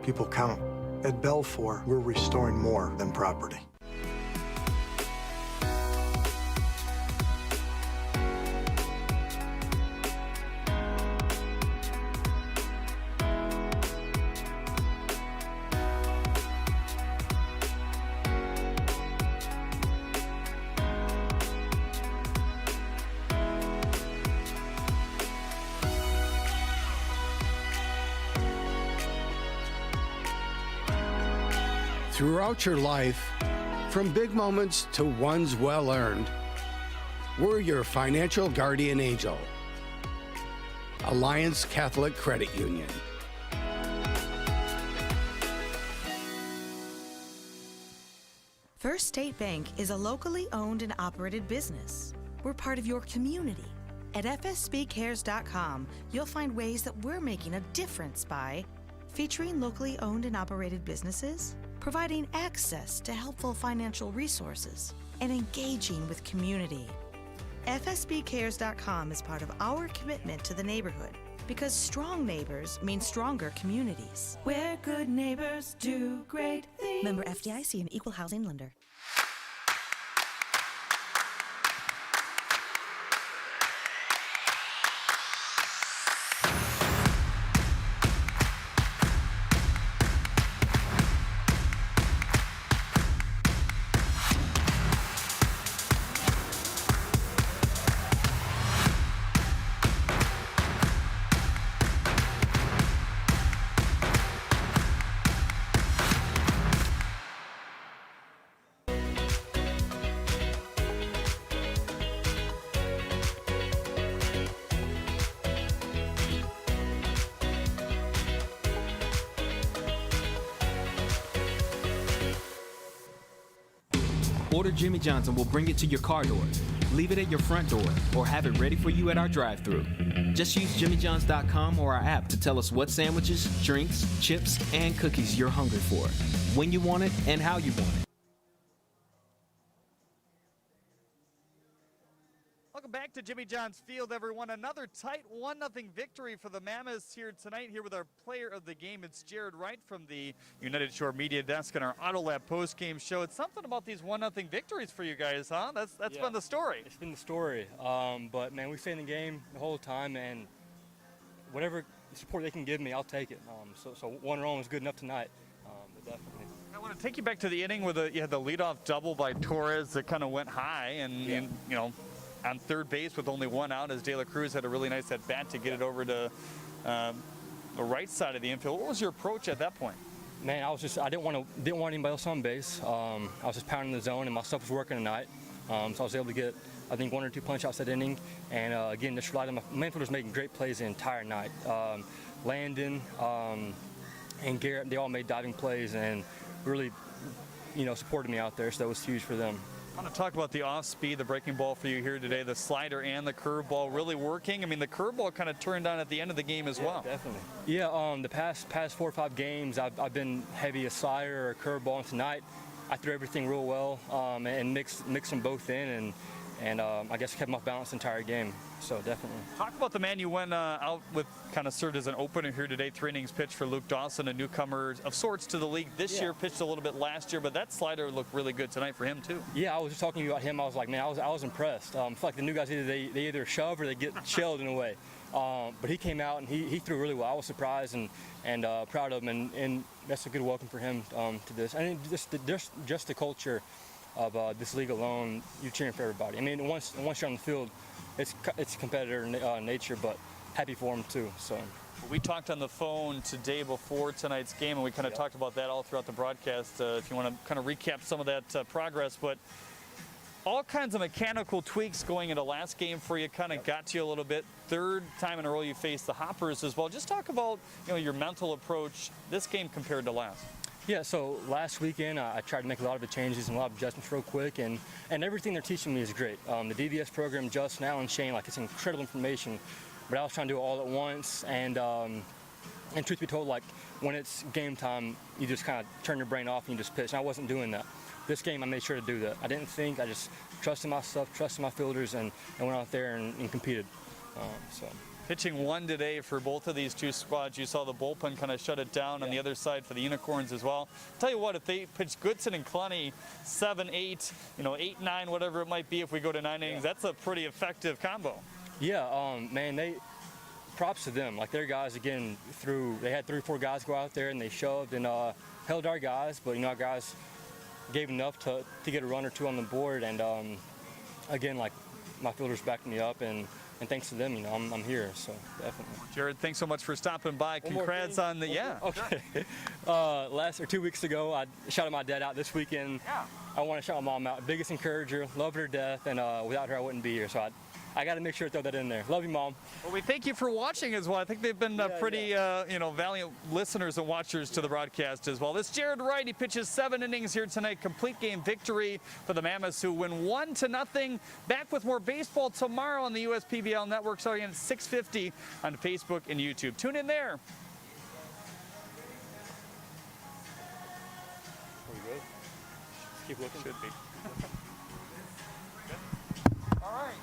People count. At Belfour, we're restoring more than property. Throughout your life, from big moments to ones well earned, we're your financial guardian angel. Alliance Catholic Credit Union. First State Bank is a locally owned and operated business. We're part of your community. At fsbcares.com, you'll find ways that we're making a difference by featuring locally owned and operated businesses, providing access to helpful financial resources, and engaging with community. FSBcares.com is part of our commitment to the neighborhood because strong neighbors mean stronger communities. Where good neighbors do great things. Member FDIC and Equal Housing Lender. Order Jimmy John's and we'll bring it to your car door. Leave it at your front door or have it ready for you at our drive-thru. Just use jimmyjohns.com or our app to tell us what sandwiches, drinks, chips, and cookies you're hungry for, when you want it, and how you want it. Welcome back to Jimmy John's Field, everyone. Another tight 1-0 victory for the Mammoths here tonight. Here with our player of the game, it's Jared Wright from the United Shore Media Desk and our Auto Lab post-game show. It's something about these 1-0 victories for you guys, huh? That's been the story. It's been the story. But, man, we stayed in the game the whole time, and whatever support they can give me, I'll take it. So 1-0 was good enough tonight, but definitely. I want to take you back to the inning where you had the leadoff double by Torres that kind of went high, and you know, on third base with only one out, as De La Cruz had a really nice at-bat to get it over to the right side of the infield. What was your approach at that point? Man, I didn't want anybody else on base. I was just pounding the zone, and my stuff was working tonight. So I was able to get, I think, 1 or 2 punch outs that inning. And again, just relied on my infielders making great plays the entire night. Landon and Garrett, they all made diving plays and really, supported me out there. So that was huge for them. I want to talk about the off-speed, the breaking ball for you here today, the slider and the curveball really working. I mean, the curveball kind of turned on at the end of the game as well. Definitely. Yeah, the past 4 or 5 games, I've been heavy a slider or a curveball, and tonight I threw everything real well and mixed them both in, and I guess kept them off balance the entire game. So definitely. Talk about the man you went out with, kind of served as an opener here today. 3 innings pitched for Luke Dawson, a newcomer of sorts to the league this year. Pitched a little bit last year, but that slider looked really good tonight for him too. Yeah, I was just talking about him. I was like, man, I was impressed. I feel like the new guys they either shove or they get shelled in a way. But he came out and he threw really well. I was surprised and proud of him, and that's a good welcome for him to this. And just the culture of this league alone, you're cheering for everybody. I mean, once you're on the field, it's competitor nature, but happy for him too. So we talked on the phone today before tonight's game, and we kind of talked about that all throughout the broadcast. If you want to kind of recap some of that progress, but all kinds of mechanical tweaks going into last game for you kind of got to you a little bit. 3rd time in a row you faced the Hoppers as well. Just talk about your mental approach this game compared to last. Yeah, so last weekend I tried to make a lot of the changes and a lot of adjustments real quick, and everything they're teaching me is great. The DVS program, Justin, Allen, Shane, like it's incredible information, but I was trying to do it all at once, and truth be told, like when it's game time, you just kind of turn your brain off and you just pitch, and I wasn't doing that. This game, I made sure to do that. I didn't think, I just trusted myself, trusted my fielders, and went out there and competed. Pitching one today for both of these two squads. You saw the bullpen kind of shut it down on the other side for the Unicorns as well. Tell you what, if they pitch Goodson and Clunny 7, 8, 8, 9, whatever it might be, if we go to 9 innings, that's a pretty effective combo. Yeah, man, props to them. Like their guys, again, they had 3 or 4 guys go out there and they shoved and held our guys, but our guys gave enough to get a run or 2 on the board, and again, like my fielders backed me up, and thanks to them, I'm here, so definitely. Jared, thanks so much for stopping by. Congrats on the, Okay. 2 weeks ago, I shouted my dad out. This weekend, I want to shout my mom out. Biggest encourager, love her to death, and without her, I wouldn't be here. So I got to make sure to throw that in there. Love you, Mom. Well, we thank you for watching as well. I think they've been pretty, valiant listeners and watchers to the broadcast as well. This is Jared Wright. He pitches 7 innings here tonight. Complete game victory for the Mammoths, who win 1-0. Back with more baseball tomorrow on the USPBL Network, starting at 6:50 on Facebook and YouTube. Tune in there. Are we good? Just keep looking. Should be. All right.